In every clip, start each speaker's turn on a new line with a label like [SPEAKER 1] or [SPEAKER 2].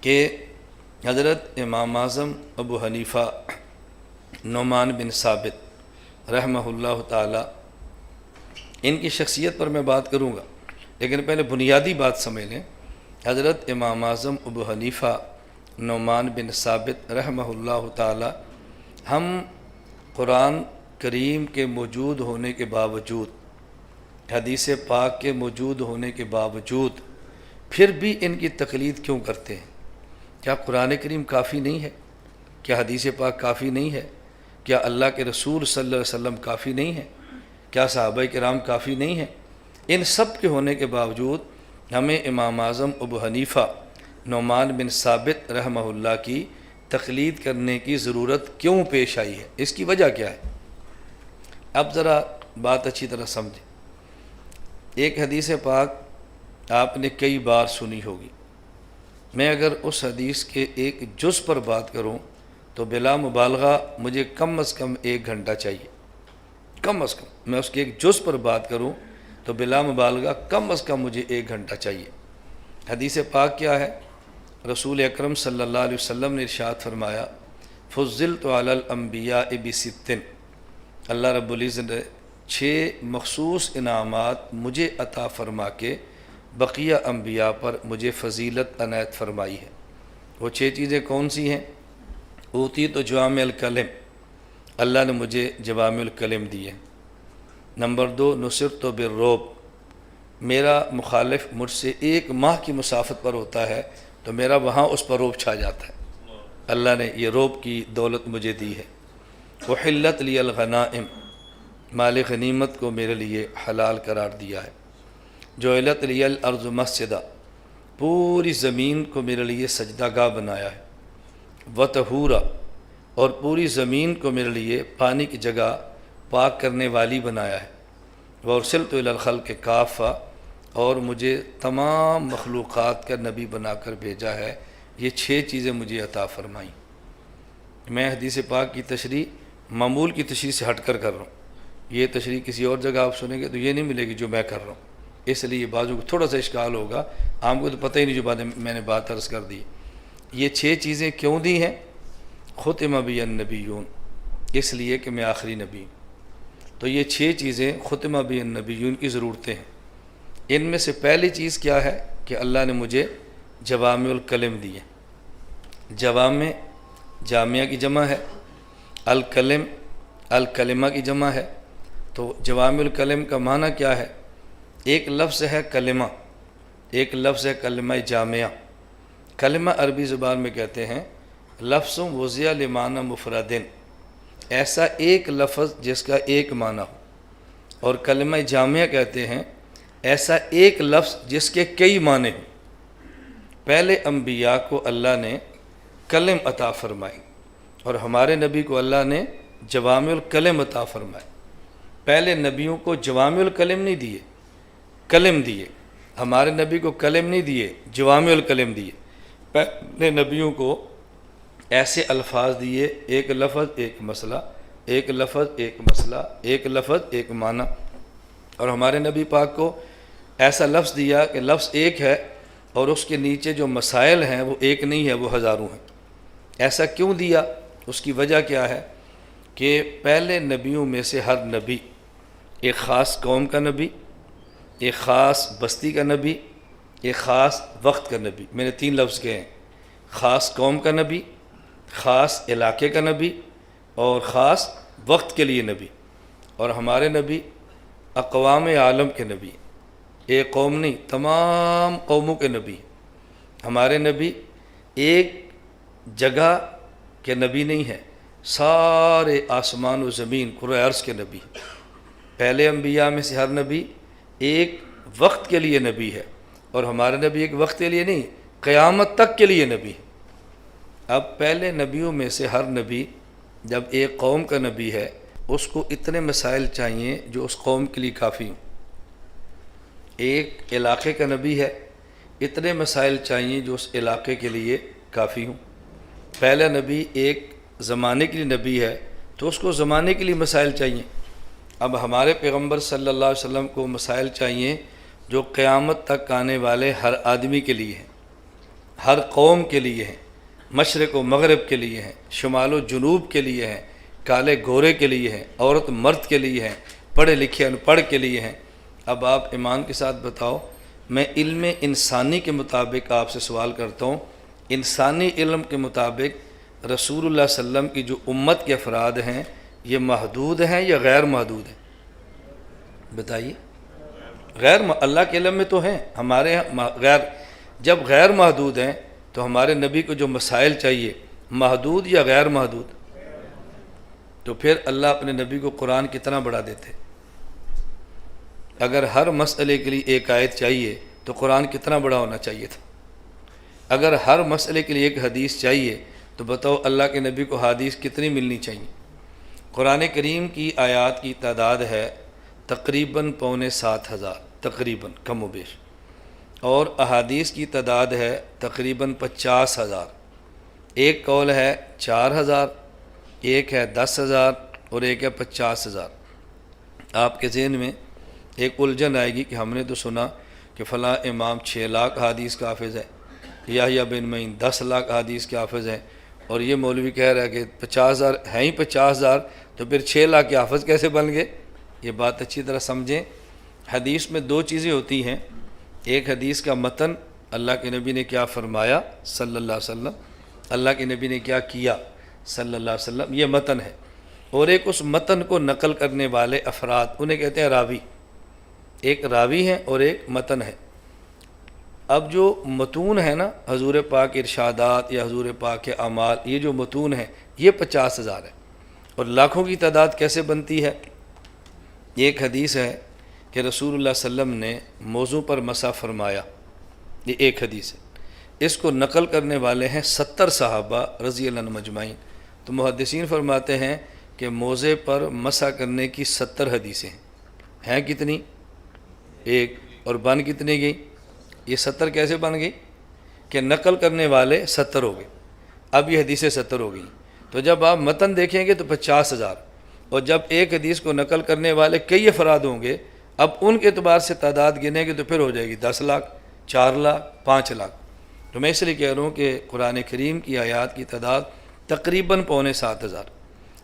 [SPEAKER 1] کہ حضرت امام اعظم ابو حنیفہ نعمان بن ثابت رحمہ اللہ تعالی ان کی شخصیت پر میں بات کروں گا، لیکن پہلے بنیادی بات سمجھ لیں۔ حضرت امام اعظم ابو حنیفہ نعمان بن ثابت رحمہ اللہ تعالی ہم قرآن کریم کے موجود ہونے کے باوجود، حدیث پاک کے موجود ہونے کے باوجود پھر بھی ان کی تقلید کیوں کرتے ہیں؟ کیا قرآن کریم کافی نہیں ہے؟ کیا حدیث پاک کافی نہیں ہے؟ کیا اللہ کے رسول صلی اللہ علیہ وسلم کافی نہیں ہے؟ کیا صحابہ کرام کافی نہیں ہیں؟ ان سب کے ہونے کے باوجود ہمیں امام اعظم ابو حنیفہ نعمان بن ثابت رحمہ اللہ کی تقلید کرنے کی ضرورت کیوں پیش آئی ہے؟ اس کی وجہ کیا ہے؟ اب ذرا بات اچھی طرح سمجھیں۔ ایک حدیث پاک آپ نے کئی بار سنی ہوگی، میں اگر اس حدیث کے ایک جز پر بات کروں تو بلا مبالغہ مجھے کم از کم 1 گھنٹہ چاہیے، کم از کم۔ میں اس کے ایک جز پر بات کروں تو بلا مبالغہ کم از کم مجھے 1 گھنٹہ چاہیے۔ حدیث پاک کیا ہے؟ رسول اکرم صلی اللہ علیہ وسلم نے ارشاد فرمایا، فضلت علی الانبیاء بست، اللہ رب العزت نے 6 مخصوص انعامات مجھے عطا فرما کے بقیہ انبیاء پر مجھے فضیلت عنایت فرمائی ہے۔ وہ 6 چیزیں کون سی ہیں؟ اوتیت جوامع الکلم، اللہ نے مجھے جوامع الکلم دیے۔ نمبر 2، نصرت بالرعب، میرا مخالف مجھ سے 1 ماہ کی مسافت پر ہوتا ہے تو میرا وہاں اس پر رعب چھا جاتا ہے، اللہ نے یہ رعب کی دولت مجھے دی ہے۔ احلت لی الغنائم، مال غنیمت کو میرے لیے حلال قرار دیا ہے۔ جعلت لی الارض مسجدہ، پوری زمین کو میرے لیے سجدہ گاہ بنایا ہے۔ وطہورا، اور پوری زمین کو میرے لیے پانی کی جگہ پاک کرنے والی بنایا ہے۔ وارسلت الی الخلق کافہ، اور مجھے تمام مخلوقات کا نبی بنا کر بھیجا ہے۔ یہ 6 چیزیں مجھے عطا فرمائیں۔ میں حدیث پاک کی تشریح معمول کی تشریح سے ہٹ کر رہا ہوں، یہ تشریح کسی اور جگہ آپ سنیں گے تو یہ نہیں ملے گی جو میں کر رہا ہوں، اس لیے یہ بازو کو تھوڑا سا اشکال ہوگا، آپ کو تو پتہ ہی نہیں جو میں نے بات عرض کر دی۔ یہ 6 چیزیں کیوں دی ہیں؟ ختم بی النبیون، اس لیے کہ میں آخری نبی ہوں۔ تو یہ 6 چیزیں ختم بی النبیون کی ضرورتیں ہیں۔ ان میں سے پہلی چیز کیا ہے کہ اللہ نے مجھے جوامع الکلم دیے۔ جوامع جامعہ کی جمع ہے، الکلم الکلمہ کی جمع ہے۔ تو جوامع الکلم کا معنی کیا ہے؟ ایک لفظ ہے کلمہ، ایک لفظ ہے کلمہ جامعہ۔ کلمہ عربی زبان میں کہتے ہیں لفظ وضع لمعنی مفردن، ایسا ایک لفظ جس کا ایک معنی ہو، اور کلمہ جامعہ کہتے ہیں ایسا ایک لفظ جس کے کئی معنی ہوں۔ پہلے انبیاء کو اللہ نے کلم عطا فرمائی اور ہمارے نبی کو اللہ نے جوامع الکلم عطا فرمائی۔ پہلے نبیوں کو جوامع الکلم نہیں دیے، کلم دیے۔ ہمارے نبی کو کلم نہیں دیے، جوامع الکلم دیے۔ پہلے نبیوں کو ایسے الفاظ دیے، ایک لفظ ایک مسئلہ، ایک لفظ ایک مسئلہ، ایک لفظ ایک معنی۔ اور ہمارے نبی پاک کو ایسا لفظ دیا کہ لفظ ایک ہے اور اس کے نیچے جو مسائل ہیں وہ ایک نہیں ہے، وہ ہزاروں ہیں۔ ایسا کیوں دیا؟ اس کی وجہ کیا ہے کہ پہلے نبیوں میں سے ہر نبی ایک خاص قوم کا نبی، ایک خاص بستی کا نبی، ایک خاص وقت کا نبی۔ میں نے 3 لفظ کہے ہیں، خاص قوم کا نبی، خاص علاقے کا نبی، اور خاص وقت کے لیے نبی۔ اور ہمارے نبی اقوام عالم کے نبی، ایک قوم نہیں، تمام قوموں کے نبی۔ ہمارے نبی ایک جگہ کے نبی نہیں ہے، سارے آسمان و زمین کرۂ ارض کے نبی۔ پہلے انبیاء میں سے ہر نبی ایک وقت کے لیے نبی ہے، اور ہمارے نبی ایک وقت کے لیے نہیں، قیامت تک کے لیے نبی ہے۔ اب پہلے نبیوں میں سے ہر نبی جب ایک قوم کا نبی ہے، اس کو اتنے مسائل چاہیے جو اس قوم کے لیے کافی ہوں۔ ایک علاقے کا نبی ہے، اتنے مسائل چاہیے جو اس علاقے کے لیے کافی ہوں۔ پہلا نبی ایک زمانے کے لیے نبی ہے تو اس کو زمانے کے لیے مسائل چاہیے۔ اب ہمارے پیغمبر صلی اللہ علیہ وسلم کو مسائل چاہیے جو قیامت تک آنے والے ہر آدمی کے لیے ہیں۔ ہر قوم کے لیے ہیں، مشرق و مغرب کے لیے ہیں، شمال و جنوب کے لیے ہیں، کالے گورے کے لیے ہیں، عورت مرد کے لیے ہیں، پڑھے لکھے ان پڑھ کے لیے ہیں۔ اب آپ ایمان کے ساتھ بتاؤ، میں علم انسانی کے مطابق آپ سے سوال کرتا ہوں، انسانی علم کے مطابق رسول اللہ صلی اللہ علیہ وسلم کی جو امت کے افراد ہیں یہ محدود ہیں یا غیر محدود ہیں؟ بتائیے۔ اللہ کے علم میں تو ہیں، ہمارے یہاں غیر، جب غیر محدود ہیں تو ہمارے نبی کو جو مسائل چاہیے محدود یا غیر محدود؟ تو پھر اللہ اپنے نبی کو قرآن کتنا بڑا دیتے؟ اگر ہر مسئلے کے لیے ایک آیت چاہیے تو قرآن کتنا بڑا ہونا چاہیے تھا؟ اگر ہر مسئلے کے لیے ایک حدیث چاہیے تو بتاؤ اللہ کے نبی کو حدیث کتنی ملنی چاہیے؟ قرآن کریم کی آیات کی تعداد ہے تقریباً 7,500، تقریباً کم و بیش، اور احادیث کی تعداد ہے تقریباً 50,000۔ ایک قول ہے 4,000، ایک ہے 10,000 اور ایک ہے 50,000۔ آپ کے ذہن میں ایک الجھن آئے گی کہ ہم نے تو سنا کہ فلاں امام 6 لاکھ حدیث کا حافظ ہے، یحییٰ بن معین 10 لاکھ حدیث کے حافظ ہیں، اور یہ مولوی کہہ رہا ہے کہ 50,000 ہیں ہی 50,000، تو پھر 6 لاکھ کے حافظ کیسے بن گئے؟ یہ بات اچھی طرح سمجھیں۔ حدیث میں 2 چیزیں ہوتی ہیں، ایک حدیث کا متن، اللہ کے نبی نے کیا فرمایا صلی اللہ علیہ وسلم، اللہ کے نبی نے کیا کیا صلی اللہ علیہ وسلم، یہ متن ہے، اور ایک اس متن کو نقل کرنے والے افراد، انہیں کہتے ہیں راوی۔ ایک راوی ہے اور ایک متن ہے۔ اب جو متون ہے نا، حضور پاک کے ارشادات یا حضور پاک کے اعمال، یہ جو متون ہیں یہ 50,000 ہے، اور لاکھوں کی تعداد کیسے بنتی ہے؟ ایک حدیث ہے کہ رسول اللہ صلی اللہ علیہ وسلم نے موضوع پر مسح فرمایا، یہ ایک حدیث ہے، اس کو نقل کرنے والے ہیں 70 صحابہ رضی اللہ عنہم اجمعین۔ تو محدثین فرماتے ہیں کہ موضع پر مسح کرنے کی 70 حدیثیں ہیں کتنی؟ ایک، اور بن کتنی گئی؟ یہ 70 کیسے بن گئی کہ نقل کرنے والے 70 ہو گئے، اب یہ حدیثیں 70 ہو گئی۔ تو جب آپ متن دیکھیں گے تو 50,000، اور جب ایک حدیث کو نقل کرنے والے کئی افراد ہوں گے، اب ان کے اعتبار سے تعداد گنیں گے تو پھر ہو جائے گی 10 لاکھ، 4 لاکھ، 5 لاکھ۔ تو میں اس لیے کہہ رہا ہوں کہ قرآن کریم کی آیات کی تعداد تقریباً 7,500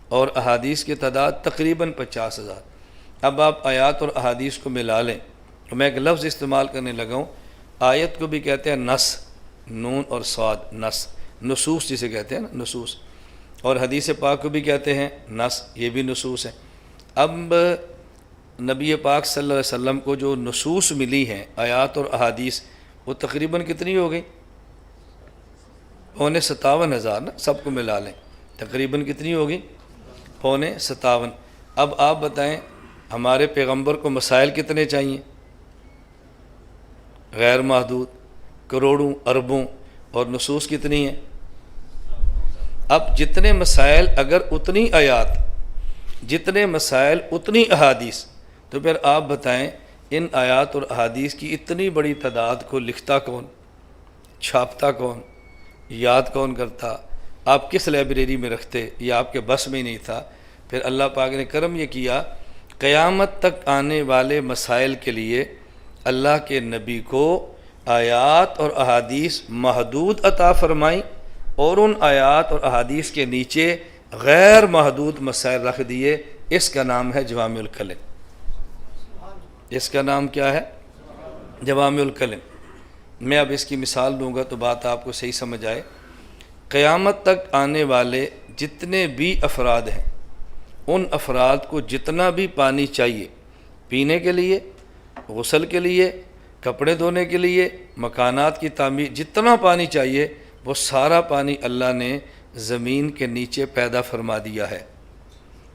[SPEAKER 1] اور احادیث کی تعداد تقریباً 50,000۔ اب آپ آیات اور احادیث کو ملا لیں تو میں ایک لفظ استعمال کرنے لگا ہوں، آیت کو بھی کہتے ہیں نص، نون اور صاد، نص، نصوص جسے کہتے ہیں نا، نصوص، اور حدیث پاک کو بھی کہتے ہیں نص، یہ بھی نصوص ہیں۔ اب نبی پاک صلی اللہ علیہ وسلم کو جو نصوص ملی ہیں آیات اور احادیث، وہ تقریباً کتنی ہو گئی؟ 57,000 نا، سب کو ملا لیں تقریباً کتنی ہوگی؟ 57,000۔ اب آپ بتائیں ہمارے پیغمبر کو مسائل کتنے چاہیے؟ غیر محدود، کروڑوں، اربوں، اور نصوص کتنی ہیں؟ اب جتنے مسائل اگر اتنی آیات، جتنے مسائل اتنی احادیث، تو پھر آپ بتائیں ان آیات اور احادیث کی اتنی بڑی تعداد کو لکھتا کون، چھاپتا کون، یاد کون کرتا؟ آپ کس لائبریری میں رکھتے؟ یہ آپ کے بس میں ہی نہیں تھا۔ پھر اللہ پاک نے کرم یہ کیا، قیامت تک آنے والے مسائل کے لیے اللہ کے نبی کو آیات اور احادیث محدود عطا فرمائیں، اور ان آیات اور احادیث کے نیچے غیر محدود مسائل رکھ دیے۔ اس کا نام ہے جوامع الکلم۔ اس کا نام کیا ہے؟ جوامع الکلم۔ میں اب اس کی مثال دوں گا تو بات آپ کو صحیح سمجھ آئے۔ قیامت تک آنے والے جتنے بھی افراد ہیں، ان افراد کو جتنا بھی پانی چاہیے، پینے کے لیے، غسل کے لیے، کپڑے دھونے کے لیے، مکانات کی تعمیر، جتنا پانی چاہیے وہ سارا پانی اللہ نے زمین کے نیچے پیدا فرما دیا ہے۔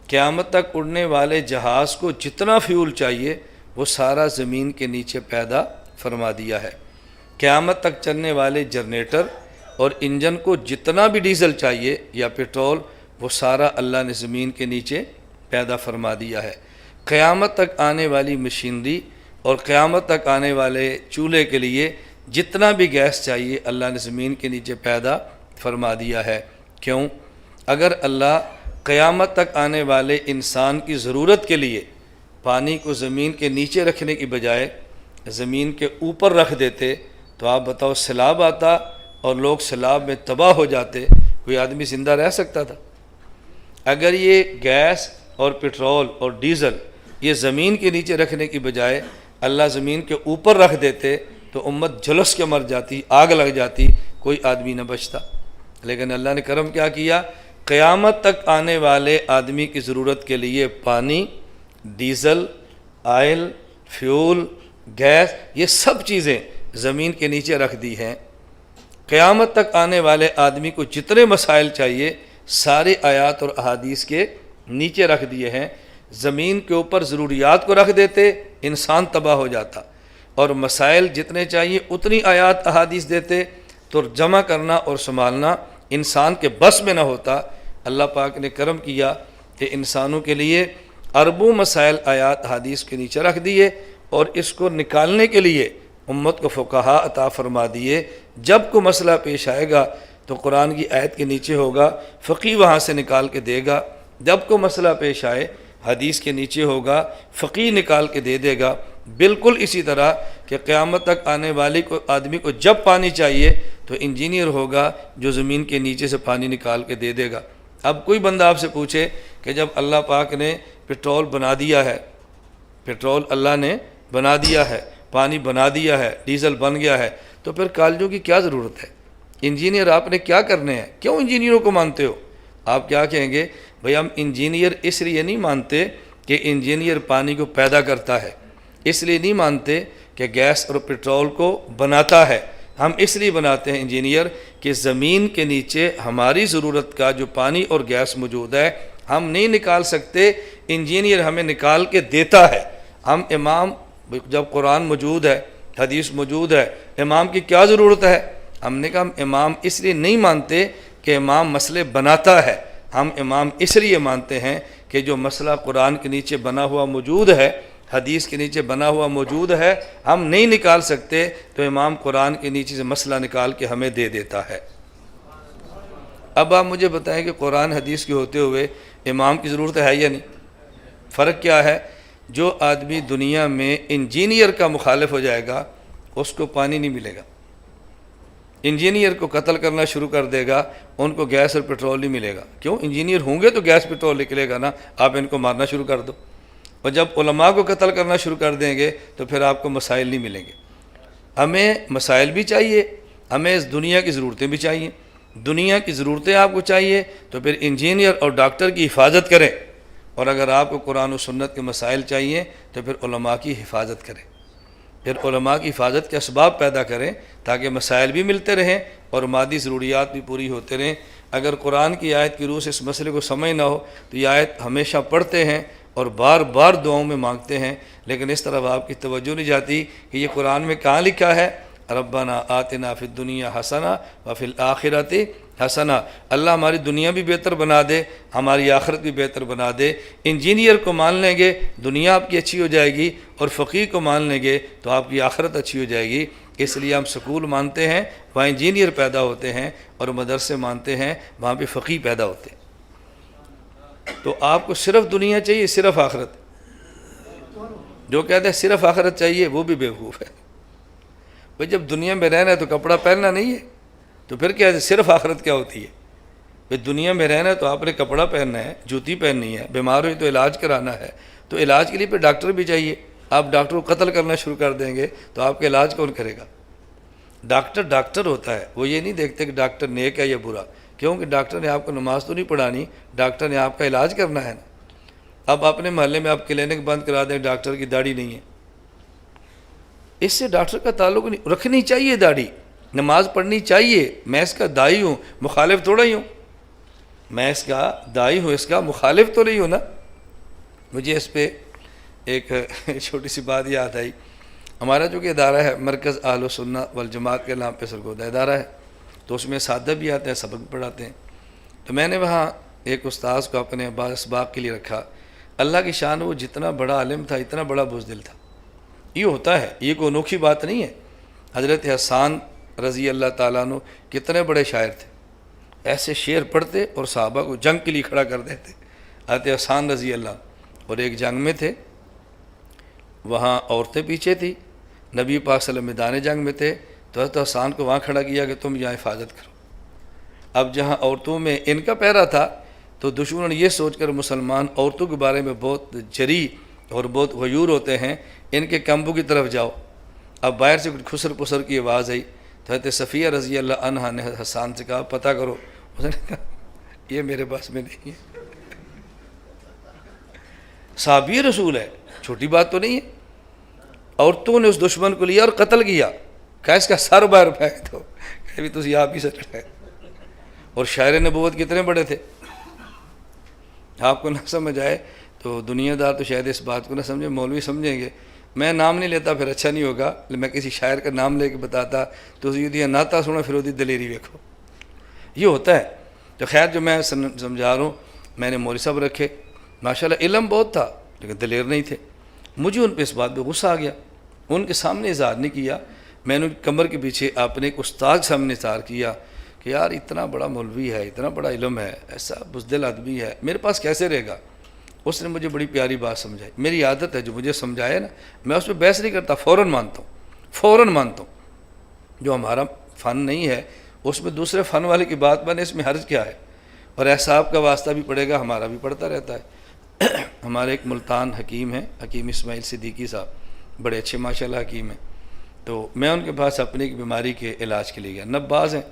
[SPEAKER 1] قیامت تک اڑنے والے جہاز کو جتنا فیول چاہیے وہ سارا زمین کے نیچے پیدا فرما دیا ہے۔ قیامت تک چلنے والے جنریٹر اور انجن کو جتنا بھی ڈیزل چاہیے یا پیٹرول، وہ سارا اللہ نے زمین کے نیچے پیدا فرما دیا ہے۔ قیامت تک آنے والی مشینری اور قیامت تک آنے والے چولہے کے لیے جتنا بھی گیس چاہیے اللہ نے زمین کے نیچے پیدا فرما دیا ہے۔ کیوں؟ اگر اللہ قیامت تک آنے والے انسان کی ضرورت کے لیے پانی کو زمین کے نیچے رکھنے کی بجائے زمین کے اوپر رکھ دیتے تو آپ بتاؤ سیلاب آتا اور لوگ سیلاب میں تباہ ہو جاتے، کوئی آدمی زندہ رہ سکتا تھا؟ اگر یہ گیس اور پٹرول اور ڈیزل یہ زمین کے نیچے رکھنے کی بجائے اللہ زمین کے اوپر رکھ دیتے تو امت جلس کے مر جاتی، آگ لگ جاتی، کوئی آدمی نہ بچتا۔ لیکن اللہ نے کرم کیا کیا، قیامت تک آنے والے آدمی کی ضرورت کے لیے پانی، ڈیزل، آئل، فیول، گیس، یہ سب چیزیں زمین کے نیچے رکھ دی ہیں۔ قیامت تک آنے والے آدمی کو جتنے مسائل چاہیے سارے آیات اور احادیث کے نیچے رکھ دیے ہیں۔ زمین کے اوپر ضروریات کو رکھ دیتے، انسان تباہ ہو جاتا، اور مسائل جتنے چاہیے اتنی آیات احادیث دیتے تو جمع کرنا اور سنبھالنا انسان کے بس میں نہ ہوتا۔ اللہ پاک نے کرم کیا کہ انسانوں کے لیے اربوں مسائل آیات احادیث کے نیچے رکھ دیے، اور اس کو نکالنے کے لیے امت کو فقہا عطا فرما دیے۔ جب کوئی مسئلہ پیش آئے گا تو قرآن کی آیت کے نیچے ہوگا، فقیہ وہاں سے نکال کے دے گا۔ جب کوئی مسئلہ پیش آئے حدیث کے نیچے ہوگا، فقیہ نکال کے دے دے گا۔ بالکل اسی طرح کہ قیامت تک آنے والے آدمی کو جب پانی چاہیے تو انجینئر ہوگا جو زمین کے نیچے سے پانی نکال کے دے دے گا۔ اب کوئی بندہ آپ سے پوچھے کہ جب اللہ پاک نے پٹرول بنا دیا ہے، پٹرول اللہ نے بنا دیا ہے، پانی بنا دیا ہے، ڈیزل بن گیا ہے، تو پھر کالجوں کی کیا ضرورت ہے؟ انجینئر آپ نے کیا کرنے ہیں؟ کیوں انجینئروں کو مانتے ہو؟ آپ کیا کہیں گے؟ بھئی ہم انجینئر اس لیے نہیں مانتے کہ انجینئر پانی کو پیدا کرتا ہے، اس لیے نہیں مانتے کہ گیس اور پٹرول کو بناتا ہے، ہم اس لیے بناتے ہیں انجینئر کہ زمین کے نیچے ہماری ضرورت کا جو پانی اور گیس موجود ہے ہم نہیں نکال سکتے، انجینئر ہمیں نکال کے دیتا ہے۔ ہم امام، جب قرآن موجود ہے، حدیث موجود ہے، امام کی کیا ضرورت ہے؟ ہم نے کہا ہم امام اس لیے نہیں مانتے کہ امام مسئلے بناتا ہے، ہم امام اس لیے مانتے ہیں کہ جو مسئلہ قرآن کے نیچے بنا ہوا موجود ہے، حدیث کے نیچے بنا ہوا موجود ہے، ہم نہیں نکال سکتے تو امام قرآن کے نیچے سے مسئلہ نکال کے ہمیں دے دیتا ہے۔ اب آپ مجھے بتائیں کہ قرآن حدیث کے ہوتے ہوئے امام کی ضرورت ہے یا نہیں؟ فرق کیا ہے؟ جو آدمی دنیا میں انجینئر کا مخالف ہو جائے گا اس کو پانی نہیں ملے گا، انجینئر کو قتل کرنا شروع کر دے گا ان کو گیس اور پٹرول نہیں ملے گا۔ کیوں؟ انجینئر ہوں گے تو گیس پٹرول نکلے گا نا، آپ ان کو مارنا شروع کر دو۔ اور جب علماء کو قتل کرنا شروع کر دیں گے تو پھر آپ کو مسائل نہیں ملیں گے۔ ہمیں مسائل بھی چاہیے، ہمیں اس دنیا کی ضرورتیں بھی چاہیے۔ دنیا کی ضرورتیں آپ کو چاہیے تو پھر انجینئر اور ڈاکٹر کی حفاظت کریں، اور اگر آپ کو قرآن و سنت کے مسائل چاہیے تو پھر علماء کی حفاظت کریں، پھر علماء کی حفاظت کے اسباب پیدا کریں تاکہ مسائل بھی ملتے رہیں اور مادی ضروریات بھی پوری ہوتے رہیں۔ اگر قرآن کی آیت کی روح سے اس مسئلے کو سمجھ نہ ہو تو یہ آیت ہمیشہ پڑھتے ہیں اور بار بار دعاؤں میں مانگتے ہیں، لیکن اس طرف آپ کی توجہ نہیں جاتی کہ یہ قرآن میں کہاں لکھا ہے ربنا آتنا فی الدنیا حسنہ وفی الآخرۃ حسنہ۔ اللہ ہماری دنیا بھی بہتر بنا دے، ہماری آخرت بھی بہتر بنا دے۔ انجینئر کو مان لیں گے دنیا آپ کی اچھی ہو جائے گی، اور فقیہ کو مان لیں گے تو آپ کی آخرت اچھی ہو جائے گی۔ اس لیے ہم سکول مانتے ہیں وہاں انجینئر پیدا ہوتے ہیں، اور مدرسے مانتے ہیں وہاں پہ فقیہ پیدا ہوتے ہیں۔ تو آپ کو صرف دنیا چاہیے صرف آخرت؟ جو کہتے ہیں صرف آخرت چاہیے وہ بھی بیوقوف ہے۔ بھئی جب دنیا میں رہنا ہے تو کپڑا پہننا نہیں ہے تو پھر کیا ہے؟ صرف آخرت کیا ہوتی ہے؟ بھئی دنیا میں رہنا ہے تو آپ نے کپڑا پہننا ہے، جوتی پہننی ہے، بیمار ہوئی تو علاج کرانا ہے، تو علاج کے لیے پھر ڈاکٹر بھی چاہیے۔ آپ ڈاکٹر کو قتل کرنا شروع کر دیں گے تو آپ کا علاج کون کرے گا؟ ڈاکٹر ہوتا ہے، وہ یہ نہیں دیکھتے کہ ڈاکٹر نیک ہے یا برا، کیونکہ ڈاکٹر نے آپ کو نماز تو نہیں پڑھانی، ڈاکٹر نے آپ کا علاج کرنا ہے نا۔ اب اپنے محلے میں آپ کلینک بند کرا دیں، ڈاکٹر کی داڑھی نہیں ہے، اس سے ڈاکٹر کا تعلق نہیں۔ رکھنی چاہیے داڑھی، نماز پڑھنی چاہیے، میں اس کا دائی ہوں، مخالف تھوڑا ہی ہوں، میں اس کا دائی ہوں، اس کا مخالف تو نہیں ہوں نا۔ مجھے اس پہ ایک چھوٹی سی بات یاد آئی۔ ہمارا جو کہ ادارہ ہے مرکز اہل السنہ والجماعت کے نام پہ سرگودہ ادارہ ہے، تو اس میں اساتذہ بھی آتے ہیں، سبق بھی پڑھاتے ہیں۔ تو میں نے وہاں ایک استاذ کو اپنے بعض اسباق کے لیے رکھا۔ اللہ کی شان، وہ جتنا بڑا عالم تھا اتنا بڑا بزدل تھا۔ یہ ہوتا ہے، یہ کوئی انوکھی بات نہیں ہے۔ حضرت حسان رضی اللہ تعالیٰ عنہ کتنے بڑے شاعر تھے، ایسے شعر پڑھتے اور صحابہ کو جنگ کے لیے کھڑا کر دیتے۔ حضرت حسان رضی اللہ عنہ، اور ایک جنگ میں تھے، وہاں عورتیں پیچھے تھی، نبی پاک صلی اللہ علیہ وسلم میدان جنگ میں تھے، تو حضرت حسان کو وہاں کھڑا کیا کہ تم یہاں حفاظت کرو۔ اب جہاں عورتوں میں ان کا پہرا تھا تو دشمنوں نے یہ سوچ کر مسلمان عورتوں کے بارے میں بہت جری اور بہت غیور ہوتے ہیں، ان کے کمبوں کی طرف جاؤ۔ اب باہر سے کچھ خسر پسر کی آواز آئی تو حضرت صفیہ رضی اللہ عنہا نے حسان سے کہا پتہ کرو۔ اس نے کہا یہ میرے بس میں نہیں ہے، صحابی رسول ہے، چھوٹی بات تو نہیں ہے۔ عورتوں نے اس دشمن کو لیا اور قتل کیا، کہا اس کا سر باہر پھینک دو، کہ بھی تسی آپ ہی سے لڑے۔ اور شاعر نبوت کتنے بڑے تھے، آپ کو نہ سمجھ آئے تو دنیا دار تو شاید اس بات کو نہ سمجھے، مولوی سمجھیں گے۔ میں نام نہیں لیتا پھر اچھا نہیں ہوگا، میں کسی شاعر کا نام لے کے بتاتا تو یہ دیا ناتا سنا پھر وہ دلیری دیکھو، یہ ہوتا ہے۔ تو خیر جو میں سمجھا رہا ہوں، میں نے مولوی صاحب رکھے، ماشاءاللہ علم بہت تھا لیکن دلیر نہیں تھے۔ مجھے ان پہ اس بات پہ غصہ آ گیا، ان کے سامنے اظہار نہیں کیا، میں نے کمر کے پیچھے اپنے ایک استاد کے سامنے اظہار کیا کہ یار اتنا بڑا مولوی ہے، اتنا بڑا علم ہے، ایسا بزدل آدمی ہے، میرے پاس کیسے رہے گا؟ اس نے مجھے بڑی پیاری بات سمجھائی۔ میری عادت ہے جو مجھے سمجھائے نا میں اس پہ بحث نہیں کرتا، فوراً مانتا ہوں۔ جو ہمارا فن نہیں ہے اس میں دوسرے فن والے کی بات بنے، اس میں حرج کیا ہے؟ اور احساب کا واسطہ بھی پڑے گا، ہمارا بھی پڑتا رہتا ہے۔ ہمارے ایک ملتان حکیم ہیں، حکیم اسماعیل صدیقی صاحب، بڑے اچھے ماشاءاللہ حکیم ہیں۔ تو میں ان کے پاس اپنی ایک بیماری کے علاج کے لیے گیا، نباز ہیں،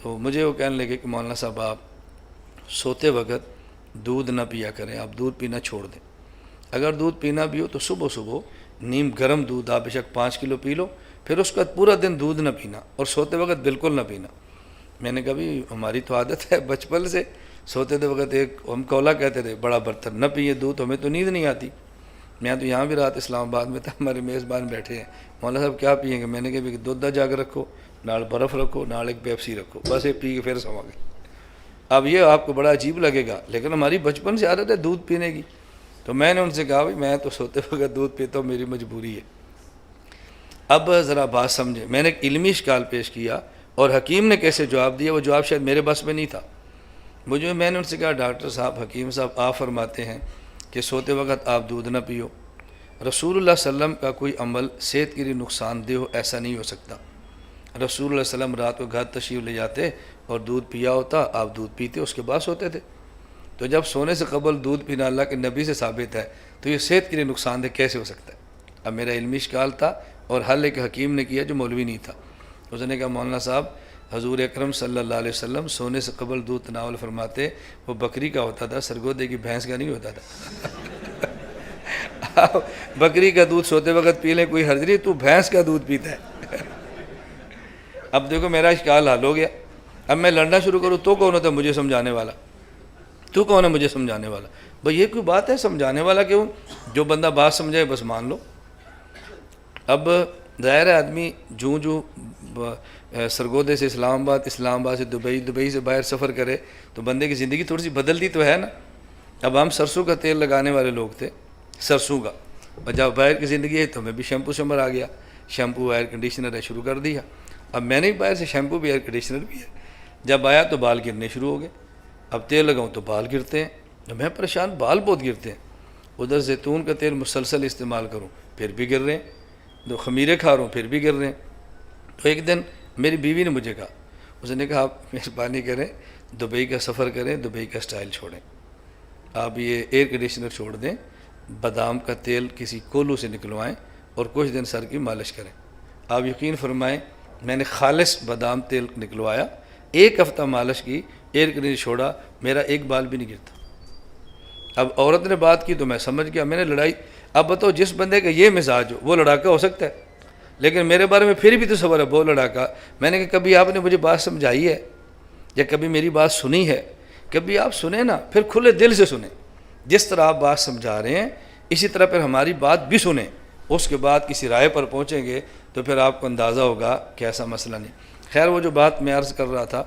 [SPEAKER 1] تو مجھے وہ کہنے لگے کہ مولانا صاحب آپ سوتے وقت دودھ نہ پیا کریں، آپ دودھ پینا چھوڑ دیں۔ اگر دودھ پینا بھی ہو تو صبح صبح نیم گرم دودھ آپ بے شک 5 کلو پی لو، پھر اس کا پورا دن دودھ نہ پینا اور سوتے وقت بالکل نہ پینا۔ میں نے کہا بھی ہماری تو عادت ہے بچپن سے، سوتے دے وقت ایک ہم کولا کہتے تھے بڑا برتن نہ پیے دودھ، ہمیں تو نیند نہیں آتی۔ میں تو یہاں بھی رات اسلام آباد میں تھا، ہمارے میزبان بیٹھے ہیں، مولانا صاحب کیا پئیں گے؟ میں نے کہا بھی دودھ دا جاگ رکھو، نال برف رکھو، نال ایک پیپسی رکھو، بس یہ پی کے پھر سو گئے۔ اب یہ آپ کو بڑا عجیب لگے گا لیکن ہماری بچپن سے عادت ہے دودھ پینے کی۔ تو میں نے ان سے کہا بھائی میں تو سوتے وقت دودھ پیتا ہوں، میری مجبوری ہے۔ اب ذرا بات سمجھیں، میں نے ایک علمی اشکال پیش کیا اور حکیم نے کیسے جواب دیا، وہ جواب شاید میرے بس میں نہیں تھا۔ میں نے ان سے کہا ڈاکٹر صاحب، حکیم صاحب آپ فرماتے ہیں کہ سوتے وقت آپ دودھ نہ پیو، رسول اللہ صلی اللہ علیہ وسلم کا کوئی عمل صحت کے لیے نقصان دہ ہو ایسا نہیں ہو سکتا۔ رسول اللہ صلی اللہ علیہ وسلم رات کو گھر تشریف لے جاتے اور دودھ پیا ہوتا، آپ دودھ پیتے، اس کے بعد سوتے تھے۔ تو جب سونے سے قبل دودھ پینا اللہ کے نبی سے ثابت ہے تو یہ صحت کے لیے نقصان دہ کیسے ہو سکتا ہے؟ اب میرا علمی اشکال تھا اور حل ایک حکیم نے کیا جو مولوی نہیں تھا۔ اس نے کہا مولانا صاحب حضور اکرم صلی اللہ علیہ وسلم سونے سے قبل دودھ تناول فرماتے، وہ بکری کا ہوتا تھا، سرگودے کی بھینس کا نہیں ہوتا تھا۔ بکری کا دودھ سوتے وقت پی لیں کوئی حرج نہیں، تو بھینس کا دودھ پیتا ہے۔ اب دیکھو میرا اشکال حل ہو گیا، اب میں لڑنا شروع کروں تو کون ہوتا ہے مجھے سمجھانے والا؟ تو کون ہے مجھے سمجھانے والا؟ بھئی یہ کوئی بات ہے، سمجھانے والا کیوں؟ جو بندہ بات سمجھائے بس مان لو۔ اب ظاہر ہے آدمی جو سرگودے سے اسلام آباد سے دبئی سے باہر سفر کرے تو بندے کی زندگی تھوڑی سی بدلتی تو ہے نا۔ اب ہم سرسوں کا تیل لگانے والے لوگ تھے، سرسوں کا، اور جب باہر کی زندگی ہے تو ہمیں بھی شیمپو شمر آ گیا، شیمپو ایئر کنڈیشنر ہے شروع کر دیا۔ اب میں نے باہر سے شیمپو بھی ایئر کنڈیشنر بھی ہے، جب آیا تو بال گرنے شروع ہو گئے، اب تیل لگاؤں تو بال گرتے ہیں، تو میں پریشان، بال بہت گرتے ہیں۔ ادھر زیتون کا تیل مسلسل استعمال کروں پھر بھی گر رہے ہیں، تو خمیرے کھا رہا ہوں پھر بھی گر رہے ہیں۔ تو ایک دن میری بیوی نے مجھے کہا، اس نے کہا آپ مہربانی کریں دبئی کا سفر کریں، دبئی کا سٹائل چھوڑیں، آپ یہ ایئر کنڈیشنر چھوڑ دیں، بادام کا تیل کسی کولو سے نکلوائیں اور کچھ دن سر کی مالش کریں۔ آپ یقین فرمائیں میں نے خالص بادام تیل نکلوایا، 1 ہفتہ مالش کی، ایئر کنڈیشنر چھوڑا، میرا ایک بال بھی نہیں گرتا۔ اب عورت نے بات کی تو میں سمجھ گیا، میں نے لڑائی۔ اب بتاؤ جس بندے کا یہ مزاج ہو وہ لڑاکا ہو سکتا ہے، لیکن میرے بارے میں پھر بھی تصور ہے بہت لڑاکا۔ میں نے کہا کبھی آپ نے مجھے بات سمجھائی ہے یا کبھی میری بات سنی ہے؟ کبھی آپ سنیں نا، پھر کھلے دل سے سنیں، جس طرح آپ بات سمجھا رہے ہیں اسی طرح پھر ہماری بات بھی سنیں، اس کے بعد کسی رائے پر پہنچیں گے تو پھر آپ کو اندازہ ہوگا کہ ایسا مسئلہ نہیں۔ خیر وہ جو بات میں عرض کر رہا تھا،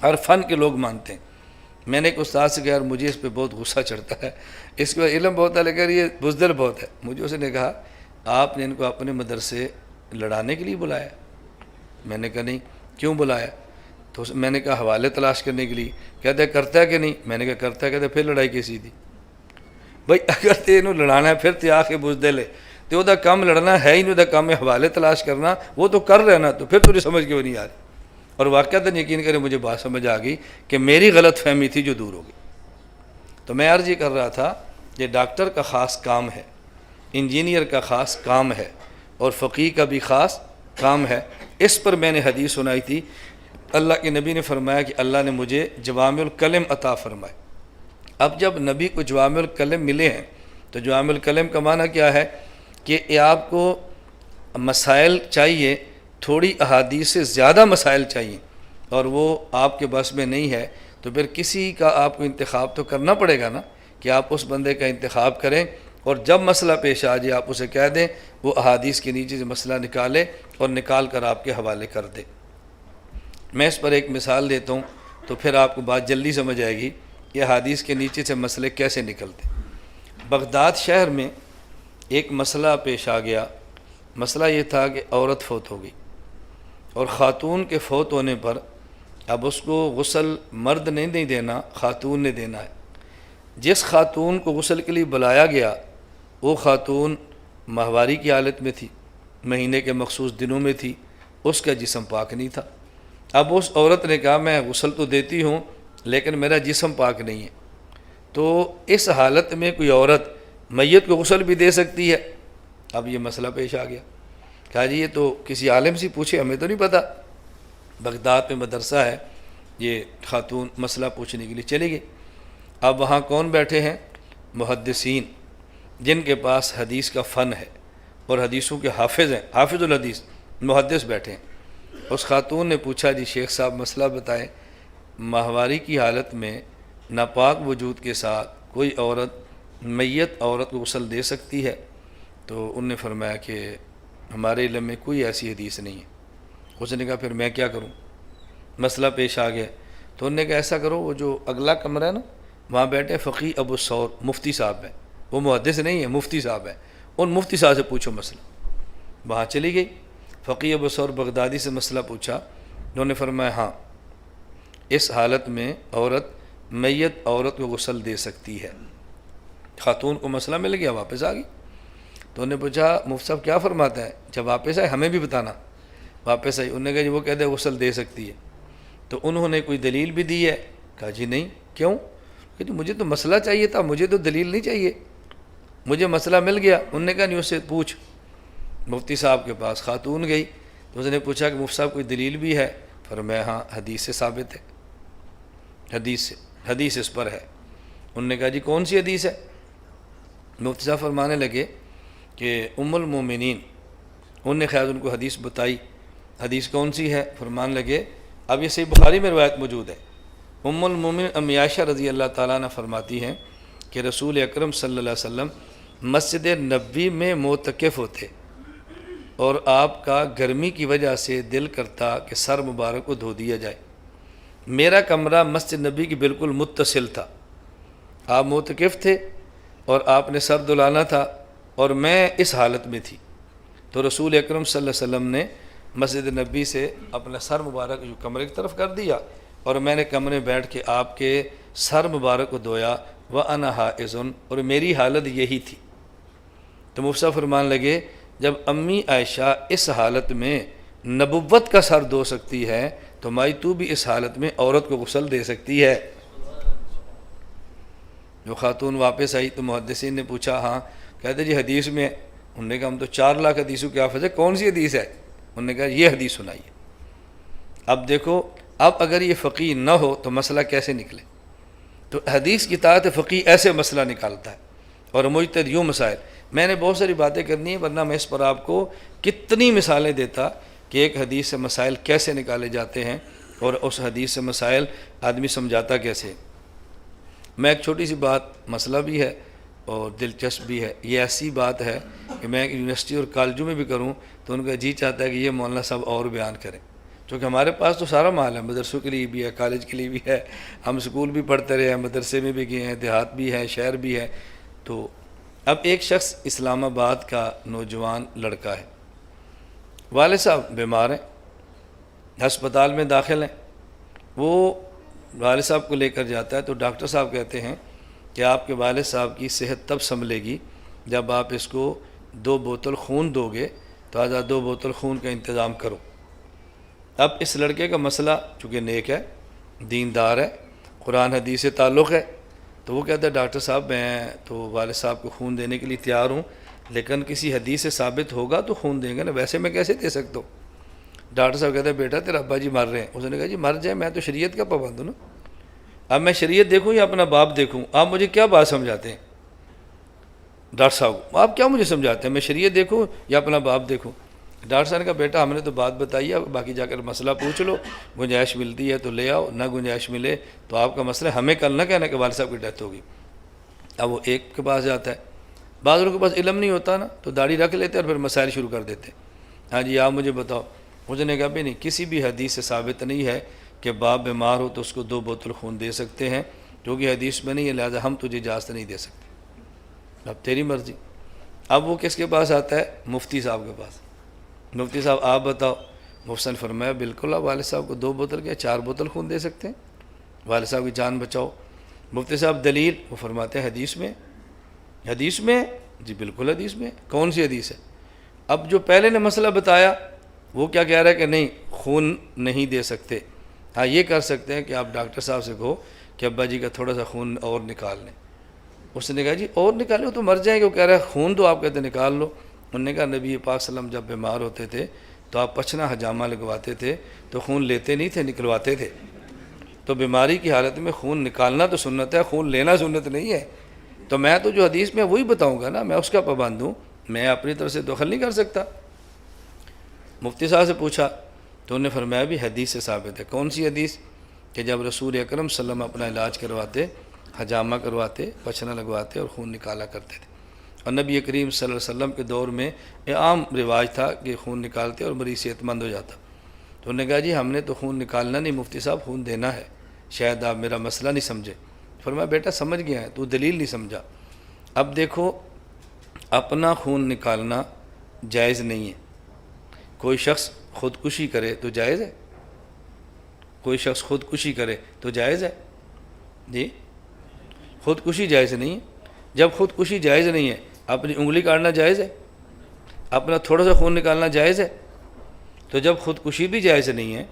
[SPEAKER 1] ہر فن کے لوگ مانتے ہیں۔ میں نے ایک استاد سے کہا یار مجھے اس پہ بہت غصہ چڑھتا ہے، اس کا علم بہت ہے لیکن یہ بزدل بہت ہے۔ مجھے اس نے کہا آپ نے ان کو اپنے مدرسے لڑانے کے لیے بلایا؟ میں نے کہا نہیں، کیوں بلایا؟ تو میں نے کہا حوالے تلاش کرنے کے لیے۔ کہتے ہیں کرتا ہے کہ نہیں؟ میں نے کہا کرتا ہے۔ کہتے پھر لڑائی کیسی تھی؟ بھائی اگر تے انہوں لڑانا ہے پھر تے آ کے بزدل ہے، تو وہ کام لڑنا ہے ہی نہیں، وہ کام میں حوالے تلاش کرنا، وہ تو کر رہے نا، تو پھر تجھے سمجھ کے وہ نہیں آ رہی۔ اور واقعتاً یقین کرے مجھے بات سمجھ آ گئی کہ میری غلط فہمی تھی جو دور ہو گئی۔ تو میں عرض یہ کر رہا تھا کہ ڈاکٹر کا خاص کام ہے، انجینئر کا خاص کام ہے، اور فقیہ کا بھی خاص کام ہے۔ اس پر میں نے حدیث سنائی تھی، اللہ کے نبی نے فرمایا کہ اللہ نے مجھے جوامع الکلم عطا فرمائے۔ اب جب نبی کو جوامع الکلم ملے ہیں تو جوامع الکلم کا معنی کیا ہے کہ آپ کو مسائل چاہیے، تھوڑی احادیث سے زیادہ مسائل چاہیے، اور وہ آپ کے بس میں نہیں ہے، تو پھر کسی کا آپ کو انتخاب تو کرنا پڑے گا نا، کہ آپ اس بندے کا انتخاب کریں، اور جب مسئلہ پیش آ جائے آپ اسے کہہ دیں، وہ احادیث کے نیچے سے مسئلہ نکالے اور نکال کر آپ کے حوالے کر دے۔ میں اس پر ایک مثال دیتا ہوں تو پھر آپ کو بات جلدی سمجھ آئے گی کہ احادیث کے نیچے سے مسئلے کیسے نکلتے۔ بغداد شہر میں ایک مسئلہ پیش آ گیا۔ مسئلہ یہ تھا کہ عورت فوت ہو گئی، اور خاتون کے فوت ہونے پر اب اس کو غسل مرد نے نہیں دینا، خاتون نے دینا ہے۔ جس خاتون کو غسل کے لیے بلایا گیا وہ خاتون ماہواری کی حالت میں تھی، مہینے کے مخصوص دنوں میں تھی، اس کا جسم پاک نہیں تھا۔ اب اس عورت نے کہا میں غسل تو دیتی ہوں لیکن میرا جسم پاک نہیں ہے، تو اس حالت میں کوئی عورت میت کو غسل بھی دے سکتی ہے؟ اب یہ مسئلہ پیش آ گیا۔ کہا جی یہ تو کسی عالم سے پوچھے، ہمیں تو نہیں پتہ۔ بغداد میں مدرسہ ہے، یہ خاتون مسئلہ پوچھنے کے لیے چلی گئی۔ اب وہاں کون بیٹھے ہیں؟ محدثین، جن کے پاس حدیث کا فن ہے اور حدیثوں کے حافظ ہیں، حافظ الحدیث، محدث بیٹھے ہیں۔ اس خاتون نے پوچھا جی شیخ صاحب مسئلہ بتائیں، ماہواری کی حالت میں ناپاک وجود کے ساتھ کوئی عورت میت عورت کو غسل دے سکتی ہے؟ تو انہوں نے فرمایا کہ ہمارے علم میں کوئی ایسی حدیث نہیں ہے۔ اس نے کہا پھر میں کیا کروں؟ مسئلہ پیش آ گیا تو انہوں نے کہا ایسا کرو، وہ جو اگلا کمرہ ہے نا وہاں بیٹھے فقی ابو ثور مفتی صاحب ہیں، وہ محدث نہیں ہیں، مفتی صاحب ہیں، ان مفتی صاحب سے پوچھو مسئلہ۔ وہاں چلی گئی، فقی ابو ثور بغدادی سے مسئلہ پوچھا، انہوں نے فرمایا ہاں اس حالت میں عورت میت عورت کو غسل دے سکتی ہے۔ خاتون کو مسئلہ مل گیا، واپس آ گئی۔ تو انہوں نے پوچھا مفتی صاحب کیا فرماتا ہے؟ جب واپس آئے ہمیں بھی بتانا۔ واپس آئی، انہوں نے کہا جی وہ کہتے ہیں غسل دے سکتی ہے۔ تو انہوں نے کوئی دلیل بھی دی ہے؟ کہا جی نہیں۔ کیوں؟ کہ جی مجھے تو مسئلہ چاہیے تھا، مجھے تو دلیل نہیں چاہیے، مجھے مسئلہ مل گیا۔ انہوں نے کہا نہیں اس سے پوچھ۔ مفتی صاحب کے پاس خاتون گئی تو اس نے پوچھا کہ مفتی صاحب کوئی دلیل بھی ہے؟ فرمایا ہاں حدیث سے ثابت ہے، حدیث اس پر ہے۔ انہوں نے کہا جی کون سی حدیث ہے؟ مفتی صاحب فرمانے لگے کہ ام المومنین، انہوں نے خیر ان کو حدیث بتائی۔ حدیث کون سی ہے؟ فرمان لگے، اب یہ صحیح بخاری میں روایت موجود ہے، ام المومنین ام عائشہ رضی اللہ تعالیٰ عنہ فرماتی ہیں کہ رسول اکرم صلی اللہ علیہ وسلم مسجد نبوی میں معتکف ہوتے، اور آپ کا گرمی کی وجہ سے دل کرتا کہ سر مبارک کو دھو دیا جائے۔ میرا کمرہ مسجد نبی کی بالکل متصل تھا، آپ معتکف تھے اور آپ نے سر دھلانا تھا اور میں اس حالت میں تھی، تو رسول اکرم صلی اللہ علیہ وسلم نے مسجد نبی سے اپنا سر مبارک جو کمرے کی طرف کر دیا، اور میں نے کمرے میں بیٹھ کے آپ کے سر مبارک کو دھویا، وَأَنَا حَائِضٌ، اور میری حالت یہی تھی۔ تو مفتی صاحب فرمان لگے جب امی عائشہ اس حالت میں نبوت کا سر دھو سکتی ہے تو مائی تو بھی اس حالت میں عورت کو غسل دے سکتی ہے۔ جو خاتون واپس آئی تو محدثین نے پوچھا ہاں، کہتے جی حدیث میں ہے۔ انہوں نے کہا ہم تو 4 لاکھ حدیثوں کے حافظ ہے، کون سی حدیث ہے؟ انہوں نے کہا یہ حدیث سنائیے۔ اب دیکھو، اب اگر یہ فقیہ نہ ہو تو مسئلہ کیسے نکلے؟ تو حدیث کی اطاعت فقیہ ایسے مسئلہ نکالتا ہے، اور مجتہد یوں مسائل۔ میں نے بہت ساری باتیں کرنی ہیں ورنہ میں اس پر آپ کو کتنی مثالیں دیتا کہ ایک حدیث سے مسائل کیسے نکالے جاتے ہیں اور اس حدیث سے مسائل آدمی سمجھاتا کیسے۔ میں ایک چھوٹی سی بات، مسئلہ بھی ہے اور دلچسپ بھی ہے، یہ ایسی بات ہے کہ میں یونیورسٹی اور کالجوں میں بھی کروں تو ان کا جی چاہتا ہے کہ یہ مولانا صاحب اور بیان کریں، کیونکہ ہمارے پاس تو سارا مال ہے، مدرسوں کے لیے بھی ہے، کالج کے لیے بھی ہے، ہم اسکول بھی پڑھتے رہے ہیں، مدرسے میں بھی گئے ہیں، دیہات بھی ہے، شہر بھی ہے۔ تو اب ایک شخص اسلام آباد کا نوجوان لڑکا ہے، والد صاحب بیمار ہیں، ہسپتال میں داخل ہیں، وہ والد صاحب کو لے کر جاتا ہے تو ڈاکٹر صاحب کہتے ہیں کہ آپ کے والد صاحب کی صحت تب سنبھلے گی جب آپ اس کو 2 بوتل خون دو گے تو آج 2 بوتل خون کا انتظام کرو۔ اب اس لڑکے کا مسئلہ چونکہ نیک ہے، دیندار ہے، قرآن حدیث سے تعلق ہے، تو وہ کہتا ہے ڈاکٹر صاحب میں تو والد صاحب کو خون دینے کے لیے تیار ہوں، لیکن کسی حدیث سے ثابت ہوگا تو خون دیں گے نا، ویسے میں کیسے دے سکتا ہوں؟ ڈاکٹر صاحب کہتا ہے بیٹا تیرا ابا جی مر رہے ہیں۔ اس نے کہا جی مر جائے، میں تو شریعت کا پابند ہوں نا، اب میں شریعت دیکھوں یا اپنا باپ دیکھوں؟ آپ مجھے کیا بات سمجھاتے ہیں ڈاکٹر صاحب؟ آپ کیا مجھے سمجھاتے ہیں، میں شریعت دیکھوں یا اپنا باپ دیکھوں؟ ڈاکٹر صاحب نے کہا بیٹا ہم نے تو بات بتائی ہے، باقی جا کر مسئلہ پوچھ لو، گنجائش ملتی ہے تو لے آؤ، نہ گنجائش ملے تو آپ کا مسئلہ ہمیں کل نہ کہنا کہ والد صاحب کی ڈیتھ ہوگی۔ اب وہ ایک کے پاس جاتا ہے، بعض لوگوں کے پاس علم نہیں ہوتا نا، تو داڑھی رکھ لیتے اور پھر مسائل شروع کر دیتے، ہاں جی آپ مجھے بتاؤ۔ مجھے نے کہا بھی نہیں، کسی بھی حدیث سے ثابت نہیں ہے کہ باپ بیمار ہو تو اس کو 2 بوتل خون دے سکتے ہیں، جو کہ حدیث میں نہیں ہے، لہٰذا ہم تجھے اجازت نہیں دے سکتے، اب تیری مرضی۔ اب وہ کس کے پاس آتا ہے؟ مفتی صاحب کے پاس۔ مفتی صاحب آپ بتاؤ۔ مفتی نے فرمایا بالکل، آپ والد صاحب کو 2 بوتل کیا 4 بوتل خون دے سکتے ہیں، والد صاحب کی جان بچاؤ۔ مفتی صاحب دلیل؟ وہ فرماتے ہیں حدیث میں۔ حدیث میں؟ جی بالکل حدیث میں۔ کون سی حدیث ہے؟ اب جو پہلے نے مسئلہ بتایا وہ کیا کہہ رہا ہے کہ نہیں خون نہیں دے سکتے، ہاں یہ کر سکتے ہیں کہ آپ ڈاکٹر صاحب سے کہو کہ ابا جی کا تھوڑا سا خون اور نکال لیں۔ اس نے کہا جی اور نکالیں، وہ تو مر جائیں گے، وہ کہہ رہا ہے خون تو آپ کہتے ہیں نکال لو۔ انہوں نے کہا نبی پاک صلی اللہ علیہ وسلم جب بیمار ہوتے تھے تو آپ پچھنا حجامہ لگواتے تھے تو خون لیتے نہیں تھے، نکلواتے تھے۔ تو بیماری کی حالت میں خون نکالنا تو سنت ہے، خون لینا سنت نہیں ہے۔ تو میں تو جو حدیث میں وہی بتاؤں گا نا، میں اس کا پابند ہوں، میں اپنی طرف سے دخل نہیں کر سکتا۔ مفتی صاحب سے پوچھا تو انہوں نے فرمایا بھی حدیث سے ثابت ہے۔ کون سی حدیث؟ کہ جب رسول اکرم صلی اللہ علیہ وسلم اپنا علاج کرواتے، حجامہ کرواتے، پچھنا لگواتے اور خون نکالا کرتے تھے، اور نبی کریم صلی اللہ علیہ وسلم کے دور میں یہ عام رواج تھا کہ خون نکالتے اور مریض صحت مند ہو جاتا۔ تو انہوں نے کہا جی ہم نے تو خون نکالنا نہیں مفتی صاحب، خون دینا ہے، شاید آپ میرا مسئلہ نہیں سمجھے۔ فرمایا بیٹا سمجھ گیا ہے، تو دلیل نہیں سمجھا۔ اب دیکھو اپنا خون نکالنا جائز نہیں ہے، کوئی شخص خودکشی کرے تو جائز ہے؟ کوئی شخص خودکشی کرے تو جائز ہے؟ جی خودکشی جائز نہیں ہے۔ جب خودکشی جائز نہیں ہے، اپنی انگلی کاٹنا جائز ہے؟ اپنا تھوڑا سا خون نکالنا جائز ہے؟ تو جب خودکشی بھی جائز نہیں ہے،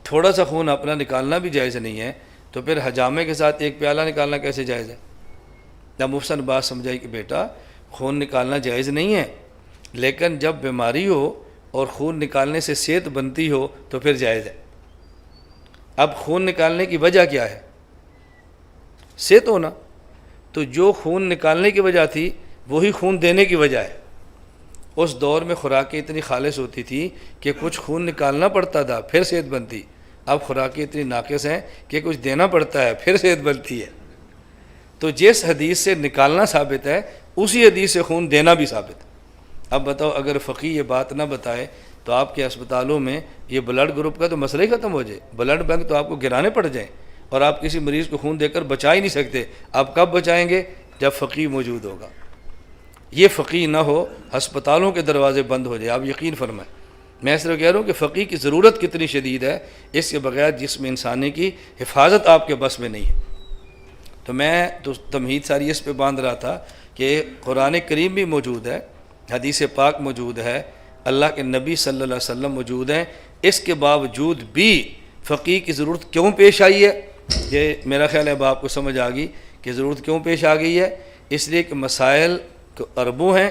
[SPEAKER 1] تھوڑا سا خون اپنا نکالنا بھی جائز نہیں ہے، تو پھر حجامے کے ساتھ 1 پیالہ نکالنا کیسے جائز ہے؟ جب مفتی نے بات سمجھائی کہ بیٹا خون نکالنا جائز نہیں ہے، لیکن جب بیماری ہو اور خون نکالنے سے صحت بنتی ہو تو پھر جائز ہے۔ اب خون نکالنے کی وجہ کیا ہے؟ صحت ہونا، تو جو خون نکالنے کی وجہ تھی وہی خون دینے کی وجہ ہے۔ اس دور میں خوراکیں اتنی خالص ہوتی تھی کہ کچھ خون نکالنا پڑتا تھا پھر صحت بنتی، اب خوراکیں اتنی ناقص ہیں کہ کچھ دینا پڑتا ہے پھر صحت بنتی ہے۔ تو جس حدیث سے نکالنا ثابت ہے اسی حدیث سے خون دینا بھی ثابت ہے۔ اب بتاؤ اگر فقیہ یہ بات نہ بتائے تو آپ کے اسپتالوں میں یہ بلڈ گروپ کا تو مسئلہ ہی ختم ہو جائے، بلڈ بینک تو آپ کو گرانے پڑ جائیں، اور آپ کسی مریض کو خون دے کر بچا ہی نہیں سکتے۔ آپ کب بچائیں گے؟ جب فقیہ موجود ہوگا۔ یہ فقیہ نہ ہو ہسپتالوں کے دروازے بند ہو جائے، آپ یقین فرمائیں۔ میں اس طرح کہہ رہا ہوں کہ فقیہ کی ضرورت کتنی شدید ہے، اس کے بغیر جسم انسانی کی حفاظت آپ کے بس میں نہیں ہے۔ تو میں تو تمہید ساری اس پہ باندھ رہا تھا کہ قرآن کریم بھی موجود ہے، حدیث پاک موجود ہے، اللہ کے نبی صلی اللہ علیہ وسلم موجود ہیں، اس کے باوجود بھی فقیہ کی ضرورت کیوں پیش آئی ہے؟ یہ میرا خیال ہے اب آپ کو سمجھ آ گئی کہ ضرورت کیوں پیش آ گئی ہے۔ اس لیے کہ مسائل اربوں ہیں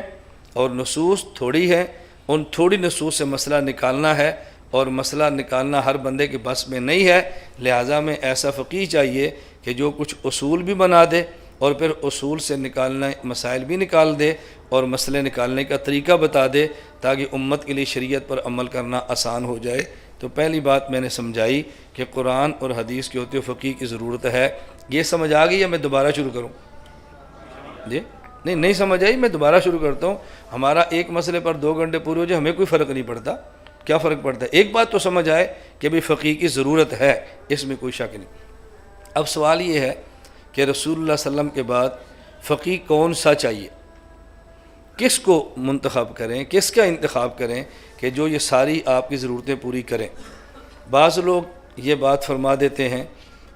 [SPEAKER 1] اور نصوص تھوڑی ہیں، ان تھوڑی نصوص سے مسئلہ نکالنا ہے، اور مسئلہ نکالنا ہر بندے کے بس میں نہیں ہے، لہٰذا میں ایسا فقیہ چاہیے کہ جو کچھ اصول بھی بنا دے اور پھر اصول سے نکالنا مسائل بھی نکال دے اور مسئلے نکالنے کا طریقہ بتا دے، تاکہ امت کے لیے شریعت پر عمل کرنا آسان ہو جائے۔ تو پہلی بات میں نے سمجھائی کہ قرآن اور حدیث کے ہوتے ہوئے فقیہ کی ضرورت ہے۔ یہ سمجھ آ گئی یا میں دوبارہ شروع کروں؟ جی نہیں سمجھ آئی، میں دوبارہ شروع کرتا ہوں۔ ہمارا ایک مسئلے پر 2 گھنٹے پورے ہو جائے ہمیں کوئی فرق نہیں پڑتا، کیا فرق پڑتا ہے؟ ایک بات تو سمجھ آئے کہ بھی فقیہ کی ضرورت ہے، اس میں کوئی شک نہیں۔ اب سوال یہ ہے کہ رسول اللہ صلی اللہ علیہ وسلم کے بعد فقیہ کون سا چاہیے، کس کو منتخب کریں، کس کا انتخاب کریں کہ جو یہ ساری آپ کی ضرورتیں پوری کریں؟ بعض لوگ یہ بات فرما دیتے ہیں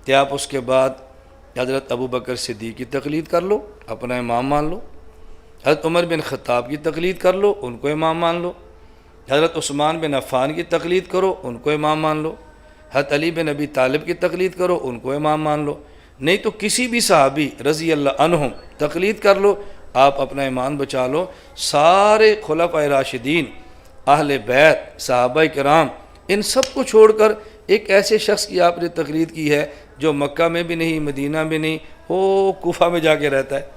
[SPEAKER 1] کہ آپ اس کے بعد حضرت ابو بکر صدیق کی تقلید کر لو، اپنا امام مان لو۔ حضرت عمر بن خطاب کی تقلید کر لو، ان کو امام مان لو، حضرت عثمان بن عفان کی تقلید کرو، ان کو امام مان لو، حضرت علی بن ابی طالب کی تقلید کرو، ان کو امام مان لو، نہیں تو کسی بھی صحابی رضی اللہ عنہم تقلید کر لو، آپ اپنا ایمان بچا لو۔ سارے خلفائے راشدین، اہل بیت، صحابہ کرام، ان سب کو چھوڑ کر ایک ایسے شخص کی آپ نے تقلید کی ہے جو مکہ میں بھی نہیں، مدینہ میں نہیں، وہ کوفہ میں جا کے رہتا ہے،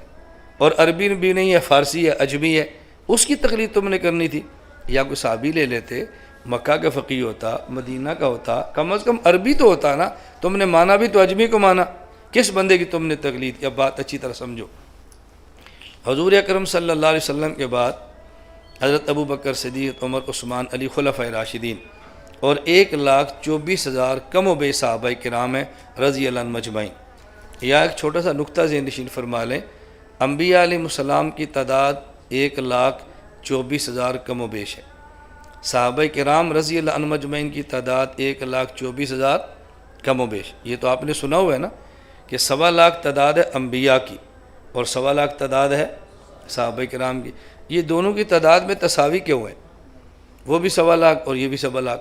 [SPEAKER 1] اور عربی بھی نہیں ہے، فارسی ہے، عجمی ہے، اس کی تقلید تم نے کرنی تھی۔ یا کوئی صحابی لے لیتے، مکہ کا فقیہ ہوتا، مدینہ کا ہوتا، کم از کم عربی تو ہوتا نا، تم نے مانا بھی تو عجمی کو مانا، کس بندے کی تم نے تقلید کی؟ اب بات اچھی طرح سمجھو۔ حضور اکرم صلی اللہ علیہ وسلم کے بعد حضرت ابو بکر صدیق، عمر، عثمان، علی خلفائے راشدین اور 1,24,000 کم و بیش صحابہ کرام ہیں رضی اللہ عنہم مجمعین۔ یا ایک چھوٹا سا نقطہ ذہن نشین فرما لیں، انبیاء علیہ السلام کی تعداد 1,24,000 کم و بیش ہے، صحابہ کرام رضی اللہ عنہم مجمعین کی تعداد 1,24,000 کم و بیش۔ یہ تو آپ نے سنا ہوا ہے نا کہ 1,25,000 تعداد ہے انبیاء کی اور 1,25,000 تعداد ہے صحابہ کرام کی۔ یہ دونوں کی تعداد میں تساوی کیوں ہے؟ وہ بھی 1,25,000 اور یہ بھی 1,25,000،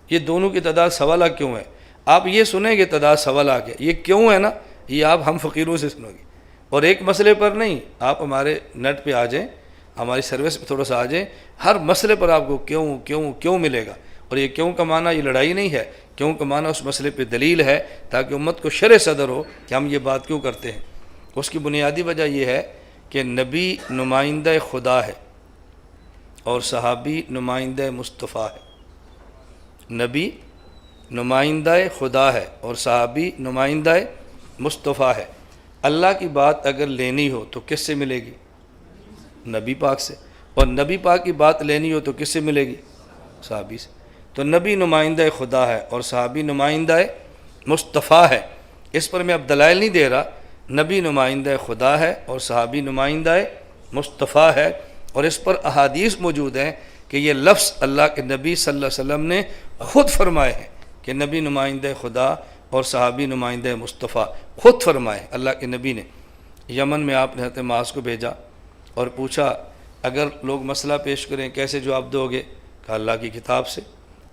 [SPEAKER 1] یہ دونوں کی تعداد 1,25,000 کیوں ہے؟ آپ یہ سنیں گے تعداد 1,25,000 ہے، یہ کیوں ہے نا، یہ آپ ہم فقیروں سے سنو گے، اور ایک مسئلے پر نہیں، آپ ہمارے نیٹ پہ آ جائیں، ہماری سروس پہ تھوڑا سا آ جائیں، ہر مسئلے پر آپ کو کیوں کیوں کیوں ملے گا، اور یہ کیوں کا معنی یہ لڑائی نہیں ہے، کیوں کا معنی اس مسئلے پہ دلیل ہے تاکہ امت کو شرح صدر ہو کہ ہم یہ بات کیوں کرتے ہیں۔ اس کی بنیادی وجہ یہ ہے کہ نبی نمائندہ خدا ہے اور صحابی نمائندہ مصطفیٰ ہے۔ نبی نمائندہ خدا ہے اور صحابی نمائندہ مصطفیٰ ہے۔ اللہ کی بات اگر لینی ہو تو کس سے ملے گی؟ نبی پاک سے، اور نبی پاک کی بات لینی ہو تو کس سے ملے گی؟ صحابی سے۔ تو نبی نمائندہ خدا ہے اور صحابی نمائندہ مصطفیٰ ہے۔ اس پر میں اب دلائل نہیں دے رہا، نبی نمائندہ خدا ہے اور صحابی نمائندہ مصطفیٰ ہے، اور اس پر احادیث موجود ہیں کہ یہ لفظ اللہ کے نبی صلی اللہ علیہ وسلم نے خود فرمائے ہیں کہ نبی نمائندہ خدا اور صحابی نمائندہ مصطفیٰ، خود فرمائے اللہ کے نبی نے۔ یمن میں آپ نے حضرت معاذ کو بھیجا اور پوچھا اگر لوگ مسئلہ پیش کریں کیسے جواب دو گے؟ کہا اللہ کی کتاب سے۔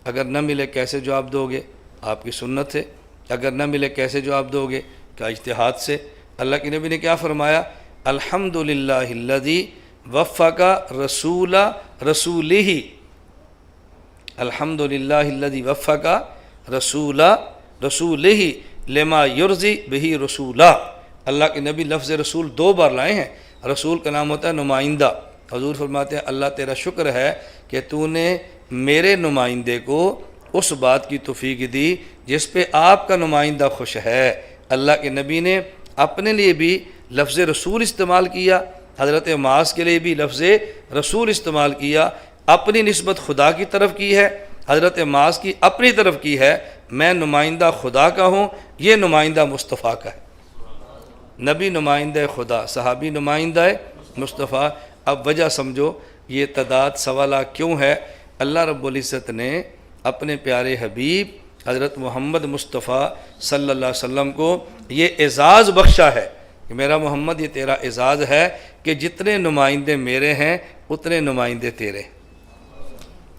[SPEAKER 1] اگر نہ ملے کیسے جواب دو گے؟ آپ کی سنت سے۔ اگر نہ ملے کیسے جواب دو گے؟ کہا اجتہاد سے۔ اللہ کے نبی نے کیا فرمایا؟ الحمدللہ الذی وفق رسول رسولہ، الحمدللہ الذی وفق رسول رسولہ لما یرضی بہ رسولہ۔ اللہ کے نبی لفظ رسول 2 بار لائے ہیں۔ رسول کا نام ہوتا ہے نمائندہ۔ حضور فرماتے ہیں اللہ تیرا شکر ہے کہ تو نے میرے نمائندے کو اس بات کی توفیق دی جس پہ آپ کا نمائندہ خوش ہے۔ اللہ کے نبی نے اپنے لیے بھی لفظ رسول استعمال کیا، حضرت معاذ کے لیے بھی لفظ رسول استعمال کیا، اپنی نسبت خدا کی طرف کی ہے، حضرت معاذ کی اپنی طرف کی ہے، میں نمائندہ خدا کا ہوں، یہ نمائندہ مصطفیٰ کا ہے۔ نبی نمائندہ خدا، صحابی نمائندہ مصطفیٰ۔ اب وجہ سمجھو یہ تعداد 1,25,000 کیوں ہے؟ اللہ رب العزت نے اپنے پیارے حبیب حضرت محمد مصطفیٰ صلی اللہ علیہ وسلم کو یہ اعزاز بخشا ہے کہ میرا محمد یہ تیرا اعزاز ہے کہ جتنے نمائندے میرے ہیں اتنے نمائندے تیرے ہیں۔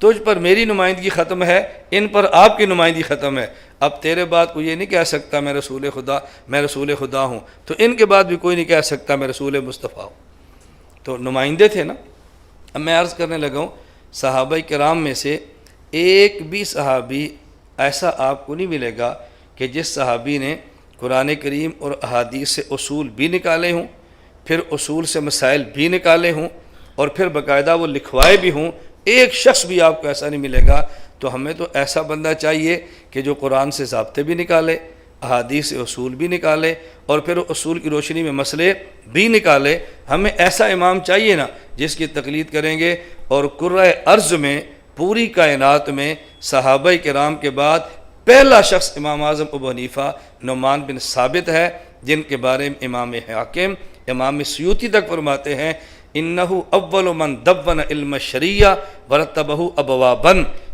[SPEAKER 1] تجھ پر میری نمائندگی ختم ہے، ان پر آپ کی نمائندگی ختم ہے۔ اب تیرے بعد کوئی یہ نہیں کہہ سکتا میں رسول خدا ہوں، تو ان کے بعد بھی کوئی نہیں کہہ سکتا میں رسول مصطفیٰ ہوں۔ تو نمائندے تھے نا۔ اب میں عرض کرنے لگا ہوں صحابہ کرام میں سے ایک بھی صحابی ایسا آپ کو نہیں ملے گا کہ جس صحابی نے قرآن کریم اور احادیث سے اصول بھی نکالے ہوں، پھر اصول سے مسائل بھی نکالے ہوں، اور پھر باقاعدہ وہ لکھوائے بھی ہوں۔ ایک شخص بھی آپ کو ایسا نہیں ملے گا۔ تو ہمیں تو ایسا بندہ چاہیے کہ جو قرآن سے ضابطے بھی نکالے، احادیث سے اصول بھی نکالے، اور پھر اصول کی روشنی میں مسئلے بھی نکالے۔ ہمیں ایسا امام چاہیے نا جس کی تقلید کریں گے۔ اور کرۂ ارض میں، پوری کائنات میں صحابہ کرام کے بعد پہلا شخص امام اعظم ابو حنیفہ نعمان بن ثابت ہے، جن کے بارے میں امام حاکم، امام سیوطی تک فرماتے ہیں انہو اول من دون علم الشریعہ ورتبہ ابوابا۔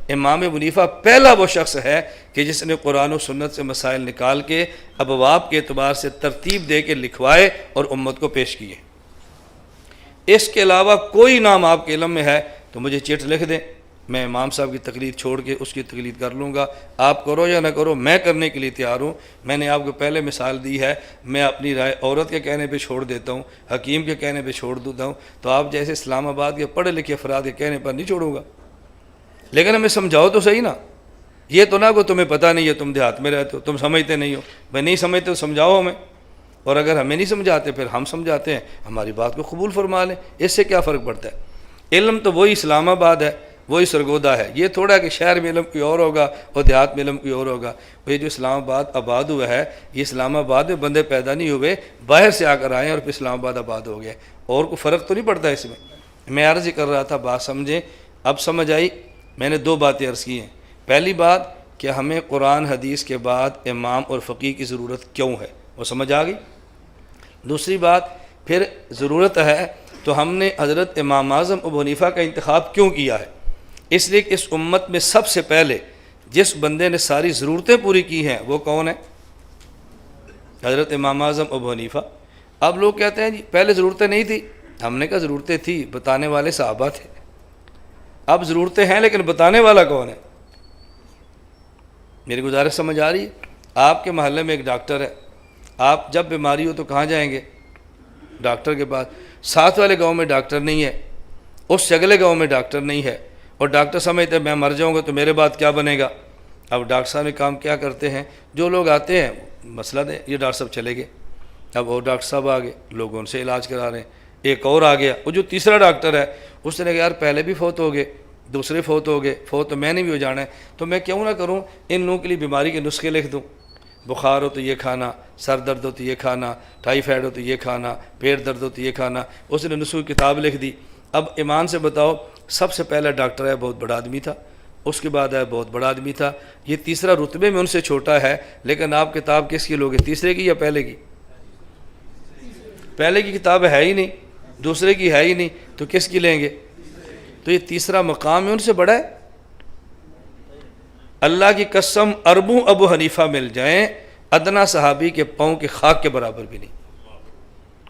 [SPEAKER 1] امام ابو حنیفہ پہلا وہ شخص ہے کہ جس نے قرآن و سنت سے مسائل نکال کے ابواب کے اعتبار سے ترتیب دے کے لکھوائے اور امت کو پیش کیے۔ اس کے علاوہ کوئی نام آپ کے علم میں ہے تو مجھے چٹ لکھ دیں، میں امام صاحب کی تقلید چھوڑ کے اس کی تقلید کر لوں گا، آپ کرو یا نہ کرو میں کرنے کے لیے تیار ہوں۔ میں نے آپ کو پہلے مثال دی ہے، میں اپنی رائے عورت کے کہنے پہ چھوڑ دیتا ہوں، حکیم کے کہنے پہ چھوڑ دیتا ہوں، تو آپ جیسے اسلام آباد کے پڑھے لکھے افراد کے کہنے پر نہیں چھوڑوں گا۔ لیکن ہمیں سمجھاؤ تو صحیح نا، یہ تو نہ کو تمہیں پتہ نہیں ہے، تم دیہات میں رہتے ہو، تم سمجھتے نہیں ہو، بھائی نہیں سمجھتے تو سمجھاؤ ہمیں، اور اگر ہمیں نہیں سمجھاتے پھر ہم سمجھاتے ہیں، ہماری بات کو قبول فرما لیں، اس سے کیا فرق پڑتا ہے؟ علم تو وہی اسلام آباد ہے، وہی سرگودا ہے، یہ تھوڑا کہ شہر میں علم کوئی اور ہوگا اور دیہات میں علم کوئی اور ہوگا۔ یہ جو اسلام آباد آباد ہوا ہے، یہ اسلام آباد میں بندے پیدا نہیں ہوئے، باہر سے آ کر آئے اور پھر اسلام آباد آباد ہو گیا، اور کوئی فرق تو نہیں پڑتا اس میں۔ میں عرض کر رہا تھا، بات سمجھیں، اب سمجھ آئی؟ میں نے 2 باتیں عرض کی ہیں۔ پہلی بات کہ ہمیں قرآن حدیث کے بعد امام اور فقیہ کی ضرورت کیوں ہے، وہ سمجھ آ گئی۔ دوسری بات، پھر ضرورت ہے تو ہم نے حضرت امام اعظم ابو حنیفہ کا انتخاب کیوں کیا ہے؟ اس لیے کہ اس امت میں سب سے پہلے جس بندے نے ساری ضرورتیں پوری کی ہیں وہ کون ہے؟ حضرت امام اعظم ابو حنیفہ۔ اب لوگ کہتے ہیں جی پہلے ضرورتیں نہیں تھی، ہم نے کہا ضرورتیں تھی، بتانے والے صحابہ تھے۔ اب ضرورتیں ہیں لیکن بتانے والا کون ہے؟ میری گزارش سمجھ آ رہی ہے؟ آپ کے محلے میں ایک ڈاکٹر ہے، آپ جب بیماری ہو تو کہاں جائیں گے؟ ڈاکٹر کے پاس۔ ساتھ والے گاؤں میں ڈاکٹر نہیں ہے، اس اگلے گاؤں میں ڈاکٹر نہیں ہے، اور ڈاکٹر سمجھتے ہیں میں مر جاؤں گا تو میرے بعد کیا بنے گا؟ اب ڈاکٹر صاحب نے کام کیا کرتے ہیں، جو لوگ آتے ہیں مسئلہ دیں، یہ ڈاکٹر صاحب چلے گئے، اب اور ڈاکٹر صاحب آ گئے، لوگ ان سے علاج کرا رہے ہیں، ایک اور آ گیا، وہ جو تیسرا ڈاکٹر ہے اس نے کہا یار پہلے بھی فوت ہو گئے، دوسرے فوت ہو گئے، فوت تو میں نے بھی ہو جانا ہے، تو میں کیوں نہ کروں ان لوگوں کے لیے بیماری کے نسخے لکھ دوں، بخار ہو تو یہ کھانا، سر درد ہو تو یہ کھانا، ٹائیفائڈ ہو تو یہ کھانا، پیٹ درد ہو تو یہ کھانا۔ اس نے نسخوں کی کتاب لکھ دی۔ اب ایمان سے بتاؤ، سب سے پہلا ڈاکٹر ہے بہت بڑا آدمی تھا، اس کے بعد ہے بہت بڑا آدمی تھا، یہ تیسرا رتبے میں ان سے چھوٹا ہے، لیکن آپ کتاب کس کی لوگے، تیسرے کی یا پہلے کی؟ پہلے کی کتاب ہے ہی نہیں، دوسرے کی ہے ہی نہیں، تو کس کی لیں گے؟ تو یہ تیسرا مقام ہے، ان سے بڑا ہے۔ اللہ کی قسم اربوں ابو حنیفہ مل جائیں، ادنا صحابی کے پاؤں کے خاک کے برابر بھی نہیں۔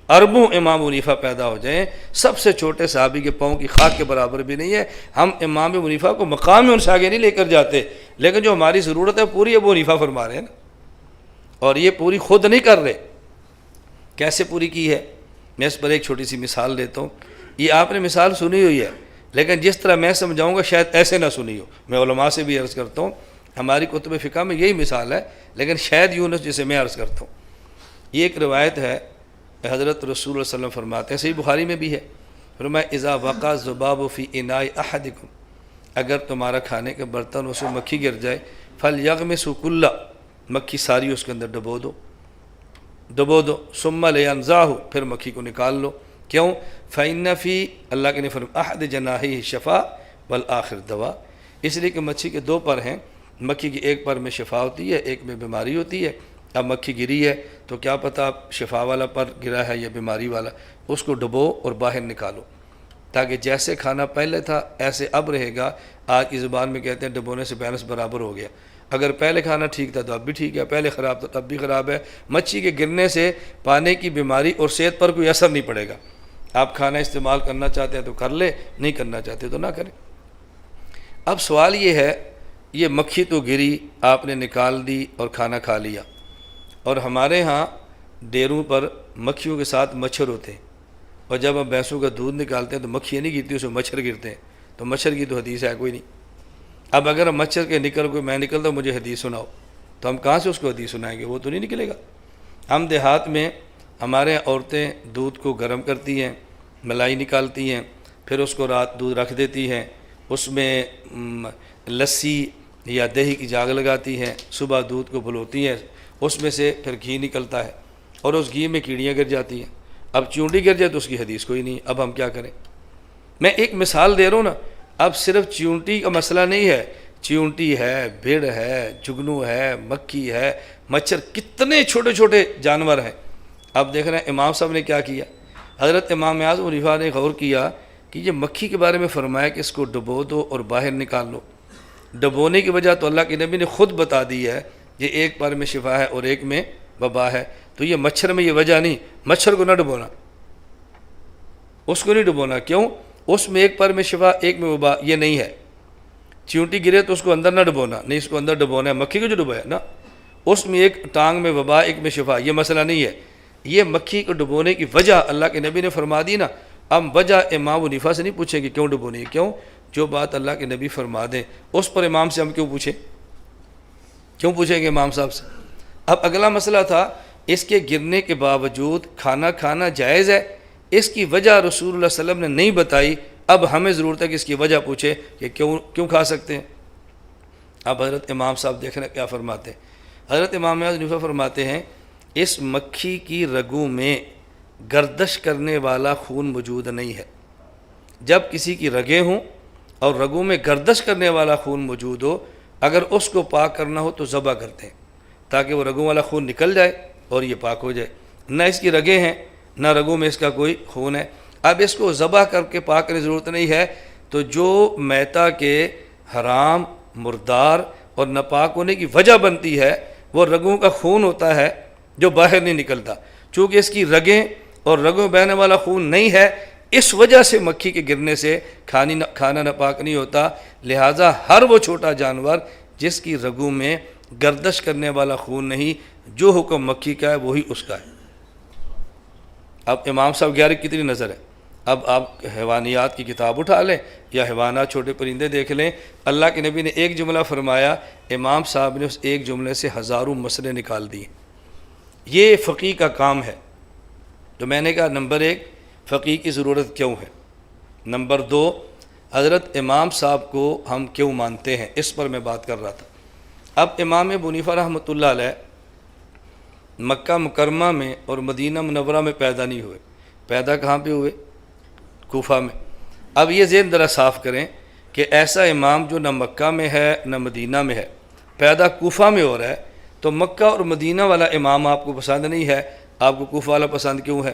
[SPEAKER 1] اربوں امام حنیفہ پیدا ہو جائیں، سب سے چھوٹے صحابی کے پاؤں کی خاک کے برابر بھی نہیں ہے۔ ہم امام ابو حنیفہ کو مقام میں ان سے آگے نہیں لے کر جاتے، لیکن جو ہماری ضرورت ہے پوری ابو حنیفہ فرما رہے ہیں نا، اور یہ پوری خود نہیں کر رہے۔ کیسے پوری کی ہے؟ میں اس پر ایک چھوٹی سی مثال دیتا ہوں۔ یہ آپ نے مثال سنی ہوئی ہے، لیکن جس طرح میں سمجھاؤں گا شاید ایسے نہ سنی ہو۔ میں علماء سے بھی عرض کرتا ہوں، ہماری کتب فقہ میں یہی مثال ہے، لیکن شاید یونس جسے میں عرض کرتا ہوں۔ یہ ایک روایت ہے، حضرت رسول اللہ صلی اللہ علیہ وسلم فرماتے ہیں، صحیح بخاری میں بھی ہے، فرمایا اذا وقع الذباب فی اناء احدکم، اگر تمہارا کھانے کا برتن اس میں مکھی گر جائے، فلیغمسوا کلہ، مکھی ساری اس کے اندر ڈبو دو، ثم لینزعہ، پھر مکھی کو نکال لو۔ کیوں؟ فإن فی، اللہ کے نے فرمایا احد جناحیہ شفاء والآخر دوا، اس لیے کہ مچھی کے 2 پر ہیں، مکھی کی ایک پر میں شفا ہوتی ہے، ایک میں بیماری ہوتی ہے۔ اب مکھی گری ہے تو کیا پتہ شفا والا پر گرا ہے یا بیماری والا، اس کو ڈبو اور باہر نکالو، تاکہ جیسے کھانا پہلے تھا ایسے اب رہے گا۔ آج کی زبان میں کہتے ہیں ڈبونے سے بیلنس برابر ہو گیا، اگر پہلے کھانا ٹھیک تھا تو اب بھی ٹھیک ہے، پہلے خراب تھا تو اب بھی خراب ہے۔ مچھی کے گرنے سے پانے کی بیماری اور صحت پر کوئی اثر نہیں پڑے گا۔ آپ کھانا استعمال کرنا چاہتے ہیں تو کر لے، نہیں کرنا چاہتے تو نہ کریں۔ اب سوال یہ ہے، یہ مکھی تو گری، آپ نے نکال دی اور کھانا کھا لیا، اور ہمارے ہاں ڈیروں پر مکھیوں کے ساتھ مچھر ہوتے ہیں، اور جب ہم بھینسوں کا دودھ نکالتے ہیں تو مکھیاں نہیں گرتی، اس میں مچھر گرتے ہیں، تو مچھر کی تو حدیث ہے کوئی نہیں۔ اب اگر ہم مچھر کے نکل کوئی میں نکلتا ہوں مجھے حدیث سناؤ، تو ہم کہاں سے اس کو حدیث سنائیں گے؟ وہ تو نہیں نکلے گا۔ ہم دیہات میں ہمارے عورتیں دودھ کو گرم کرتی ہیں، ملائی نکالتی ہیں، پھر اس کو رات دودھ رکھ دیتی ہیں، اس میں لسی یا دہی کی جاگ لگاتی ہیں، صبح دودھ کو بلوتی ہیں، اس میں سے پھر گھی نکلتا ہے، اور اس گھی میں کیڑیاں گر جاتی ہیں۔ اب چونٹی گر جائے تو اس کی حدیث کوئی نہیں، اب ہم کیا کریں؟ میں ایک مثال دے رہا ہوں نا، اب صرف چونٹی کا مسئلہ نہیں ہے، چونٹی ہے، بھیڑ ہے، جگنو ہے، مکھی ہے، مچھر، کتنے چھوٹے چھوٹے جانور ہیں۔ اب دیکھ رہے ہیں امام صاحب نے کیا کیا، حضرت امام اعظم حنیفہ نے غور کیا کہ یہ مکھی کے بارے میں فرمایا کہ اس کو ڈبو دو اور باہر نکال لو۔ ڈبونے کی وجہ تو اللہ کے نبی نے خود بتا دی ہے، یہ ایک پر میں شفا ہے اور ایک میں وبا ہے، تو یہ مچھر میں یہ وجہ نہیں، مچھر کو نہ ڈبونا۔ اس کو نہیں ڈبونا. کیوں؟ اس میں ایک پر میں شفا ایک میں وبا، یہ نہیں ہے. چیونٹی گرے تو اس کو اندر نہ ڈبونا، نہیں اس کو اندر ڈبونا ہے. مکھی کو جو ڈبویا نا، اس میں ایک ٹانگ میں وبا ایک میں شفا، یہ مسئلہ نہیں ہے. یہ مکھی کو ڈبونے کی وجہ اللہ کے نبی نے فرما دی نا. اب وجہ امام حنیفہ سے نہیں پوچھیں کہ کیوں ڈبونی ہے. کیوں؟ جو بات اللہ کے نبی فرما دیں اس پر امام سے ہم کیوں پوچھیں؟ کیوں پوچھیں گے امام صاحب سے؟ اب اگلا مسئلہ تھا اس کے گرنے کے باوجود کھانا کھانا جائز ہے. اس کی وجہ رسول اللہ صلی اللہ علیہ وسلم نے نہیں بتائی. اب ہمیں ضرورت ہے کہ اس کی وجہ پوچھے کہ کیوں کھا سکتے ہیں. اب حضرت امام صاحب دیکھنا کیا فرماتے ہیں. حضرت امام حنیفہ فرماتے ہیں اس مکھی کی رگوں میں گردش کرنے والا خون موجود نہیں ہے. جب کسی کی رگیں ہوں اور رگوں میں گردش کرنے والا خون موجود ہو، اگر اس کو پاک کرنا ہو تو ذبح کرتے ہیں تاکہ وہ رگوں والا خون نکل جائے اور یہ پاک ہو جائے. نہ اس کی رگیں ہیں نہ رگوں میں اس کا کوئی خون ہے. اب اس کو ذبح کر کے پاک کرنے کی ضرورت نہیں ہے. تو جو میتہ کے حرام، مردار اور ناپاک ہونے کی وجہ بنتی ہے وہ رگوں کا خون ہوتا ہے جو باہر نہیں نکلتا. چونکہ اس کی رگیں اور رگوں بہنے والا خون نہیں ہے، اس وجہ سے مکھی کے گرنے سے کھانا ناپاک نہیں ہوتا. لہٰذا ہر وہ چھوٹا جانور جس کی رگوں میں گردش کرنے والا خون نہیں، جو حکم مکھی کا ہے وہی اس کا ہے. اب امام صاحب 11 کتنی نظر ہے؟ اب آپ حیوانیات کی کتاب اٹھا لیں یا حیوانات چھوٹے پرندے دیکھ لیں. اللہ کے نبی نے ایک جملہ فرمایا، امام صاحب نے اس ایک جملے سے ہزاروں مسئلے نکال دیے. یہ فقیہ کا کام ہے. تو میں نے کہا نمبر 1 فقیہ کی ضرورت کیوں ہے، نمبر 2 حضرت امام صاحب کو ہم کیوں مانتے ہیں، اس پر میں بات کر رہا تھا. اب امام ابو حنیفہ رحمۃ اللہ علیہ مکہ مکرمہ میں اور مدینہ منورہ میں پیدا نہیں ہوئے. پیدا کہاں پہ ہوئے؟ کوفہ میں. اب یہ ذہن ذرا صاف کریں کہ ایسا امام جو نہ مکہ میں ہے نہ مدینہ میں ہے، پیدا کوفہ میں ہو رہا ہے، تو مکہ اور مدینہ والا امام آپ کو پسند نہیں ہے، آپ کو کوفہ والا پسند کیوں ہے؟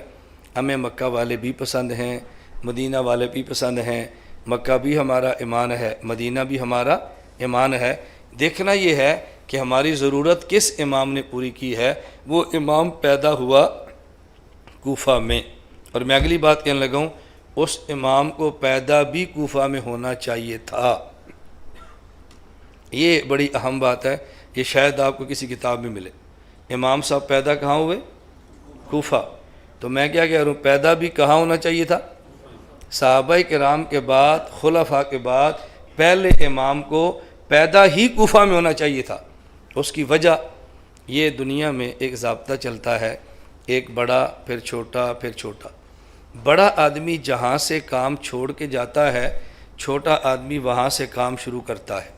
[SPEAKER 1] ہمیں مکہ والے بھی پسند ہیں، مدینہ والے بھی پسند ہیں. مکہ بھی ہمارا ایمان ہے، مدینہ بھی ہمارا ایمان ہے. دیکھنا یہ ہے کہ ہماری ضرورت کس امام نے پوری کی ہے. وہ امام پیدا ہوا کوفہ میں. اور میں اگلی بات کہنے لگا ہوں، اس امام کو پیدا بھی کوفہ میں ہونا چاہیے تھا. یہ بڑی اہم بات ہے، یہ شاید آپ کو کسی کتاب میں ملے. امام صاحب پیدا کہاں ہوئے؟ کوفہ. تو میں کیا کہہ رہا ہوں، پیدا بھی کہاں ہونا چاہیے تھا؟ صحابہ کرام کے بعد، خلفاء کے بعد پہلے امام کو پیدا ہی کوفہ میں ہونا چاہیے تھا. اس کی وجہ یہ دنیا میں ایک ضابطہ چلتا ہے، ایک بڑا پھر چھوٹا پھر چھوٹا. بڑا آدمی جہاں سے کام چھوڑ کے جاتا ہے، چھوٹا آدمی وہاں سے کام شروع کرتا ہے.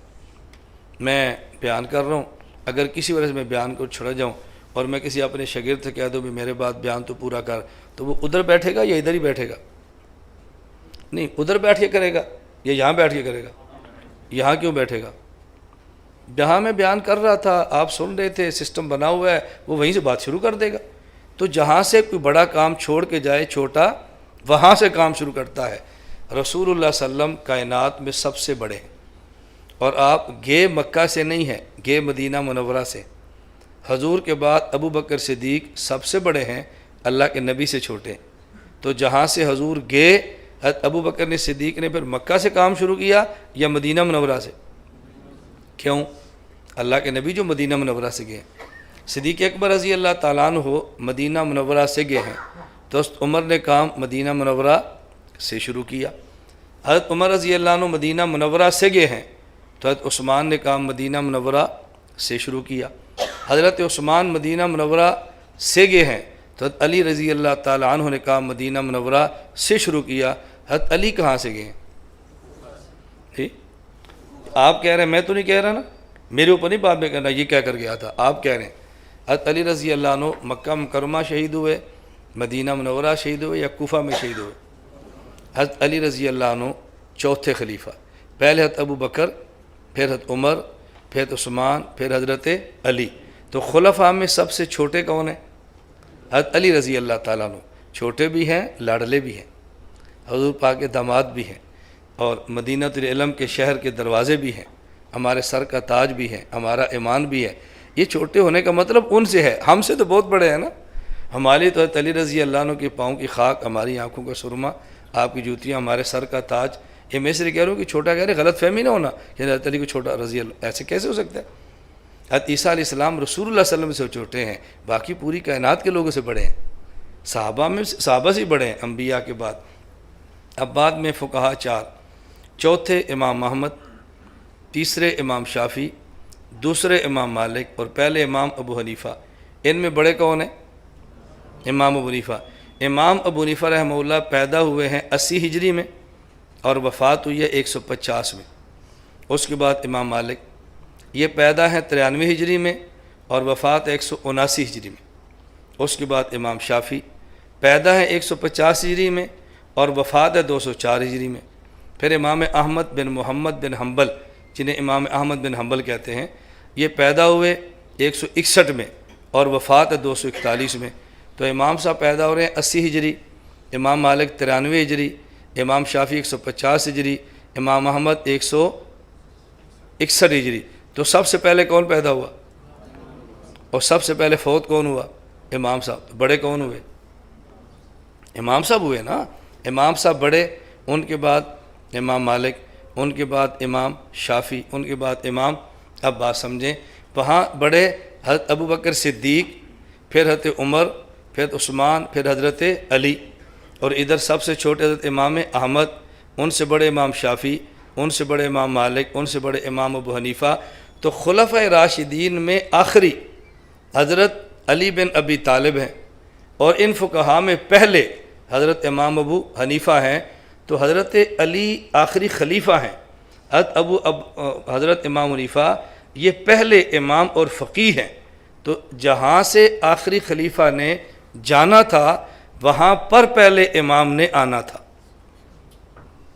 [SPEAKER 1] میں بیان کر رہا ہوں، اگر کسی وجہ سے میں بیان کو چھوڑ جاؤں اور میں کسی اپنے شاگرد سے کہہ دوں بھی میرے بات بیان تو پورا کر، تو وہ ادھر بیٹھے گا یا ادھر ہی بیٹھے گا؟ نہیں، ادھر بیٹھ کے کرے گا یا یہاں بیٹھ کے کرے گا؟ یہاں کیوں بیٹھے گا؟ جہاں میں بیان کر رہا تھا آپ سن رہے تھے، سسٹم بنا ہوا ہے، وہ وہیں سے بات شروع کر دے گا. تو جہاں سے کوئی بڑا کام چھوڑ کے جائے، چھوٹا وہاں سے کام شروع کرتا ہے. رسول اللہ صلی اللہ علیہ وسلم کائنات میں سب سے بڑے ہیں، اور آپ گئے مکہ سے نہیں ہیں، گئے مدینہ منورہ سے. حضور کے بعد ابو بکر صدیق سب سے بڑے ہیں، اللہ کے نبی سے چھوٹے. تو جہاں سے حضور گئے، حضرت ابو بکر نے صدیق نے پھر مکہ سے کام شروع کیا یا مدینہ منورہ سے؟ کیوں؟ اللہ کے نبی جو مدینہ منورہ سے گئے. صدیق اکبر رضی اللہ تعالیٰ عنہ مدینہ منورہ سے گئے ہیں، تو حضرت عمر نے کام مدینہ منورہ سے شروع کیا. حضرت عمر رضی اللہ عنہ مدینہ منورہ سے گئے ہیں، تو حضرت عثمان نے کام مدینہ منورہ سے شروع کیا. حضرت عثمان مدینہ منورہ سے گئے ہیں، تو حضرت علی رضی اللہ تعالیٰ عنہ نے کام مدینہ منورہ سے شروع کیا. حضرت علی کہاں سے گئے ہیں؟ ٹھیک، آپ کہہ رہے ہیں، میں تو نہیں کہہ رہا نا، میرے اوپر نہیں بات میں کرنا یہ کہہ کر گیا تھا، آپ کہہ رہے ہیں. حضرت علی رضی اللہ عنہ مکہ مکرمہ شہید ہوئے، مدینہ منورہ شہید ہوئے یا کوفہ میں شہید ہوئے؟ حضرت علی رضی اللہ عنہ چوتھے خلیفہ، پہلے حضرت ابو بکر، پھر حضرت عمر، پھر حضرت عثمان، پھر حضرت علی. تو خلفاء میں سب سے چھوٹے کون ہیں؟ حضرت علی رضی اللہ تعالیٰ عنہ. چھوٹے بھی ہیں، لاڈلے بھی ہیں، حضور پاک کے داماد بھی ہیں، اور مدینہ العلم کے شہر کے دروازے بھی ہیں، ہمارے سر کا تاج بھی ہیں، ہمارا ایمان بھی ہے. یہ چھوٹے ہونے کا مطلب ان سے ہے، ہم سے تو بہت بڑے ہیں نا. ہماری تو حضرت علی رضی اللہ عنہ کے پاؤں کی خاک، ہماری آنکھوں کا سرما، آپ کی جوتیاں ہمارے سر کا تاج. یہ میں سے کہہ رہا ہوں کہ چھوٹا کہہ رہے غلط فہمی نہ ہونا کہ حضرت علی کو چھوٹا رضی اللہ, ایسے کیسے ہو سکتا ہے؟ حضرت عیسیٰ علیہ السلام رسول اللہ صلی اللہ علیہ وسلم سے چھوٹے ہیں, باقی پوری کائنات کے لوگوں سے بڑے ہیں, صحابہ سے بڑے ہیں انبیاء کے بعد. اب بعد میں فقہا 4, چوتھے امام محمد, تیسرے امام شافعی, دوسرے امام مالک اور پہلے امام ابو حنیفہ. ان میں بڑے کون ہیں؟ امام ابو حنیفہ. امام ابو حنیفہ رحمہ اللہ پیدا ہوئے ہیں 80 ہجری میں اور وفات ہوئی ہے 150 میں. اس کے بعد امام مالک, یہ پیدا ہیں 93 ہجری میں اور وفات 179 ہجری میں. اس کے بعد امام شافعی پیدا ہے 150 ہجری میں اور وفات ہے 204 ہجری میں. پھر امام احمد بن محمد بن حنبل, جنہیں امام احمد بن حنبل کہتے ہیں, یہ پیدا ہوئے 161 میں اور وفات ہے 241 میں. تو امام صاحب پیدا ہو رہے ہیں 80 ہجری, امام مالک 93 ہجری, امام شافعی 150 ہجری, امام احمد 161 ہجری. تو سب سے پہلے کون پیدا ہوا اور سب سے پہلے فوت کون ہوا؟ امام صاحب. بڑے کون ہوئے؟ امام صاحب ہوئے نا. امام صاحب بڑے, ان کے بعد امام مالک, ان کے بعد امام شافعی, ان کے بعد امام. اب بات سمجھیں, وہاں بڑے حضرت ابو بکر صدیق, پھر حضرت عمر, پھر عثمان, پھر حضرت علی, اور ادھر سب سے چھوٹے حضرت امام احمد, ان سے بڑے امام شافعی, ان سے بڑے امام مالک, ان سے بڑے امام ابو حنیفہ. تو خلفۂ راشدین میں آخری حضرت علی بن ابی طالب ہیں, اور ان فقہا میں پہلے حضرت امام ابو حنیفہ ہیں. تو حضرت علی آخری خلیفہ ہیں. حضرت امام حنیفہ یہ پہلے امام اور فقیہ ہیں. تو جہاں سے آخری خلیفہ نے جانا تھا وہاں پر پہلے امام نے آنا تھا.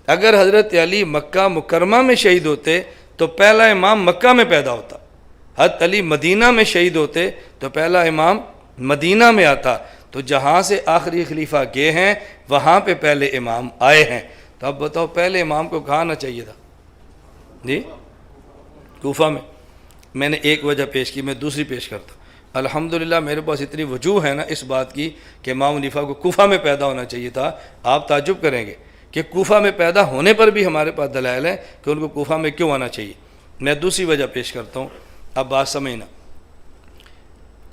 [SPEAKER 1] اگر حضرت علی مکہ مکرمہ میں شہید ہوتے تو پہلا امام مکہ میں پیدا ہوتا. حضرت علی مدینہ میں شہید ہوتے تو پہلا امام مدینہ میں آتا. تو جہاں سے آخری خلیفہ گئے ہیں وہاں پہ پہلے امام آئے ہیں. تو اب بتاؤ پہلے امام کو کہاں آنا چاہیے تھا؟ جی کوفہ میں. میں نے ایک وجہ پیش کی, میں دوسری پیش کرتا ہوں. الحمدللہ میرے پاس اتنی وجوہ ہے نا اس بات کی کہ امام حنیفہ کو کوفہ میں پیدا ہونا چاہیے تھا. آپ تعجب کریں گے کہ کوفہ میں پیدا ہونے پر بھی ہمارے پاس دلائل ہیں کہ ان کو کوفہ میں کیوں آنا چاہیے. میں دوسری وجہ پیش کرتا ہوں, اب بات سمجھنا.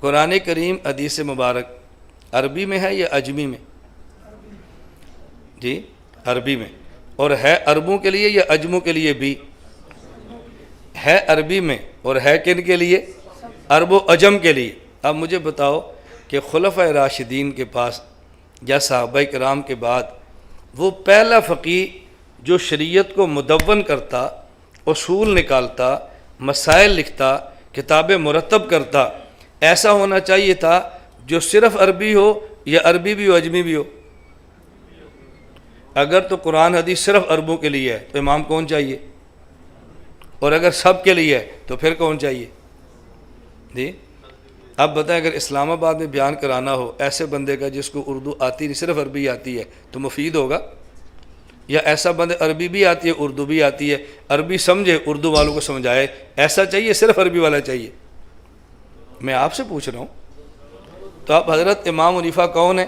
[SPEAKER 1] قرآن کریم حدیث مبارک عربی میں ہے یا عجمی میں؟ جی عربی میں. اور ہے عربوں کے لیے یا عجموں کے لیے بھی؟ ہے عربی میں. اور ہے کن کے لیے؟ عرب و عجم کے لیے. اب مجھے بتاؤ کہ خلفۂ راشدین کے پاس یا صحابہ کرام کے بعد وہ پہلا فقیہ جو شریعت کو مدون کرتا, اصول نکالتا, مسائل لکھتا, کتابیں مرتب کرتا, ایسا ہونا چاہیے تھا جو صرف عربی ہو یا عربی بھی ہو عجمی بھی ہو. اگر تو قرآن حدیث صرف عربوں کے لیے ہے تو امام کون چاہیے؟ اور اگر سب کے لیے ہے تو پھر کون چاہیے؟ جی اب بتائیں, اگر اسلام آباد میں بیان کرانا ہو ایسے بندے کا جس کو اردو آتی نہیں صرف عربی آتی ہے تو مفید ہوگا؟ یا ایسا بندے عربی بھی آتی ہے اردو بھی آتی ہے, عربی سمجھے اردو والوں کو سمجھائے, ایسا چاہیے صرف عربی والا چاہیے؟ میں آپ سے پوچھ رہا ہوں. تو اب حضرت امام حنیفہ کون ہے؟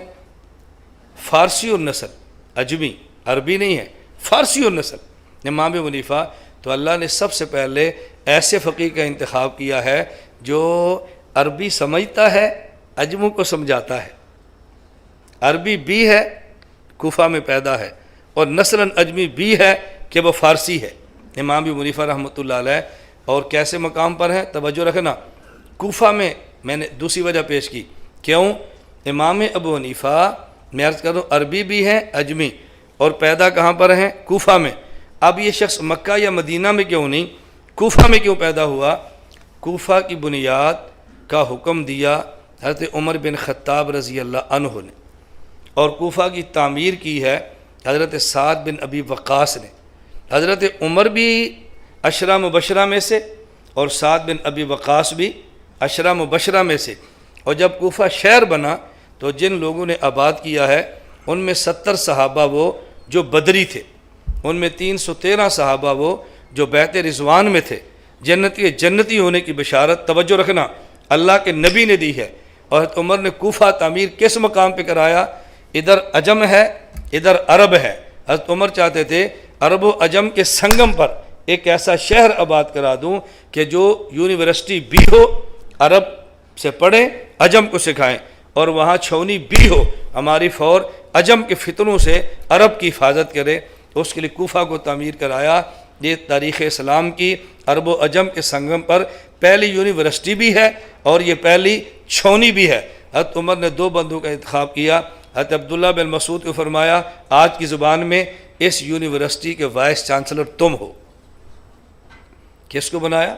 [SPEAKER 1] فارسی النسل, عجمی, عربی نہیں ہے, فارسی النسل امام حنیفہ. تو اللہ نے سب سے پہلے ایسے فقیہ کا انتخاب کیا ہے جو عربی سمجھتا ہے, عجموں کو سمجھاتا ہے. عربی بھی ہے, کوفہ میں پیدا ہے, اور نسلاً عجمی بھی ہے کہ وہ فارسی ہے. امام ابو حنیفہ رحمۃ اللہ علیہ. اور کیسے مقام پر ہیں توجہ رکھنا. کوفہ میں نے دوسری وجہ پیش کی. کیوں؟ امام ابو حنیفہ میں عرض کر رہا ہوں عربی بھی ہیں عجمی, اور پیدا کہاں پر ہیں؟ کوفہ میں. اب یہ شخص مکہ یا مدینہ میں کیوں نہیں, کوفہ میں کیوں پیدا ہوا؟ کوفہ کی بنیاد کا حکم دیا حضرت عمر بن خطاب رضی اللہ عنہ نے, اور کوفہ کی تعمیر کی ہے حضرت سعد بن ابی وقاص نے. حضرت عمر بھی عشرہ مبشرہ میں سے اور سعد بن ابی وقاص بھی عشرہ مبشرہ میں سے. اور جب کوفہ شہر بنا تو جن لوگوں نے آباد کیا ہے ان میں 70 صحابہ وہ جو بدری تھے, ان میں 313 صحابہ وہ جو بیعت رضوان میں تھے. جنتی ہونے کی بشارت توجہ رکھنا اللہ کے نبی نے دی ہے. اور عمر نے کوفہ تعمیر کس مقام پہ کرایا؟ ادھر عجم ہے ادھر عرب ہے, حضرت عمر چاہتے تھے عرب و عجم کے سنگم پر ایک ایسا شہر آباد کرا دوں کہ جو یونیورسٹی بھی ہو، عرب سے پڑھیں، عجم کو سکھائیں، اور وہاں چھونی بھی ہو، ہماری فور عجم کے فتنوں سے عرب کی حفاظت کرے۔ اس کے لیے کوفہ کو تعمیر کرایا۔ یہ تاریخ اسلام کی عرب و عجم کے سنگم پر پہلی یونیورسٹی بھی ہے اور یہ پہلی چھونی بھی ہے۔ حضرت عمر نے دو بندوں کا انتخاب کیا۔ حضرت عبداللہ بن مسعود کو فرمایا آج کی زبان میں اس یونیورسٹی کے وائس چانسلر تم ہو۔ کس کو بنایا؟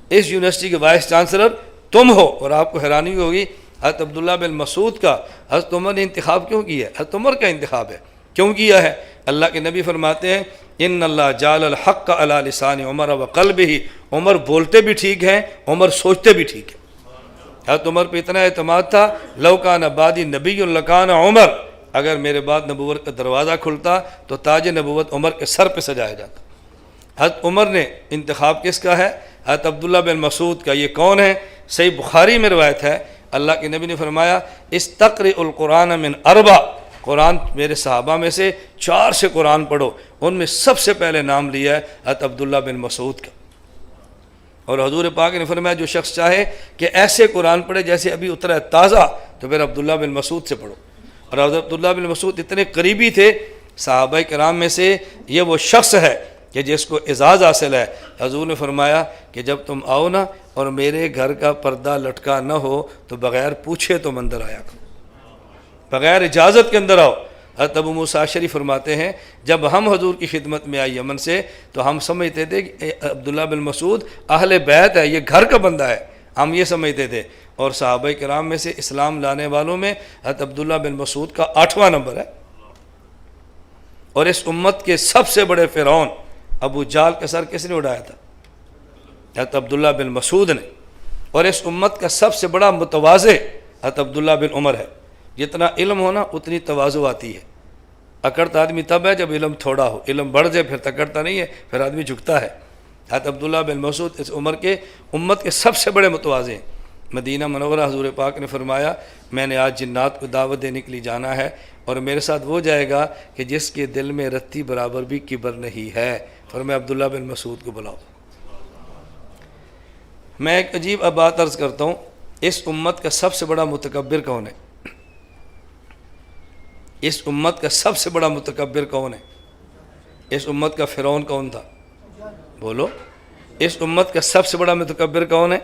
[SPEAKER 1] اس یونیورسٹی کے وائس چانسلر تم ہو۔ اور آپ کو حیرانی ہوگی حضرت عبداللہ بن مسعود کا حضرت عمر نے انتخاب کیوں کیا ہے؟ حضرت عمر کا انتخاب ہے، کیوں کیا ہے؟ اللہ کے نبی فرماتے ہیں ان اللہ جعل الحق علی لسان عمر وقلبہ، عمر بولتے بھی ٹھیک ہیں، عمر سوچتے بھی ٹھیک ہیں۔ حضرت عمر پہ اتنا اعتماد تھا لو کان بعدی نبی لکان عمر، اگر میرے بعد نبوت کا دروازہ کھلتا تو تاج نبوت عمر کے سر پہ سجایا جاتا۔ حضرت عمر نے انتخاب کس کا ہے؟ حضرت عبداللہ بن مسعود کا۔ یہ کون ہے؟ صحیح بخاری میں روایت ہے، اللہ کے نبی نے فرمایا استقرئ القرآن من اربع، قرآن میرے صحابہ میں سے 4 سے قرآن پڑھو۔ ان میں سب سے پہلے نام لیا ہے حضرت عبداللہ بن مسعود کا۔ اور حضور پاک نے فرمایا جو شخص چاہے کہ ایسے قرآن پڑھے جیسے ابھی اترا ہے تازہ، تو پھر عبداللہ بن مسعود سے پڑھو۔ اور حضرت عبداللہ بن مسعود اتنے قریبی تھے صحابہ کرام میں سے، یہ وہ شخص ہے کہ جس کو اعزاز حاصل ہے۔ حضور نے فرمایا کہ جب تم آؤ نا اور میرے گھر کا پردہ لٹکا نہ ہو تو بغیر پوچھے تم اندر آیا کرو، بغیر اجازت کے اندر آؤ۔ حضرت ابو موسیٰ اشعری فرماتے ہیں جب ہم حضور کی خدمت میں آئے یمن سے تو ہم سمجھتے تھے کہ عبداللہ بن مسعود اہل بیت ہے، یہ گھر کا بندہ ہے، ہم یہ سمجھتے تھے۔ اور صحابہ کرام میں سے اسلام لانے والوں میں حضرت عبداللہ بن مسعود کا 8واں نمبر ہے۔ اور اس امت کے سب سے بڑے فرعون ابو جہل کا سر کس نے اڑایا تھا؟ حضرت عبداللہ بن مسعود نے۔ اور اس امت کا سب سے بڑا متواضع حضرت عبداللہ بن عمر ہے۔ جتنا علم ہونا اتنی تواضع آتی ہے۔ اکڑتا آدمی تب ہے جب علم تھوڑا ہو، علم بڑھ جائے پھر تکڑتا نہیں ہے، پھر آدمی جھکتا ہے۔ حضرت عبداللہ بن مسعود اس عمر کے امت کے سب سے بڑے متواضع ہیں۔ مدینہ منورہ حضور پاک نے فرمایا میں نے آج جنات کو دعوت دینے کے لیے جانا ہے اور میرے ساتھ وہ جائے گا کہ جس کے دل میں رتی برابر بھی کبر نہیں ہے، فرمایا عبداللہ بن مسعود کو بلاؤ۔ میں ایک عجیب بات عرض کرتا ہوں، اس امت کا سب سے بڑا متکبر کون ہے؟ اس امت کا سب سے بڑا متکبر کون ہے؟ اس امت کا فرعون کون تھا؟ بولو۔ اس امت کا سب سے بڑا متکبر کون ہے؟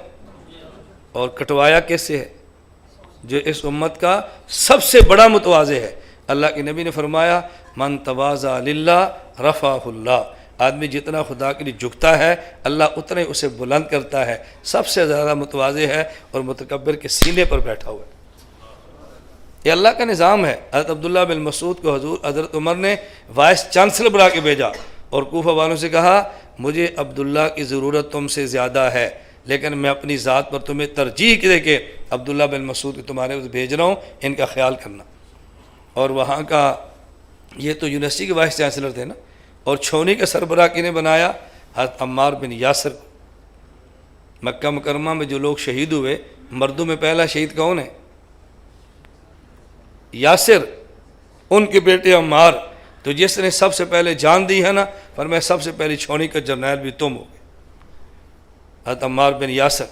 [SPEAKER 1] اور کٹوایا کس سے ہے؟ جو اس امت کا سب سے بڑا متواضع ہے۔ اللہ کے نبی نے فرمایا من تواضع للہ رفعہ اللہ، آدمی جتنا خدا کے لیے جھکتا ہے اللہ اتنا ہی اسے بلند کرتا ہے۔ سب سے زیادہ متواضع ہے اور متکبر کے سینے پر بیٹھا ہوا ہے۔ یہ اللہ کا نظام ہے۔ حضرت عبداللہ بن مسعود کو حضرت عمر نے وائس چانسلر بنا کے بھیجا اور کوفہ والوں سے کہا مجھے عبداللہ کی ضرورت تم سے زیادہ ہے، لیکن میں اپنی ذات پر تمہیں ترجیح دے کے عبداللہ بن مسعود کو تمہارے پاس بھیج رہا ہوں، ان کا خیال کرنا۔ اور وہاں کا یہ تو یونیورسٹی کے وائس چانسلر تھے نا، اور چھونی کا سربراہ کنے بنایا؟ حضرت عمار بن یاسر کو۔ مکہ مکرمہ میں جو لوگ شہید ہوئے مردوں میں پہلا شہید کون ہے؟ یاسر، ان کے بیٹے عمار۔ تو جس نے سب سے پہلے جان دی ہے نا، فرمایا سب سے پہلی چھونی کا جرنیل بھی تم ہو گئے، حضرت عمار بن یاسر۔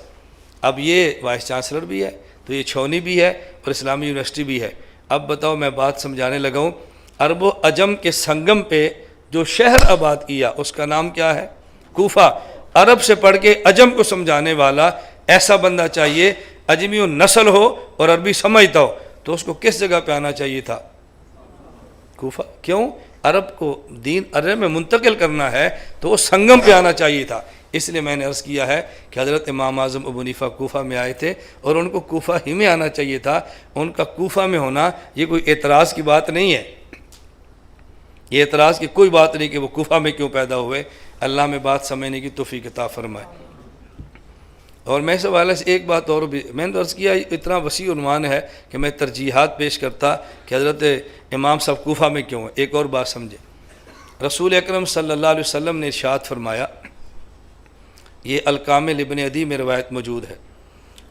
[SPEAKER 1] اب یہ وائس چانسلر بھی ہے تو یہ چھونی بھی ہے اور اسلامی یونیورسٹی بھی ہے۔ اب بتاؤ، میں بات سمجھانے لگا ہوں، عرب و عجم کے سنگم پہ جو شہر آباد کیا اس کا نام کیا ہے؟ کوفہ۔ عرب سے پڑھ کے عجم کو سمجھانے والا ایسا بندہ چاہیے، عجمی نسل ہو اور عربی سمجھتا ہو، تو اس کو کس جگہ پہ آنا چاہیے تھا؟ کوفہ۔ کیوں؟ عرب کو دین عرب میں منتقل کرنا ہے تو وہ سنگم پہ آنا چاہیے تھا۔ اس لیے میں نے عرض کیا ہے کہ حضرت امام اعظم ابو حنیفہ کوفہ میں آئے تھے اور ان کو کوفہ ہی میں آنا چاہیے تھا۔ ان کا کوفہ میں ہونا یہ کوئی اعتراض کی بات نہیں ہے، یہ اعتراض کی کوئی بات نہیں کہ وہ کوفہ میں کیوں پیدا ہوئے۔ اللہ میں بات سمجھنے کی توفیق عطا فرمائے۔ اور میں اس حوالے سے ایک بات اور بھی میں نے عرض کیا، اتنا وسیع عنوان ہے کہ میں ترجیحات پیش کرتا کہ حضرت امام صاحب کوفہ میں کیوں ہیں۔ ایک اور بات سمجھے، رسول اکرم صلی اللہ علیہ وسلم نے ارشاد فرمایا، یہ الکامل ابن عدی میں روایت موجود ہے،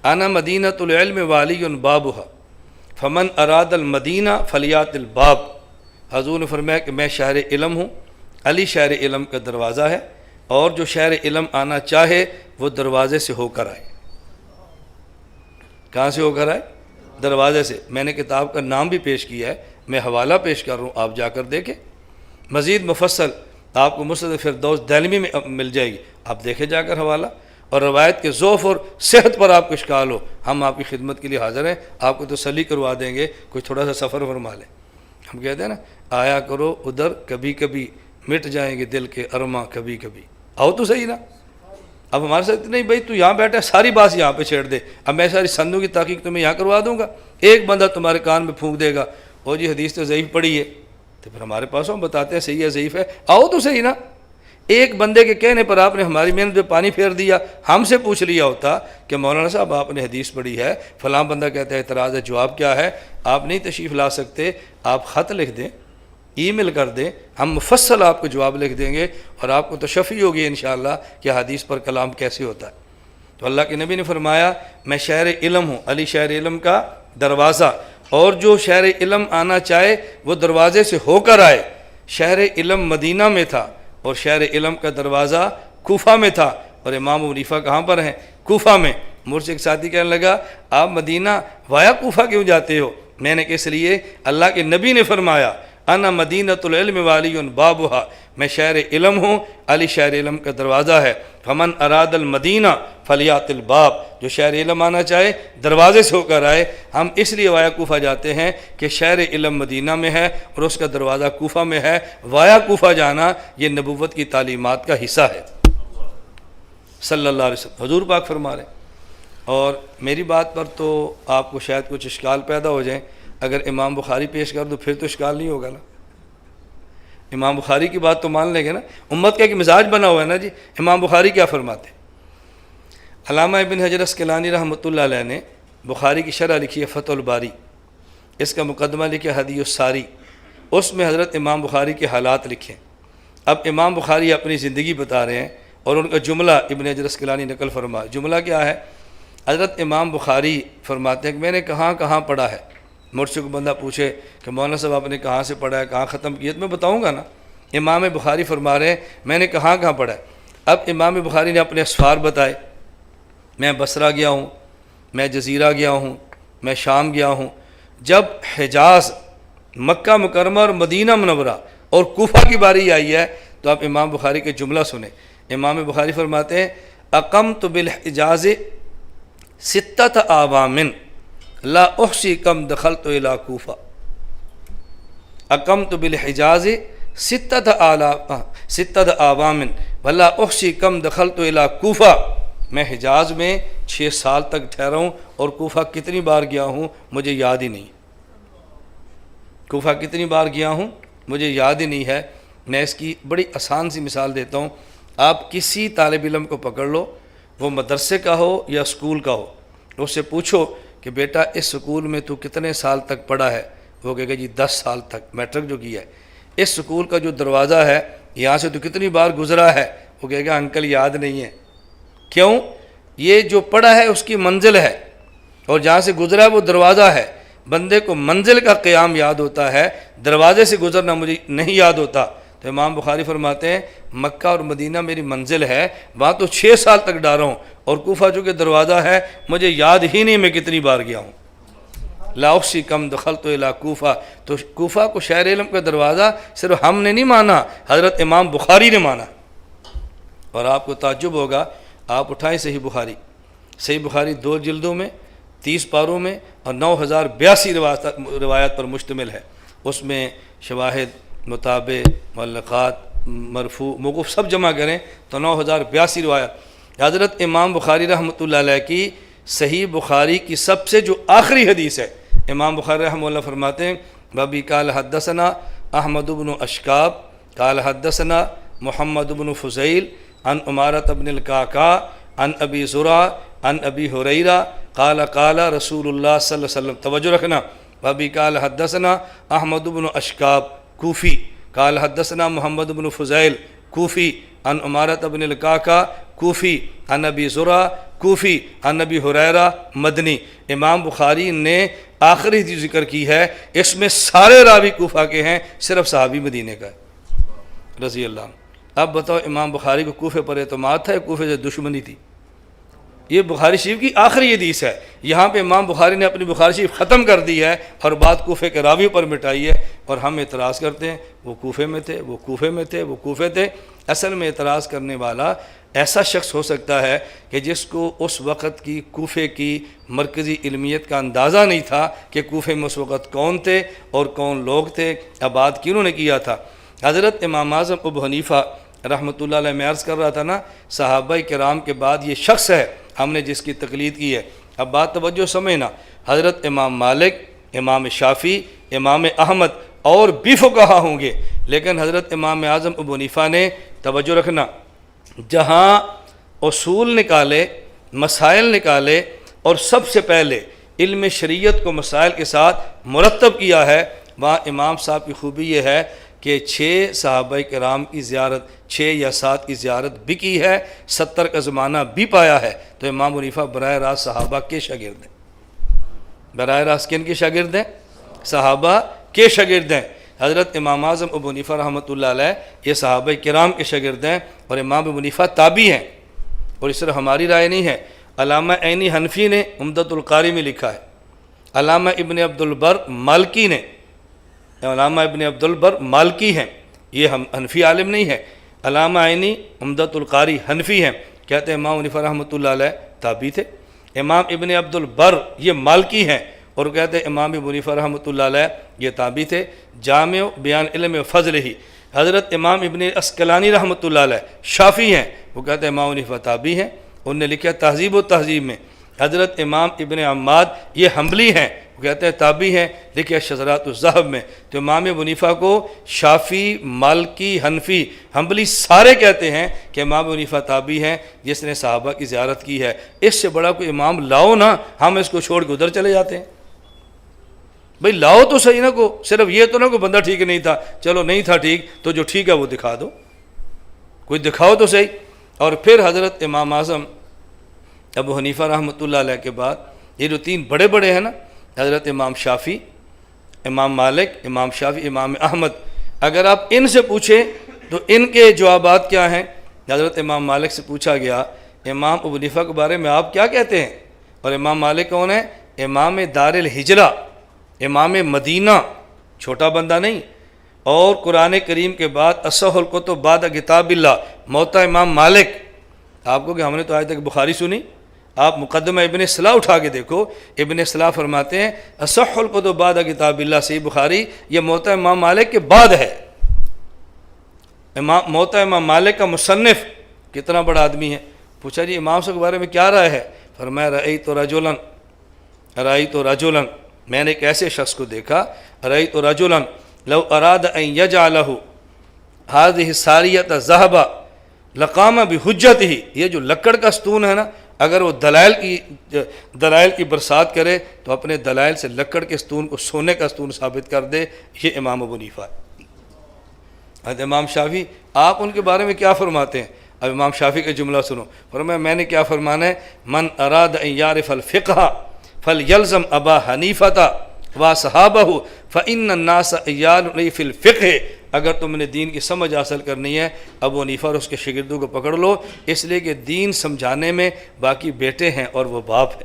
[SPEAKER 1] انا مدینۃ العلم والی بابھا فمن اراد المدینہ فلیات الباب۔ حضور نے فرمایا کہ میں شہر علم ہوں، علی شہر علم کا دروازہ ہے، اور جو شہر علم آنا چاہے وہ دروازے سے ہو کر آئے۔ کہاں سے ہو کر آئے؟ دروازے سے۔ میں نے کتاب کا نام بھی پیش کیا ہے، میں حوالہ پیش کر رہا ہوں، آپ جا کر دیکھیں، مزید مفصل آپ کو مسند فردوس دہلوی میں مل جائے گی، آپ دیکھیں جا کر حوالہ۔ اور روایت کے ضعف اور صحت پر آپ کو اشکال ہو، ہم آپ کی خدمت کے لیے حاضر ہیں، آپ کو تسلی کروا دیں گے، کوئی تھوڑا سا سفر فرما لیں۔ ہم کہتے ہیں نا، آیا کرو ادھر کبھی کبھی، مٹ جائیں گے دل کے ارماں کبھی کبھی، آؤ تو صحیح نا۔ اب ہمارے ساتھ نہیں بھائی تو یہاں بیٹھا ہے، ساری بات یہاں پہ چھیڑ دے، اب میں ساری سندوں کی تحقیق تمہیں یہاں کروا دوں گا، ایک بندہ تمہارے کان میں پھونک دے گا، او جی حدیث تو ضعیف پڑی ہے، تو پھر ہمارے پاس ہم بتاتے ہیں صحیح ہے ضعیف ہے، آؤ تو صحیح نا۔ ایک بندے کے کہنے پر آپ نے ہماری محنت پہ پانی پھیر دیا، ہم سے پوچھ لیا ہوتا کہ مولانا صاحب آپ نے حدیث پڑھی ہے، فلاں بندہ کہتا ہے اعتراض ہے، جواب کیا ہے؟ آپ نہیں تشریف لا سکتے، آپ خط لکھ دیں، ای میل کر دیں، ہم مفصل آپ کو جواب لکھ دیں گے، اور آپ کو تشفی ہوگی انشاءاللہ کہ حدیث پر کلام کیسے ہوتا ہے۔ تو اللہ کے نبی نے فرمایا میں شہر علم ہوں، علی شہر علم کا دروازہ، اور جو شہر علم آنا چاہے وہ دروازے سے ہو کر آئے۔ شہر علم مدینہ میں تھا، اور شہر علم کا دروازہ کوفہ میں تھا، اور امام ابو حنیفہ کہاں پر ہیں؟ کوفہ میں۔ مجھ سے ایک ساتھی کہنے لگا آپ مدینہ وایا کوفہ کیوں جاتے ہو؟ میں نے کہ اس لیے اللہ کے نبی نے فرمایا انا مدینۃ العلم والی بابھا، میں شہر علم ہوں، علی شہر علم کا دروازہ ہے۔ فمن اراد المدینہ فلیات الباب، جو شہر علم آنا چاہے دروازے سے ہو کر آئے۔ ہم اس لیے وایا کوفہ جاتے ہیں کہ شہر علم مدینہ میں ہے اور اس کا دروازہ کوفہ میں ہے۔ وایا کوفہ جانا یہ نبوت کی تعلیمات کا حصہ ہے صلی اللہ علیہ وسلم، حضور پاک فرما رہے ہیں۔ اور میری بات پر تو آپ کو شاید کچھ اشکال پیدا ہو جائیں، اگر امام بخاری پیش کر دو پھر تو اشکال نہیں ہوگا نا، امام بخاری کی بات تو مان لیں گے نا، امت کا ایک مزاج بنا ہوا ہے نا جی۔ امام بخاری کیا فرماتے ہیں؟ علامہ ابن حجر اسقلانی رحمۃ اللہ علیہ نے بخاری کی شرح لکھی ہے فتح الباری، اس کا مقدمہ لکھا ہدی الساری، اس میں حضرت امام بخاری کے حالات لکھے۔ اب امام بخاری اپنی زندگی بتا رہے ہیں اور ان کا جملہ ابن حجر اسقلانی نقل فرما۔ جملہ کیا ہے؟ حضرت امام بخاری فرماتے ہیں کہ میں نے کہاں کہاں پڑھا ہے۔ مجھ سے کوئی بندہ پوچھے کہ مولانا صاحب آپ نے کہاں سے پڑھا ہے، کہاں ختم کیا، تو میں بتاؤں گا نا۔ امام بخاری فرما رہے ہیں میں نے کہاں کہاں پڑھا ہے۔ اب امام بخاری نے اپنے اسفار بتائے، میں بصرہ گیا ہوں، میں جزیرہ گیا ہوں، میں شام گیا ہوں۔ جب حجاز، مکہ مکرمہ اور مدینہ منورہ اور کوفہ کی باری آئی ہے تو آپ امام بخاری کے جملہ سنیں۔ امام بخاری فرماتے ہیں اقمت بالحجاز ستۃ اعوام لا احصی کم دخلت الی کوفہ، اقمت بالحجاز ستۃ اعوام ولا احصی کم دخلت الی کوفہ، میں حجاز میں 6 سال تک ٹھہرا ہوں اور کوفہ کتنی بار گیا ہوں مجھے یاد ہی نہیں، کوفہ کتنی بار گیا ہوں مجھے یاد ہی نہیں ہے۔ میں اس کی بڑی آسان سی مثال دیتا ہوں، آپ کسی طالب علم کو پکڑ لو، وہ مدرسے کا ہو یا اسکول کا ہو، اس سے پوچھو کہ بیٹا اس اسکول میں تو کتنے سال تک پڑھا ہے؟ وہ کہے گا جی 10 سال تک، میٹرک جو کیا ہے۔ اس اسکول کا جو دروازہ ہے یہاں سے تو کتنی بار گزرا ہے؟ وہ کہے گا انکل یاد نہیں ہے۔ کیوں؟ یہ جو پڑھا ہے اس کی منزل ہے، اور جہاں سے گزرا ہے وہ دروازہ ہے۔ بندے کو منزل کا قیام یاد ہوتا ہے، دروازے سے گزرنا مجھے نہیں یاد ہوتا۔ تو امام بخاری فرماتے ہیں مکہ اور مدینہ میری منزل ہے، وہاں تو 6 سال تک ڈارا ہوں، اور کوفہ جو کہ دروازہ ہے مجھے یاد ہی نہیں میں کتنی بار گیا ہوں۔ لا احصی کم دخلت الی کوفہ، تو کوفہ کو شہر علم کا دروازہ صرف ہم نے نہیں مانا، حضرت امام بخاری نے مانا۔ اور آپ کو تعجب ہوگا، آپ اٹھائیں صحیح بخاری، صحیح بخاری 2 جلدوں میں 30 پاروں میں اور 9082 روایات پر مشتمل ہے۔ اس میں شواہد، متابع، معلقات، مرفوع، موقوف سب جمع کریں تو 9082 روایات۔ حضرت امام بخاری رحمۃ اللہ علیہ کی صحیح بخاری کی سب سے جو آخری حدیث ہے، امام بخاری رحمہ اللہ فرماتے ہیں بابی قال حدثنا احمد بن اشکاب قال حدثنا محمد بن فضیل عن عمارۃ بن القعقاع عن ابی زرع عن ابی ہریرہ قال قال رسول اللہ صلی اللہ علیہ وسلم۔ توجہ رکھنا، بابی قال حدثنا احمد بن اشکاب کوفی قال حدثنا محمد بن فضیل کوفی عن عمارۃ بن القعقاع کوفی، عن ابی زرع کوفی، عن ابی ہریرہ مدنی۔ امام بخاری نے آخری جو ذکر کی ہے اس میں سارے راوی کوفہ کے ہیں، صرف صحابی مدینے کا ہے رضی اللہ عنہ۔ اب بتاؤ امام بخاری کو کوفے پر اعتماد تھا یا کوفے سے دشمنی تھی؟ یہ بخاری شریف کی آخری حدیث ہے، یہاں پہ امام بخاری نے اپنی بخاری شریف ختم کر دی ہے اور بات کوفے کے راوی پر مٹائی ہے، اور ہم اعتراض کرتے ہیں وہ کوفے میں تھے، وہ کوفے میں تھے، وہ کوفے تھے۔ اصل میں اعتراض کرنے والا ایسا شخص ہو سکتا ہے کہ جس کو اس وقت کی کوفے کی مرکزی علمیت کا اندازہ نہیں تھا کہ کوفے میں اس وقت کون تھے اور کون لوگ تھے، آباد کنہوں نے کیا تھا۔ حضرت امام اعظم ابو حنیفہ رحمۃ اللہ علیہ، میں عرض کر رہا تھا نا، صحابہ کرام کے بعد یہ شخص ہے ہم نے جس کی تقلید کی ہے۔ اب بات توجہ سمجھنا، حضرت امام مالک، امام شافعی، امام احمد اور بھی فقہا ہوں گے، لیکن حضرت امام اعظم ابو حنیفہ نے، توجہ رکھنا، جہاں اصول نکالے، مسائل نکالے اور سب سے پہلے علم شریعت کو مسائل کے ساتھ مرتب کیا ہے، وہاں امام صاحب کی خوبی یہ ہے کہ 6 صحابہ کرام کی زیارت، 6 یا 7 کی زیارت بھی کی ہے، 70 کا زمانہ بھی پایا ہے۔ تو امام حنیفہ براہ راست صحابہ کے شاگرد ہیں۔ براہ راست کن کے شاگرد ہیں؟ صحابہ کے شاگرد ہیں۔ حضرت امام اعظم ابو حنیفہ رحمۃ اللہ علیہ یہ صحابہ کرام کے شاگرد ہیں، اور امام ابو حنیفہ تابعی ہیں، اور اس طرح ہماری رائے نہیں ہے۔ علامہ عینی حنفی نے عمدۃ القاری میں لکھا ہے، علامہ ابن عبد البر مالکی نے، علامہ ابن عبد البر مالکی ہیں، یہ حنفی عالم نہیں ہے۔ علامہ عینی عمدۃ القاری حنفی ہیں، کہتے ہیں امام حنیفہ رحمۃ اللہ علیہ تابعی تھے۔ امام ابن عبد البر یہ مالکی ہیں، اور کہتے ہیں امام ابو حنیفہ رحمۃ اللہ علیہ یہ تابعی تھے۔ جامع بیان علم و فضل ہی، حضرت امام ابن اسقلانی رحمۃ اللہ علیہ شافعی ہیں، وہ کہتے ہیں امام حنیفہ تابعی ہیں۔ انہوں نے لکھا تہذیب و تہذیب میں، حضرت امام ابن عماد یہ حنبلی ہیں، وہ کہتے ہیں تابعی ہیں، لکھا شذرات الذہب میں۔ تو امام ابو حنیفہ کو شافعی، مالکی، حنفی، حنبلی سارے کہتے ہیں کہ امام ابو حنیفہ تابعی ہیں جس نے صحابہ کی زیارت کی ہے۔ اس سے بڑا کوئی امام لاؤ نا، ہم اس کو چھوڑ کے ادھر چلے جاتے ہیں۔ بھئی لاؤ تو صحیح نہ، کو صرف یہ تو نہ کو بندہ ٹھیک نہیں تھا، چلو نہیں تھا ٹھیک تو جو ٹھیک ہے وہ دکھا دو، کوئی دکھاؤ تو صحیح۔ اور پھر حضرت امام اعظم ابو حنیفہ رحمۃ اللہ علیہ کے بعد یہ جو 3 بڑے بڑے ہیں نا، حضرت امام شافعی، امام مالک، امام شافعی، امام احمد، اگر آپ ان سے پوچھیں تو ان کے جوابات کیا ہیں؟ حضرت امام مالک سے پوچھا گیا امام ابو حنیفہ کے بارے میں آپ کیا کہتے ہیں؟ اور امام مالک کون ہے؟ امام دار الہجرہ، امام مدینہ، چھوٹا بندہ نہیں، اور قرآن کریم کے بعد اصح الکتب بعد کتاب اللہ، موطا امام مالک۔ آپ کو کہ ہم نے تو آج تک بخاری سنی، آپ مقدمہ ابن صلاح اٹھا کے دیکھو، ابن صلاح فرماتے ہیں اصح الکتب بعد کتاب اللہ صحیح بخاری، یہ موطا امام مالک کے بعد ہے۔ موطا امام مالک کا مصنف کتنا بڑا آدمی ہے۔ پوچھا جی امام صاحب کے بارے میں کیا رائے ہے؟ فرمایا رأیت رجلا، میں نے ایک ایسے شخص کو دیکھا، رأیت رجلا لو اراد ان یجعلہ هذه الساریۃ ذهبا لقام بحجتہ، یہ جو لکڑ کا ستون ہے نا، اگر وہ دلائل کی برسات کرے تو اپنے دلائل سے لکڑ کے ستون کو سونے کا ستون ثابت کر دے۔ یہ امام ابو حنیفہ ہے۔ حضرت امام شافعی، آپ ان کے بارے میں کیا فرماتے ہیں؟ اب امام شافعی کا جملہ سنو، فرمایا میں نے کیا فرمانا ہے؟ من اراد ان یعرف الفقہ فلیلزم ابا حنیفۃ وصحابہ فإن الناس عیال فی الفقہ، اگر تم نے دین کی سمجھ حاصل کرنی ہے ابو حنیفہ اور اس کے شاگردوں کو پکڑ لو، اس لیے کہ دین سمجھانے میں باقی بیٹے ہیں اور وہ باپ ہے۔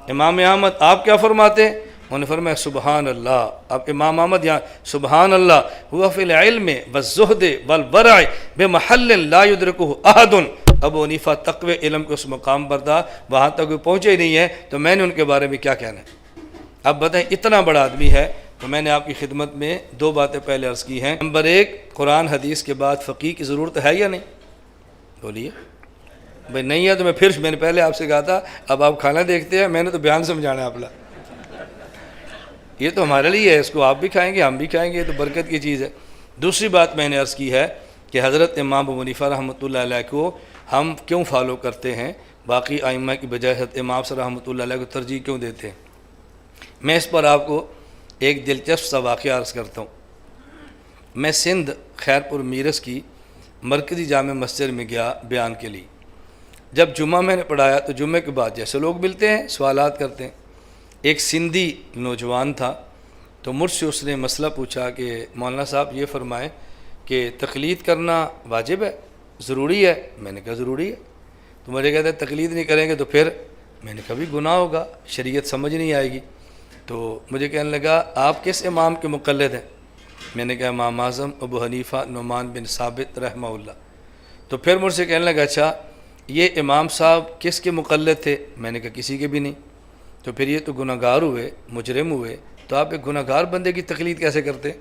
[SPEAKER 1] امام احمد آپ کیا فرماتے ہیں؟ انہوں نے فرمایا سبحان اللہ۔ اب امام احمد یہاں سبحان اللہ ہوا فی العلم والزہد والورع بمحل لا یدرکہ احد، ابو حنیفہ تقوی علم کے اس مقام پر تھا، وہاں تک وہ پہنچے ہی نہیں ہے، تو میں نے ان کے بارے میں کیا کہنا ہے؟ اب بتائیں، اتنا بڑا آدمی ہے۔ تو میں نے آپ کی خدمت میں 2 باتیں پہلے عرض کی ہیں۔ نمبر 1، قرآن حدیث کے بعد فقیہ کی ضرورت ہے یا نہیں؟ بولیے بھائی نہیں ہے تو میں نے پہلے آپ سے کہا تھا، اب آپ کھانا دیکھتے ہیں، میں نے تو بیان سمجھانا ہے اپنا، یہ تو ہمارے لیے ہے، اس کو آپ بھی کھائیں گے ہم بھی کھائیں گے، یہ تو برکت کی چیز ہے۔ دوسری بات میں نے عرض کی ہے کہ حضرت امام ابو حنیفہ رحمۃ اللہ علیہ کو ہم کیوں فالو کرتے ہیں، باقی ائمہ کی بجائے حضرت امام صاحب رحمۃ اللہ علیہ کو ترجیح کیوں دیتے ہیں؟ میں اس پر آپ کو ایک دلچسپ سا واقعہ عرض کرتا ہوں۔ میں سندھ خیرپور میرس کی مرکزی جامع مسجد میں گیا بیان کے لیے. جب جمعہ میں نے پڑھایا تو جمعے کے بعد جیسے لوگ ملتے ہیں سوالات کرتے ہیں. ایک سندھی نوجوان تھا تو مجھ سے اس نے مسئلہ پوچھا کہ مولانا صاحب یہ فرمائیں کہ تقلید کرنا واجب ہے، ضروری ہے؟ میں نے کہا ضروری ہے. تو مجھے کہتے ہیں تقلید نہیں کریں گے تو پھر؟ میں نے کہا بھی گناہ ہوگا، شریعت سمجھ نہیں آئے گی. تو مجھے کہنے لگا آپ کس امام کے مقلد ہیں؟ میں نے کہا امام اعظم ابو حنیفہ نعمان بن ثابت رحمہ اللہ. تو پھر مجھ سے کہنے لگا اچھا یہ امام صاحب کس کے مقلد تھے؟ میں نے کہا کسی کے بھی نہیں. تو پھر یہ تو گناہ گار ہوئے، مجرم ہوئے، تو آپ ایک گناہ گار بندے کی تقلید کیسے کرتے ہیں؟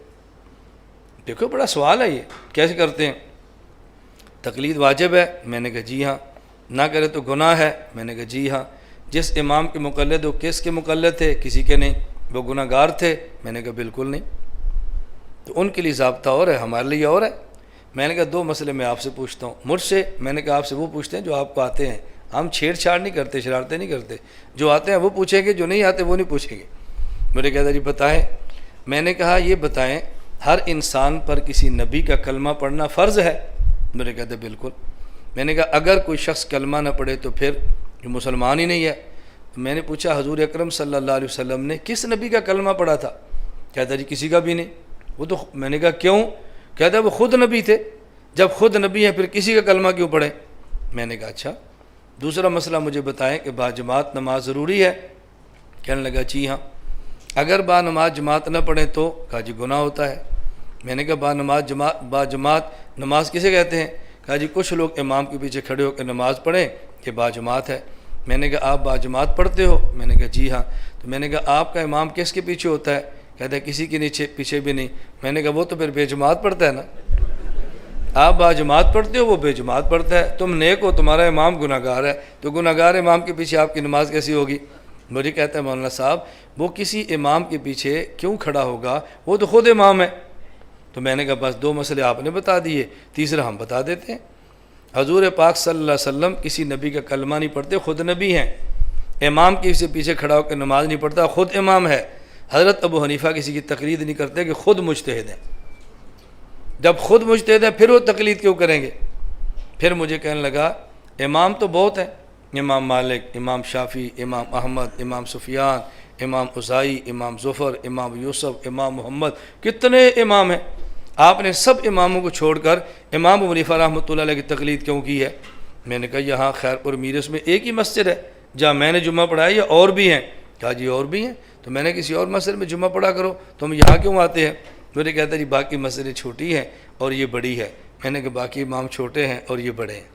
[SPEAKER 1] دیکھو بڑا سوال ہے یہ، کیسے کرتے ہیں؟ تقلید واجب ہے؟ میں نے کہا جی ہاں. نہ کرے تو گناہ ہے؟ میں نے کہا جی ہاں. جس امام کے مقلد وہ کس کے مقلد تھے؟ کسی کے نہیں. وہ گناہ گار تھے؟ میں نے کہا بالکل نہیں. تو ان کے لیے ضابطہ اور ہے، ہمارے لیے اور ہے. میں نے کہا دو مسئلے میں آپ سے پوچھتا ہوں. مجھ سے میں نے کہا آپ سے وہ پوچھتے ہیں جو آپ کو آتے ہیں، ہم چھیڑ چھاڑ نہیں کرتے، شرارتیں نہیں کرتے. جو آتے ہیں وہ پوچھیں گے، جو نہیں آتے وہ نہیں پوچھیں گے. مجھے کہتا جی بتائیں. میں نے کہا یہ بتائیں ہر انسان پر کسی نبی کا کلمہ پڑھنا فرض ہے؟ مجھے کہتے بالکل. میں نے کہا اگر کوئی شخص کلمہ نہ پڑھے تو پھر یہ مسلمان ہی نہیں ہے. میں نے پوچھا حضور اکرم صلی اللہ علیہ وسلم نے کس نبی کا کلمہ پڑھا تھا؟ کہتا جی کسی کا بھی نہیں. وہ تو میں نے کہا کیوں؟ کہتا وہ خود نبی تھے. جب خود نبی ہیں پھر کسی کا کلمہ کیوں پڑھیں؟ میں نے کہا اچھا دوسرا مسئلہ مجھے بتائیں کہ باجماعت نماز ضروری ہے؟ کہنے لگا جی ہاں. اگر نماز جماعت نہ پڑھیں تو؟ کہا جی گناہ ہوتا ہے. میں نے کہا باجماعت نماز کسے کہتے ہیں؟ کہا جی کچھ لوگ امام کے پیچھے کھڑے ہو کے نماز پڑھیں کہ باجماعت ہے. میں نے کہا آپ باجماعت پڑھتے ہو؟ میں نے کہا جی ہاں. تو میں نے کہا آپ کا امام کس کے پیچھے ہوتا ہے؟ کہتا ہے کسی کے نیچے پیچھے بھی نہیں. میں نے کہا وہ تو پھر بے جماعت پڑھتا ہے نا. آپ باجماعت پڑھتے ہو، وہ بے جماعت پڑھتا ہے. تم نیک ہو، تمہارا امام گناہ گار ہے، تو گناہ گار امام کے پیچھے آپ کی نماز کیسی ہوگی؟ مجھے کہتا ہے مولانا صاحب وہ کسی امام کے پیچھے کیوں کھڑا ہوگا، وہ تو خود امام ہے. تو میں نے کہا بس دو مسئلے آپ نے بتا دیے، تیسرا ہم بتا دیتے ہیں. حضور پاک صلی اللہ علیہ وسلم کسی نبی کا کلمہ نہیں پڑھتے، خود نبی ہیں. امام کسی پیچھے کھڑا ہو کے نماز نہیں پڑھتا، خود امام ہے. حضرت ابو حنیفہ کسی کی تقلید نہیں کرتے کہ خود مجتہد ہیں. جب خود مجتہد ہیں پھر وہ تقلید کیوں کریں گے؟ پھر مجھے کہنے لگا امام تو بہت ہیں، امام مالک، امام شافعی، امام احمد، امام سفیان، امام اوزاعی، امام ظفر، امام یوسف، امام محمد، کتنے امام ہیں. آپ نے سب اماموں کو چھوڑ کر امام ابو حنیفہ رحمۃ اللہ علیہ کی تقلید کیوں کی ہے؟ میں نے کہا یہاں خیرپور میرس میں ایک ہی مسجد ہے جہاں میں نے جمعہ پڑھایا یا اور بھی ہیں؟ کہا جی اور بھی ہیں. تو میں نے کسی اور مسجد میں جمعہ پڑھا کرو، تم یہاں کیوں آتے ہیں؟ مجھے کہتا جی باقی مسجدیں چھوٹی ہیں اور یہ بڑی ہے. میں نے کہا باقی امام چھوٹے ہیں اور یہ بڑے ہیں.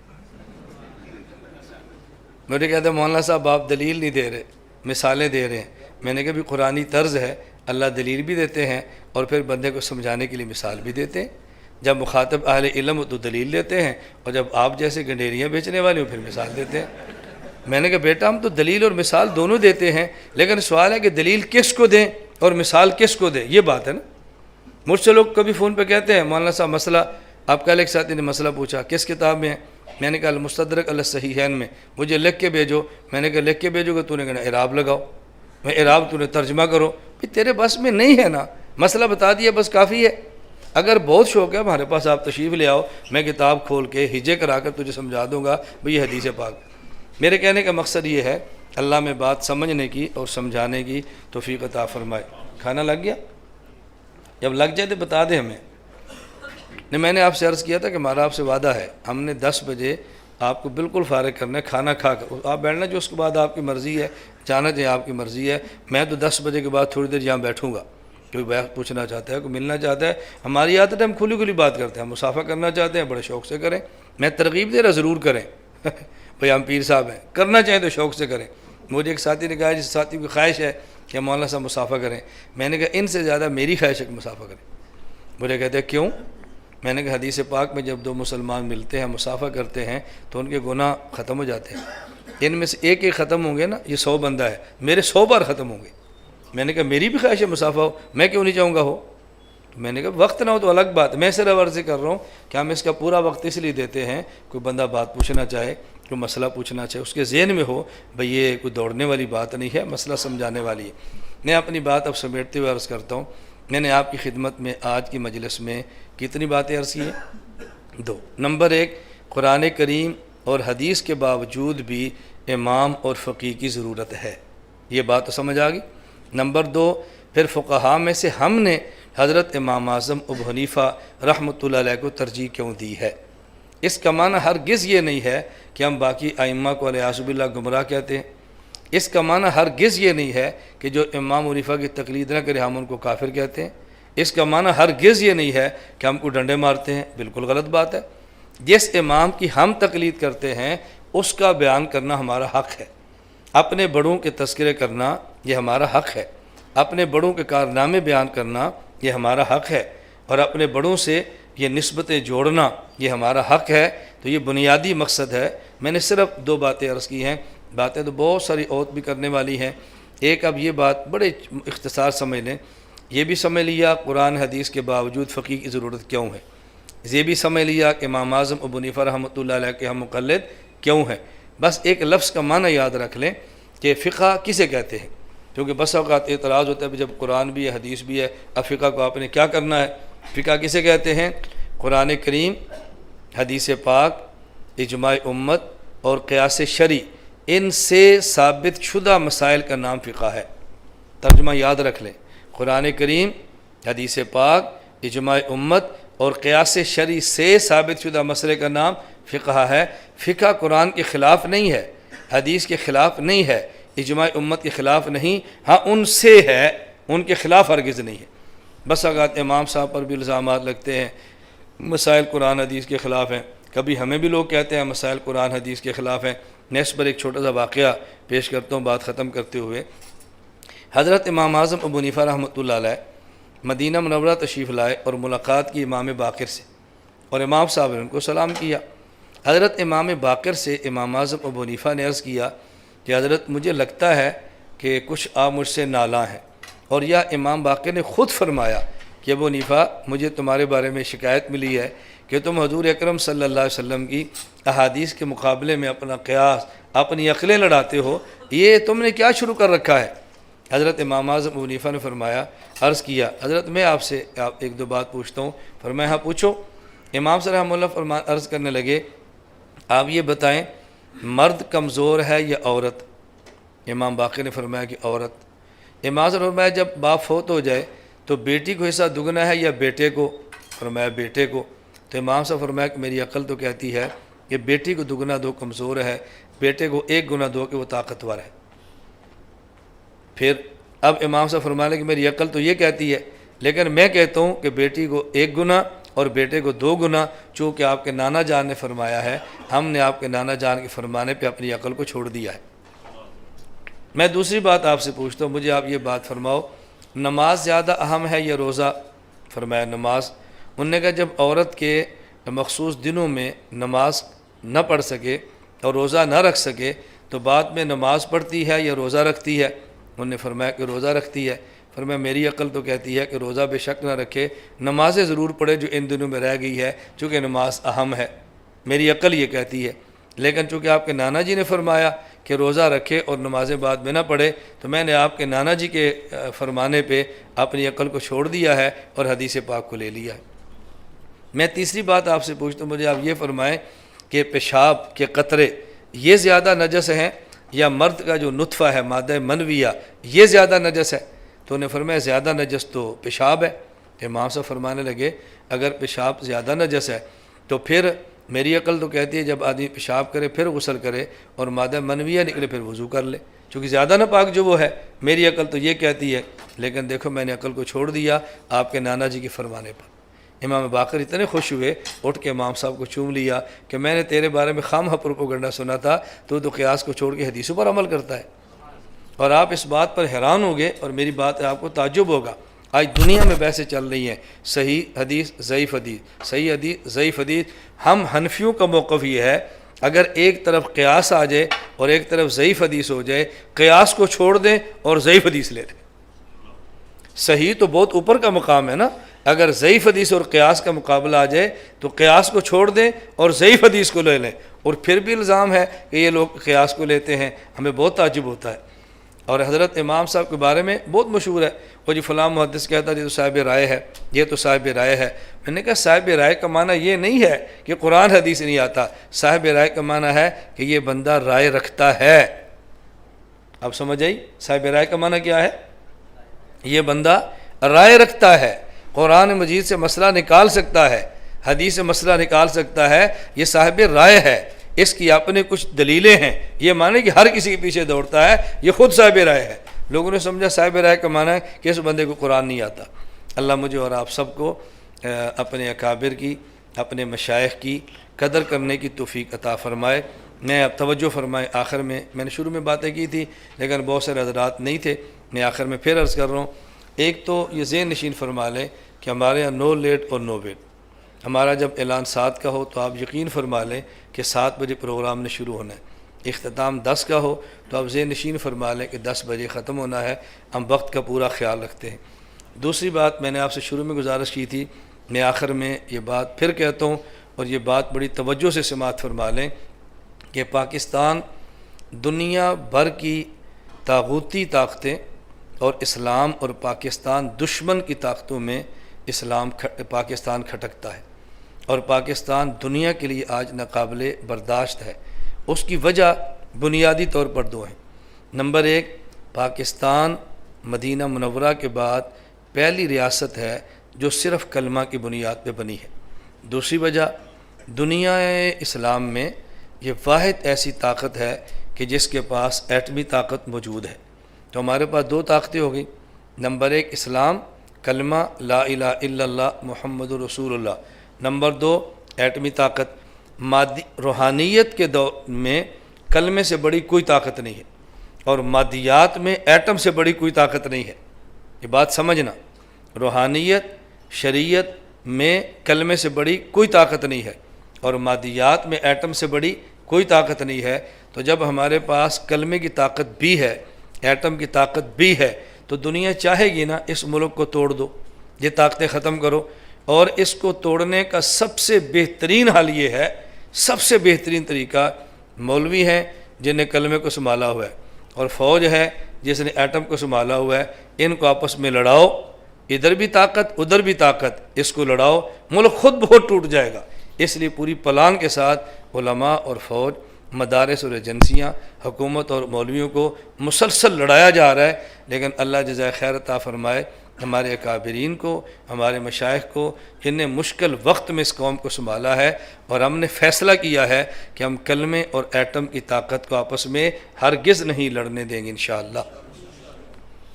[SPEAKER 1] مجھے کہتا ہے مولانا صاحب آپ دلیل نہیں دے رہے، مثالیں دے رہے ہیں. میں نے کہا بھی قرآنی طرز ہے، اللہ دلیل بھی دیتے ہیں اور پھر بندے کو سمجھانے کے لیے مثال بھی دیتے ہیں. جب مخاطب اہل علم ہو تو دلیل دیتے ہیں، اور جب آپ جیسے گنڈیریاں بیچنے والے ہو پھر مثال دیتے ہیں. میں نے کہا بیٹا ہم تو دلیل اور مثال دونوں دیتے ہیں، لیکن سوال ہے کہ دلیل کس کو دیں اور مثال کس کو دیں، یہ بات ہے نا. مجھ سے لوگ کبھی فون پہ کہتے ہیں مولانا صاحب مسئلہ، آپ کل ایک ساتھی نے مسئلہ پوچھا کس کتاب میں ہے؟ میں نے کہا المستدرک علی الصحیحین میں. مجھے لکھ کے بھیجو. میں نے کہا لکھ کے بھیجو گے؟ تو نے کہا اعراب لگاؤ. میں اعراب تو نے ترجمہ کرو. تیرے بس میں نہیں ہے نا، مسئلہ بتا دیا بس کافی ہے. اگر بہت شوق ہے ہمارے پاس آپ تشریف لے آؤ، میں کتاب کھول کے ہجے کرا کر تجھے سمجھا دوں گا بھئی یہ حدیث پاک. میرے کہنے کا مقصد یہ ہے اللہ میں بات سمجھنے کی اور سمجھانے کی توفیق عطا فرمائے. کھانا لگ گیا؟ جب لگ جائے تو بتا دیں ہمیں. نہیں میں نے آپ سے عرض کیا تھا کہ ہمارا آپ سے وعدہ ہے، ہم نے 10 بجے آپ کو بالکل فارغ کرنا ہے، کھانا کھا کر آپ بیٹھنا جو اس کے بعد آپ کی مرضی ہے، جانا چاہے آپ کی مرضی ہے. میں تو 10 بجے کے بعد تھوڑی دیر یہاں بیٹھوں گا. کوئی بات پوچھنا چاہتا ہے، کوئی ملنا چاہتا ہے، ہماری عادت ہے ہم کھلی کھلی بات کرتے ہیں. مصافحہ کرنا چاہتے ہیں بڑے شوق سے کریں. میں ترغیب دے رہا ضرور کریں بھئی ہم پیر صاحب ہیں، کرنا چاہیں تو شوق سے کریں. مجھے ایک ساتھی نے کہا جس ساتھی کی خواہش ہے کہ مولانا صاحب مصافحہ کریں. میں نے کہا ان سے زیادہ میری خواہش ہے کہ مصافحہ کریں. مجھے کہتے ہیں کیوں؟ میں نے کہا حدیث پاک میں جب دو مسلمان ملتے ہیں مصافحہ کرتے ہیں تو ان کے گناہ ختم ہو جاتے ہیں. ان میں سے ایک ایک ختم ہوں گے نا، یہ 100 بندہ ہے، میرے 100 بار ختم ہوں گے. میں نے کہا میری بھی خواہش ہے مصافحہ ہو، میں کیوں نہیں چاہوں گا ہو. تو میں نے کہا وقت نہ ہو تو الگ بات. میں صرف عرض کر رہا ہوں کہ ہم اس کا پورا وقت اس لیے دیتے ہیں کوئی بندہ بات پوچھنا چاہے، کوئی مسئلہ پوچھنا چاہے، اس کے ذہن میں ہو بھئی یہ کوئی دوڑنے والی بات نہیں ہے، مسئلہ سمجھانے والی ہے. میں اپنی بات اب سمیٹتے ہوئے عرض کرتا ہوں. میں نے آپ کی خدمت میں آج کی مجلس میں کتنی باتیں عرض کی ہیں؟ دو، نمبر ایک، قرآن کریم اور حدیث کے باوجود بھی امام اور فقیہ کی ضرورت ہے، یہ بات تو سمجھ آ گئی۔ نمبر دو، پھر فقہاء میں سے ہم نے حضرت امام اعظم ابو حنیفہ رحمۃ اللہ علیہ کو ترجیح کیوں دی ہے؟ اس کا معنی ہرگز یہ نہیں ہے کہ ہم باقی ائمہ کو والعیاذ باللہ گمراہ کہتے ہیں، اس کا معنی ہرگز یہ نہیں ہے کہ جو امام حنیفہ کی تقلید نہ کرے ہم ان کو کافر کہتے ہیں، اس کا معنی ہرگز یہ نہیں ہے کہ ہم کو ڈنڈے مارتے ہیں، بالکل غلط بات ہے۔ جس امام کی ہم تقلید کرتے ہیں اس کا بیان کرنا ہمارا حق ہے، اپنے بڑوں کے تذکرے کرنا یہ ہمارا حق ہے، اپنے بڑوں کے کارنامے بیان کرنا یہ ہمارا حق ہے، اور اپنے بڑوں سے یہ نسبتیں جوڑنا یہ ہمارا حق ہے۔ تو یہ بنیادی مقصد ہے۔ میں نے صرف دو باتیں عرض کی ہیں، باتیں تو بہت ساری اور بھی کرنے والی ہیں۔ ایک، اب یہ بات بڑے اختصار سمجھ لیں، یہ بھی سمجھ لیا قرآن حدیث کے باوجود فقیہ کی ضرورت کیوں ہے، یہ بھی سمجھ لیا کہ امام اعظم ابو حنیفہ رحمۃ اللہ علیہ کے ہم مقلد کیوں ہیں۔ بس ایک لفظ کا معنی یاد رکھ لیں کہ فقہ کسے کہتے ہیں، کیونکہ بس اوقات اعتراض ہوتا ہے جب قرآن بھی ہے حدیث بھی ہے، اب فقہ کو آپ نے کیا کرنا ہے؟ فقہ کسے کہتے ہیں؟ قرآن کریم، حدیث پاک، اجماع امت اور قیاس شرعی، ان سے ثابت شدہ مسائل کا نام فقہ ہے۔ ترجمہ یاد رکھ لیں، قرآن کریم، حدیث پاک، اجماع امت اور قیاس شرعی سے ثابت شدہ مسئلے کا نام فقہ ہے۔ فقہ قرآن کے خلاف نہیں ہے، حدیث کے خلاف نہیں ہے، اجماع امت کے خلاف نہیں، ہاں ان سے ہے، ان کے خلاف ہرگز نہیں ہے۔ بس اوقات امام صاحب پر بھی الزامات لگتے ہیں مسائل قرآن حدیث کے خلاف ہیں، کبھی ہمیں بھی لوگ کہتے ہیں مسائل قرآن حدیث کے خلاف ہیں۔ میں اس پر ایک چھوٹا سا واقعہ پیش کرتا ہوں بات ختم کرتے ہوئے۔ حضرت امام اعظم ابو حنیفہ رحمۃ اللہ علیہ مدینہ منورہ تشریف لائے اور ملاقات کی امام باقر سے، اور امام صاحب نے ان کو سلام کیا۔ حضرت امام باقر سے امام اعظم ابو حنیفہ نے عرض کیا کہ حضرت مجھے لگتا ہے کہ کچھ آپ مجھ سے نالاں ہیں، اور یا امام باقر نے خود فرمایا کہ ابو حنیفہ مجھے تمہارے بارے میں شکایت ملی ہے کہ تم حضور اکرم صلی اللہ علیہ وسلم کی احادیث کے مقابلے میں اپنا قیاس، اپنی عقلیں لڑاتے ہو، یہ تم نے کیا شروع کر رکھا ہے؟ حضرت امام اعظم ابو حنیفہ نے فرمایا، عرض کیا حضرت میں آپ سے ایک دو بات پوچھتا ہوں۔ فرمایا ہاں پوچھو۔ امام صلی اللہ علیہ وسلم عرض کرنے لگے، آپ یہ بتائیں مرد کمزور ہے یا عورت؟ امام باقر نے فرمایا کہ عورت۔ امام صلی اللہ علیہ وسلم نے فرمایا جب باپ فوت ہو جائے تو بیٹی کو حصہ دگنا ہے یا بیٹے کو؟ فرمایا بیٹے کو۔ تو امام صاحب فرمایا کہ میری عقل تو کہتی ہے کہ بیٹی کو دگنا دو کمزور ہے، بیٹے کو ایک گنا دو کہ وہ طاقتور ہے۔ پھر اب امام صاحب فرمانے کہ میری عقل تو یہ کہتی ہے، لیکن میں کہتا ہوں کہ بیٹی کو ایک گنا اور بیٹے کو دو گنا، چونکہ آپ کے نانا جان نے فرمایا ہے، ہم نے آپ کے نانا جان کے فرمانے پہ اپنی عقل کو چھوڑ دیا ہے۔ میں دوسری بات آپ سے پوچھتا ہوں، مجھے آپ یہ بات فرماؤ، نماز زیادہ اہم ہے یا روزہ؟ فرمایا نماز۔ انہوں نے کہا جب عورت کے مخصوص دنوں میں نماز نہ پڑھ سکے اور روزہ نہ رکھ سکے تو بعد میں نماز پڑھتی ہے یا روزہ رکھتی ہے؟ انہوں نے فرمایا کہ روزہ رکھتی ہے۔ فرمایا میری عقل تو کہتی ہے کہ روزہ بے شک نہ رکھے، نمازیں ضرور پڑھے جو ان دنوں میں رہ گئی ہے، چونکہ نماز اہم ہے، میری عقل یہ کہتی ہے۔ لیکن چونکہ آپ کے نانا جی نے فرمایا کہ روزہ رکھے اور نمازیں بعد میں نہ پڑھے، تو میں نے آپ کے نانا جی کے فرمانے پہ اپنی عقل کو چھوڑ دیا ہے اور حدیث پاک کو لے لیا ہے۔ میں تیسری بات آپ سے پوچھتا ہوں، مجھے آپ یہ فرمائیں کہ پیشاب کے قطرے یہ زیادہ نجس ہیں یا مرد کا جو نطفہ ہے مادہ منویہ یہ زیادہ نجس ہے؟ تو انہیں فرمایا زیادہ نجس تو پیشاب ہے۔ امام صاحب فرمانے لگے اگر پیشاب زیادہ نجس ہے تو پھر میری عقل تو کہتی ہے جب آدمی پیشاب کرے پھر غسل کرے اور مادہ منویہ نکلے پھر وضو کر لے، چونکہ زیادہ ناپاک جو وہ ہے، میری عقل تو یہ کہتی ہے، لیکن دیکھو میں نے عقل کو چھوڑ دیا آپ کے نانا جی کے فرمانے پر۔ امام باقر اتنے خوش ہوئے، اٹھ کے امام صاحب کو چوم لیا کہ میں نے تیرے بارے میں خواہ پروپیگنڈا سنا تھا، تو قیاس کو چھوڑ کے حدیثوں پر عمل کرتا ہے، اور آپ اس بات پر حیران ہوگے اور میری بات آپ کو تعجب ہوگا۔ آج دنیا میں بحثیں چل رہی ہیں، صحیح حدیث ضعیف حدیث، صحیح حدیث ضعیف حدیث۔ ہم حنفیوں کا موقف یہ ہے اگر ایک طرف قیاس آ جائے اور ایک طرف ضعیف حدیث ہو جائے، قیاس کو چھوڑ دیں اور ضعیف حدیث لے لیں۔ صحیح تو بہت اوپر کا مقام ہے نا، اگر ضعیف حدیث اور قیاس کا مقابلہ آ جائے تو قیاس کو چھوڑ دیں اور ضعیف حدیث کو لے لیں، اور پھر بھی الزام ہے کہ یہ لوگ قیاس کو لیتے ہیں، ہمیں بہت تعجب ہوتا ہے۔ اور حضرت امام صاحب کے بارے میں بہت مشہور ہے، وہ جی فلاں محدث کہتا ہے یہ تو صاحب رائے ہے، یہ تو صاحب رائے ہے۔ میں نے کہا صاحب رائے کا معنی یہ نہیں ہے کہ قرآن حدیث نہیں آتا، صاحب رائے کا معنی ہے کہ یہ بندہ رائے رکھتا ہے۔ اب سمجھ آئی صاحب رائے کا معنی کیا ہے؟ یہ بندہ رائے رکھتا ہے، قرآن مجید سے مسئلہ نکال سکتا ہے، حدیث سے مسئلہ نکال سکتا ہے، یہ صاحب رائے ہے، اس کی اپنے کچھ دلیلیں ہیں۔ یہ معنی کہ ہر کسی کے پیچھے دوڑتا ہے، یہ خود صاحب رائے ہے۔ لوگوں نے سمجھا صاحب رائے کا معنی ہے کہ اس بندے کو قرآن نہیں آتا۔ اللہ مجھے اور آپ سب کو اپنے اکابر کی، اپنے مشائخ کی قدر کرنے کی توفیق عطا فرمائے۔ میں اب توجہ فرمائے، آخر میں نے شروع میں باتیں کی تھی لیکن بہت سارے حضرات نہیں تھے، میں آخر میں پھر عرض کر رہا ہوں۔ ایک تو یہ ذہن نشین فرما لیں کہ ہمارے یہاں نو لیٹ اور نو ویٹ۔ ہمارا جب اعلان 7 کا ہو تو آپ یقین فرما لیں کہ 7 بجے پروگرام نے شروع ہونا ہے۔ اختتام 10 کا ہو تو آپ ذہن نشین فرما لیں کہ 10 بجے ختم ہونا ہے۔ ہم وقت کا پورا خیال رکھتے ہیں۔ دوسری بات میں نے آپ سے شروع میں گزارش کی تھی، میں آخر میں یہ بات پھر کہتا ہوں اور یہ بات بڑی توجہ سے سماعت فرما لیں کہ پاکستان دنیا بھر کی طاغوتی طاقتیں اور اسلام اور پاکستان دشمن کی طاقتوں میں پاکستان کھٹکتا ہے، اور پاکستان دنیا کے لیے آج ناقابل برداشت ہے۔ اس کی وجہ بنیادی طور پر دو ہیں۔ نمبر 1، پاکستان مدینہ منورہ کے بعد پہلی ریاست ہے جو صرف کلمہ کی بنیاد پہ بنی ہے۔ دوسری وجہ، دنیا اسلام میں یہ واحد ایسی طاقت ہے کہ جس کے پاس ایٹمی طاقت موجود ہے۔ تو ہمارے پاس 2 طاقتیں ہو گئی۔ نمبر 1 اسلام، کلمہ لا الہ الا اللہ محمد رسول اللہ۔ نمبر 2 ایٹمی طاقت۔ مادی روحانیت کے دور میں کلمے سے بڑی کوئی طاقت نہیں ہے، اور مادیات میں ایٹم سے بڑی کوئی طاقت نہیں ہے۔ یہ بات سمجھنا، روحانیت شریعت میں کلمے سے بڑی کوئی طاقت نہیں ہے، اور مادیات میں ایٹم سے بڑی کوئی طاقت نہیں ہے۔ تو جب ہمارے پاس کلمے کی طاقت بھی ہے، ایٹم کی طاقت بھی ہے، تو دنیا چاہے گی نا اس ملک کو توڑ دو، یہ طاقتیں ختم کرو۔ اور اس کو توڑنے کا سب سے بہترین حل یہ ہے، سب سے بہترین طریقہ، مولوی ہیں جنہیں کلمے کو سنبھالا ہوا ہے، اور فوج ہے جس نے ایٹم کو سنبھالا ہوا ہے، ان کو آپس میں لڑاؤ، ادھر بھی طاقت ادھر بھی طاقت، اس کو لڑاؤ، ملک خود بہت ٹوٹ جائے گا۔ اس لیے پوری پلان کے ساتھ علماء اور فوج، مدارس اور ایجنسیاں، حکومت اور مولویوں کو مسلسل لڑایا جا رہا ہے۔ لیکن اللہ جزائے خیر عطا فرمائے ہمارے اکابرین کو، ہمارے مشائخ کو، جن نے مشکل وقت میں اس قوم کو سنبھالا ہے، اور ہم نے فیصلہ کیا ہے کہ ہم کلمے اور ایٹم کی طاقت کو آپس میں ہرگز نہیں لڑنے دیں گے انشاءاللہ۔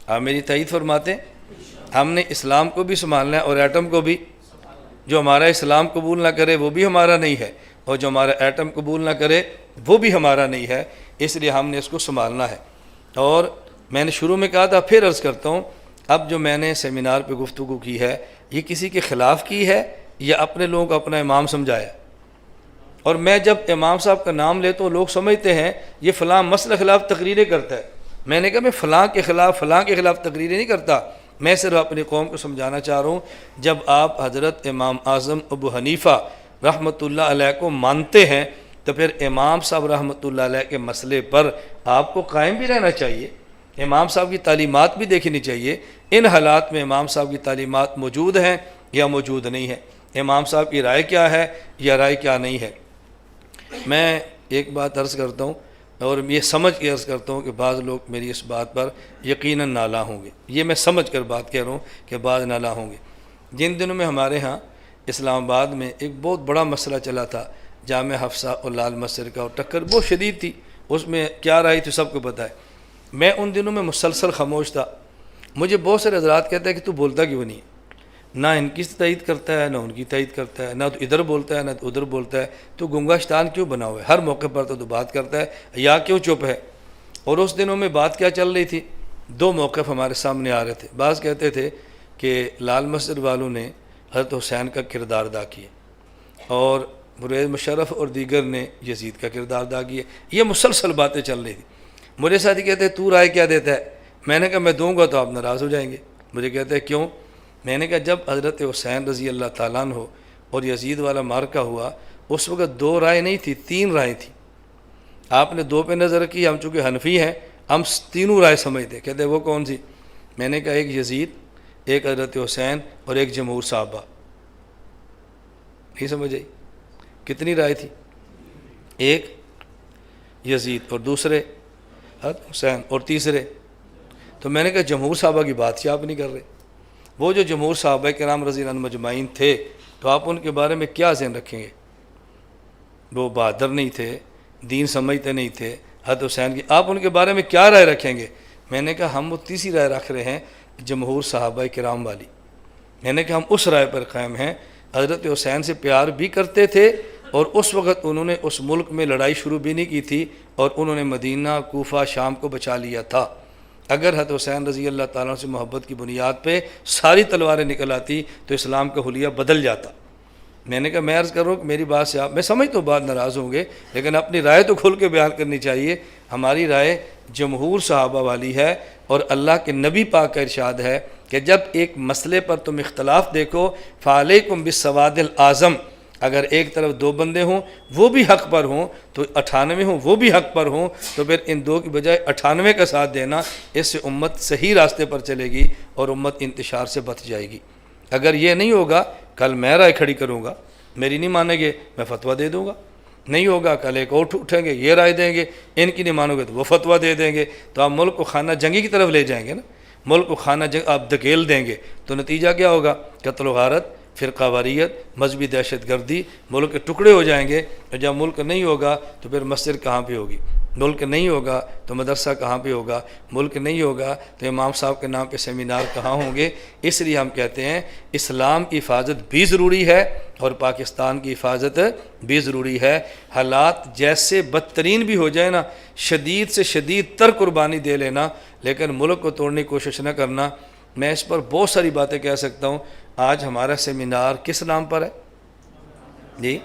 [SPEAKER 1] آپ میری تائید فرماتے ہیں؟ ہم نے اسلام کو بھی سنبھالنا ہے اور ایٹم کو بھی۔ جو ہمارا اسلام قبول نہ کرے وہ بھی ہمارا نہیں ہے، اور جو ہمارا ایٹم قبول نہ کرے وہ بھی ہمارا نہیں ہے۔ اس لیے ہم نے اس کو سنبھالنا ہے۔ اور میں نے شروع میں کہا تھا، پھر عرض کرتا ہوں، اب جو میں نے سیمینار پہ گفتگو کی ہے، یہ کسی کے خلاف کی ہے یا اپنے لوگوں کو اپنا امام سمجھایا؟ اور میں جب امام صاحب کا نام لیتا ہوں، لوگ سمجھتے ہیں یہ فلاں مسئلہ خلاف تقریریں کرتا ہے۔ میں نے کہا میں فلاں کے خلاف تقریریں نہیں کرتا، میں صرف اپنی قوم کو سمجھانا چاہ رہا ہوں۔ جب آپ حضرت امام اعظم ابو حنیفہ رحمۃ اللہ علیہ کو مانتے ہیں تو پھر امام صاحب رحمۃ اللہ علیہ کے مسئلے پر آپ کو قائم بھی رہنا چاہیے، امام صاحب کی تعلیمات بھی دیکھنی چاہیے۔ ان حالات میں امام صاحب کی تعلیمات موجود ہیں یا موجود نہیں ہیں، امام صاحب کی رائے کیا ہے یا رائے کیا نہیں ہے۔ میں ایک بات عرض کرتا ہوں اور یہ سمجھ کے عرض کرتا ہوں کہ بعض لوگ میری اس بات پر یقیناً نالاں ہوں گے، یہ میں سمجھ کر بات کہہ رہا ہوں کہ بعض نالاں ہوں گے۔ جن دنوں میں ہمارے ہاں اسلام آباد میں ایک بہت بڑا مسئلہ چلا تھا جامع حفصہ اور لال مسجد کا، اور ٹکر بہت شدید تھی، اس میں کیا رہی تھی سب کو پتہ ہے۔ میں ان دنوں میں مسلسل خاموش تھا۔ مجھے بہت سارے حضرات کہتے ہیں کہ تو بولتا کیوں نہیں ہے؟ نہ ان کی تائید کرتا ہے، نہ ان کی تائید کرتا ہے، نہ تو ادھر بولتا ہے نہ تو ادھر بولتا ہے، تو گنگا شیطان کیوں بنا ہوا ہے؟ ہر موقع پر تو بات کرتا ہے، یا کیوں چپ ہے؟ اور اس دنوں میں بات کیا چل رہی تھی؟ 2 موقف ہمارے سامنے آ رہے تھے۔ بعض کہتے تھے کہ لال مسجد والوں نے حضرت حسین کا کردار ادا کیا، اور پرویز مشرف اور دیگر نے یزید کا کردار ادا کیا۔ یہ مسلسل باتیں چل رہی تھی۔ مجھے ساتھی کہتے ہیں تو رائے کیا دیتا ہے؟ میں نے کہا میں دوں گا تو آپ ناراض ہو جائیں گے۔ مجھے کہتے ہیں کیوں؟ میں نے کہا جب حضرت حسین رضی اللہ تعالیٰ عنہ اور یزید والا معرکہ ہوا، اس وقت 2 رائے نہیں تھی، 3 رائے تھیں۔ آپ نے 2 پہ نظر رکھی، ہم چونکہ حنفی ہیں، ہم تینوں رائے سمجھتے، کہتے وہ کون سی؟ میں نے کہا ایک یزید، ایک حضرت حسین اور ایک جمہور صحابہ. نہیں سمجھ آئی؟ کتنی رائے تھی؟ ایک یزید اور دوسرے حضرت حسین اور تیسرے. تو میں نے کہا جمہور صحابہ کی بات ہی آپ نہیں کر رہے. وہ جو جمہور صحابہ کرام رضی اللہ عنہم مجمعین تھے تو آپ ان کے بارے میں کیا ذہن رکھیں گے؟ وہ بہادر نہیں تھے، دین سمجھتے نہیں تھے. حضرت حسین کی آپ ان کے بارے میں کیا رائے رکھیں گے؟ میں نے کہا ہم وہ تیسری رائے رکھ رہے ہیں، جمہور صحابہ کرام والی. میں نے کہا ہم اس رائے پر قائم ہیں. حضرت حسین سے پیار بھی کرتے تھے اور اس وقت انہوں نے اس ملک میں لڑائی شروع بھی نہیں کی تھی اور انہوں نے مدینہ، کوفہ، شام کو بچا لیا تھا. اگر حضرت حسین رضی اللہ تعالیٰ سے محبت کی بنیاد پہ ساری تلواریں نکل آتی تو اسلام کا حلیہ بدل جاتا. میں نے کہا میں عرض کروں کہ میری بات سے آپ، میں سمجھ تو بات ناراض ہوں گے لیکن اپنی رائے تو کھل کے بیان کرنی چاہیے. ہماری رائے جمہور صحابہ والی ہے اور اللہ کے نبی پاک کا ارشاد ہے کہ جب ایک مسئلے پر تم اختلاف دیکھو فعلیکم بالسواد الاعظم، اگر ایک طرف دو بندے ہوں وہ بھی حق پر ہوں تو 98 ہوں وہ بھی حق پر ہوں تو پھر ان دو کی بجائے 98 کا ساتھ دینا، اس سے امت صحیح راستے پر چلے گی اور امت انتشار سے بچ جائے گی. اگر یہ نہیں ہوگا کل میں رائے کھڑی کروں گا، میری نہیں مانیں گے میں فتویٰ دے دوں گا. نہیں ہوگا کل ایک اور اٹھیں گے یہ رائے دیں گے، ان کی نہیں مانو گے تو وہ فتویٰ دے دیں گے. تو آپ ملک کو خانہ جنگی کی طرف لے جائیں گے نا، ملک کو خانہ جنگ آپ دھکیل دیں گے تو نتیجہ کیا ہوگا؟ قتل و غارت، فرقہ واریت، مذہبی دہشت گردی، ملک کے ٹکڑے ہو جائیں گے. اور جب ملک نہیں ہوگا تو پھر مسجد کہاں پہ ہوگی؟ ملک نہیں ہوگا تو مدرسہ کہاں پہ ہوگا؟ ملک نہیں ہوگا تو امام صاحب کے نام پہ سیمینار کہاں ہوں گے؟ اس لیے ہم کہتے ہیں اسلام کی حفاظت بھی ضروری ہے اور پاکستان کی حفاظت بھی ضروری ہے. حالات جیسے بدترین بھی ہو جائے نا، شدید سے شدید تر قربانی دے لینا لیکن ملک کو توڑنے کی کوشش نہ کرنا. میں اس پر بہت ساری باتیں کہہ سکتا ہوں. آج ہمارا سیمینار کس نام پر ہے؟ جی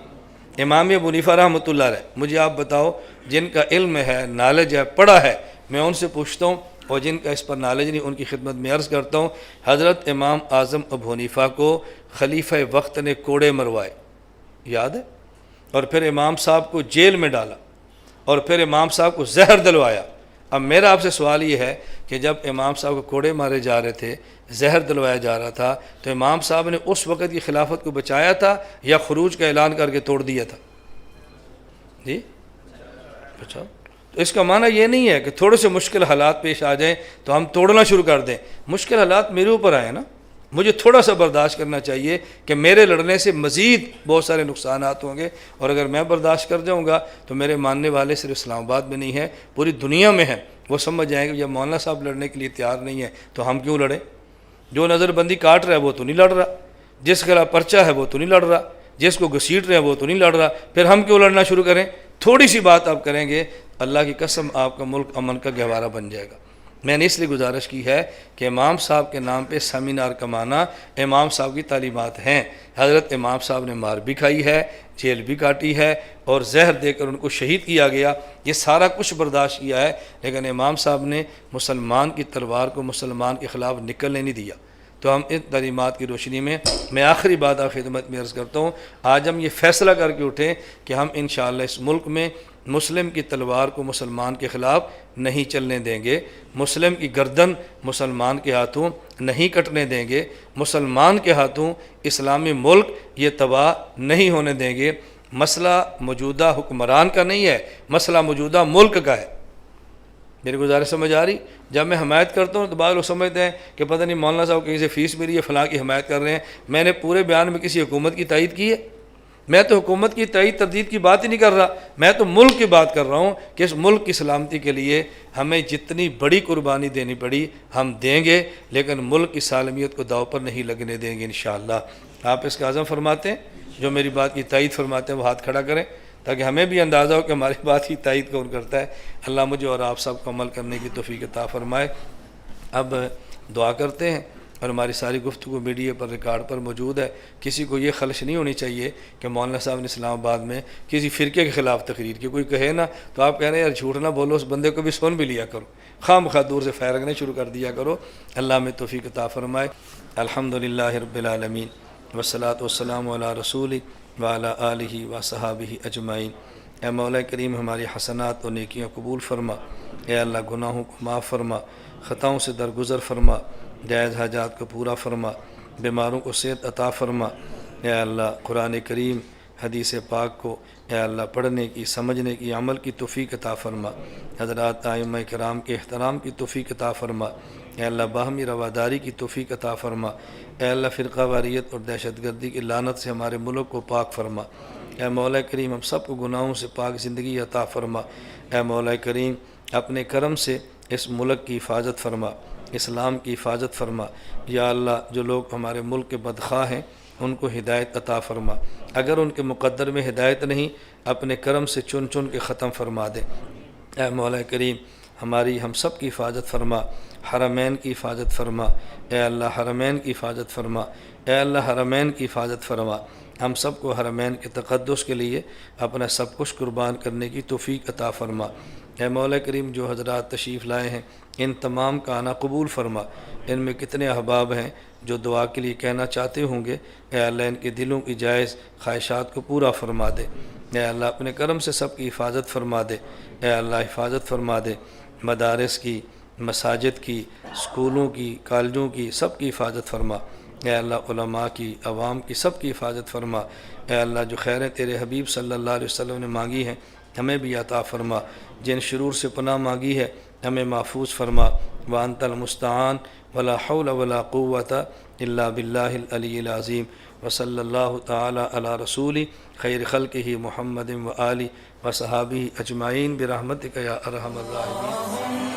[SPEAKER 1] امام ابو حنیفہ رحمۃ اللہ علیہ. مجھے آپ بتاؤ جن کا علم ہے، نالج ہے، پڑھا ہے، میں ان سے پوچھتا ہوں، اور جن کا اس پر نالج نہیں ان کی خدمت میں عرض کرتا ہوں. حضرت امام اعظم ابو حنیفہ کو خلیفہ وقت نے کوڑے مروائے، یاد ہے؟ اور پھر امام صاحب کو جیل میں ڈالا اور پھر امام صاحب کو زہر دلوایا. اب میرا آپ سے سوال یہ ہے کہ جب امام صاحب کو کوڑے مارے جا رہے تھے، زہر دلوایا جا رہا تھا، تو امام صاحب نے اس وقت کی خلافت کو بچایا تھا یا خروج کا اعلان کر کے توڑ دیا تھا؟ جی اچھا، تو اس کا معنی یہ نہیں ہے کہ تھوڑے سے مشکل حالات پیش آ جائیں تو ہم توڑنا شروع کر دیں. مشکل حالات میرے اوپر آئے نا، مجھے تھوڑا سا برداشت کرنا چاہیے کہ میرے لڑنے سے مزید بہت سارے نقصانات ہوں گے، اور اگر میں برداشت کر جاؤں گا تو میرے ماننے والے صرف اسلام آباد میں نہیں ہیں، پوری دنیا میں ہیں. وہ سمجھ جائیں گے جب مولانا صاحب لڑنے کے لیے تیار نہیں ہے تو ہم کیوں لڑیں؟ جو نظر بندی کاٹ رہا ہے وہ تو نہیں لڑ رہا، جس خلاف پرچہ ہے وہ تو نہیں لڑ رہا، جس کو گھسیٹ رہے ہیں وہ تو نہیں لڑ رہا، پھر ہم کیوں لڑنا شروع کریں؟ تھوڑی سی بات آپ کریں گے، اللہ کی قسم آپ کا ملک امن کا گہوارہ بن جائے گا. میں نے اس لیے گزارش کی ہے کہ امام صاحب کے نام پہ سیمینار کمانا امام صاحب کی تعلیمات ہیں. حضرت امام صاحب نے مار بھی کھائی ہے، جیل بھی کاٹی ہے اور زہر دے کر ان کو شہید کیا گیا، یہ سارا کچھ برداشت کیا ہے، لیکن امام صاحب نے مسلمان کی تلوار کو مسلمان کے خلاف نکلنے نہیں دیا. تو ہم ان تعلیمات کی روشنی میں آخری بات آپ خدمت میں عرض کرتا ہوں، آج ہم یہ فیصلہ کر کے اٹھیں کہ ہم انشاءاللہ اس ملک میں مسلم کی تلوار کو مسلمان کے خلاف نہیں چلنے دیں گے، مسلم کی گردن مسلمان کے ہاتھوں نہیں کٹنے دیں گے، مسلمان کے ہاتھوں اسلامی ملک یہ تباہ نہیں ہونے دیں گے. مسئلہ موجودہ حکمران کا نہیں ہے، مسئلہ موجودہ ملک کا ہے. میری گزارش سمجھ آ رہی؟ جب میں حمایت کرتا ہوں تو بعض لوگ سمجھتے ہیں کہ پتہ نہیں مولانا صاحب کہیں سے فیس ملی ہے فلاں کی حمایت کر رہے ہیں. میں نے پورے بیان میں کسی حکومت کی تائید کی ہے؟ میں تو حکومت کی تائید تردید کی بات ہی نہیں کر رہا، میں تو ملک کی بات کر رہا ہوں کہ اس ملک کی سلامتی کے لیے ہمیں جتنی بڑی قربانی دینی پڑی ہم دیں گے، لیکن ملک کی سالمیت کو داؤ پر نہیں لگنے دیں گے انشاءاللہ. آپ اس کا عزم فرماتے ہیں؟ جو میری بات کی تائید فرماتے ہیں وہ ہاتھ کھڑا کریں تاکہ ہمیں بھی اندازہ ہو کہ ہماری بات کی تائید کون کرتا ہے. اللہ مجھے اور آپ سب کو عمل کرنے کی توفیق عطا فرمائے. اب دعا کرتے ہیں، اور ہماری ساری گفتگو میڈیا پر ریکارڈ پر موجود ہے. کسی کو یہ خلش نہیں ہونی چاہیے کہ مولانا صاحب نے اسلام آباد میں کسی فرقے کے خلاف تقریر کی. کوئی کہے نا تو آپ کہہ رہے ہیں یار جھوٹ نہ بولو، اس بندے کو بھی سن بھی لیا کرو، خواہ مخواہ دور سے فیرگنے شروع کر دیا کرو. اللہ میں توفیق عطا فرمائے. الحمدللہ رب العالمین والصلاۃ والسلام علی رسول وعلی آلہ وصحابہ اجمعین. اے مولا کریم ہماری حسنات و نیکیاں قبول فرما، اے اللہ گناہوں کو معاف فرما، خطاؤں سے درگزر فرما، جائز حاجات کو پورا فرما، بیماروں کو صحت عطا فرما، اے اللہ قرآن کریم حدیث پاک کو اے اللہ پڑھنے کی، سمجھنے کی، عمل کی توفیق عطا فرما، حضرات ائمہ کرام کے احترام کی توفیق عطا فرما، اے اللہ باہمی رواداری کی توفیق عطا فرما، اے اللہ فرقہ واریت اور دہشت گردی کی لعنت سے ہمارے ملک کو پاک فرما، اے مولا کریم ہم سب کو گناہوں سے پاک زندگی عطا فرما، اے مولا کریم اپنے کرم سے اس ملک کی حفاظت فرما، اسلام کی حفاظت فرما، یا اللہ جو لوگ ہمارے ملک کے بدخواہ ہیں ان کو ہدایت عطا فرما، اگر ان کے مقدر میں ہدایت نہیں اپنے کرم سے چن چن کے ختم فرما دے، اے مولا کریم ہماری ہم سب کی حفاظت فرما، حرمین کی حفاظت فرما، اے اللہ حرمین کی حفاظت فرما، اے اللہ حرمین کی حفاظت فرما، ہم سب کو حرمین کے تقدس کے لیے اپنا سب کچھ قربان کرنے کی توفیق عطا فرما، اے مولا کریم جو حضرات تشریف لائے ہیں ان تمام کا آنا قبول فرما، ان میں کتنے احباب ہیں جو دعا کے لیے کہنا چاہتے ہوں گے، اے اللہ ان کے دلوں کی جائز خواہشات کو پورا فرما دے، اے اللہ اپنے کرم سے سب کی حفاظت فرما دے، اے اللہ حفاظت فرما دے، مدارس کی، مساجد کی، اسکولوں کی، کالجوں کی، سب کی حفاظت فرما، اے اللہ علماء کی، عوام کی، سب کی حفاظت فرما، اے اللہ جو خیریں تیرے حبیب صلی اللہ علیہ وسلم نے مانگی ہیں ہمیں بھی عطا فرما، جن شرور سے پناہ مانگی ہے ہمیں محفوظ فرما، وانت المستعان ولا حول ولا قوت الا باللہ العلی العظیم، وصلی اللہ تعالی علی رسول خیر خلقہ محمد و آلہ و صحابہ اجمعین برحمتک یا ارحم الراحمین۔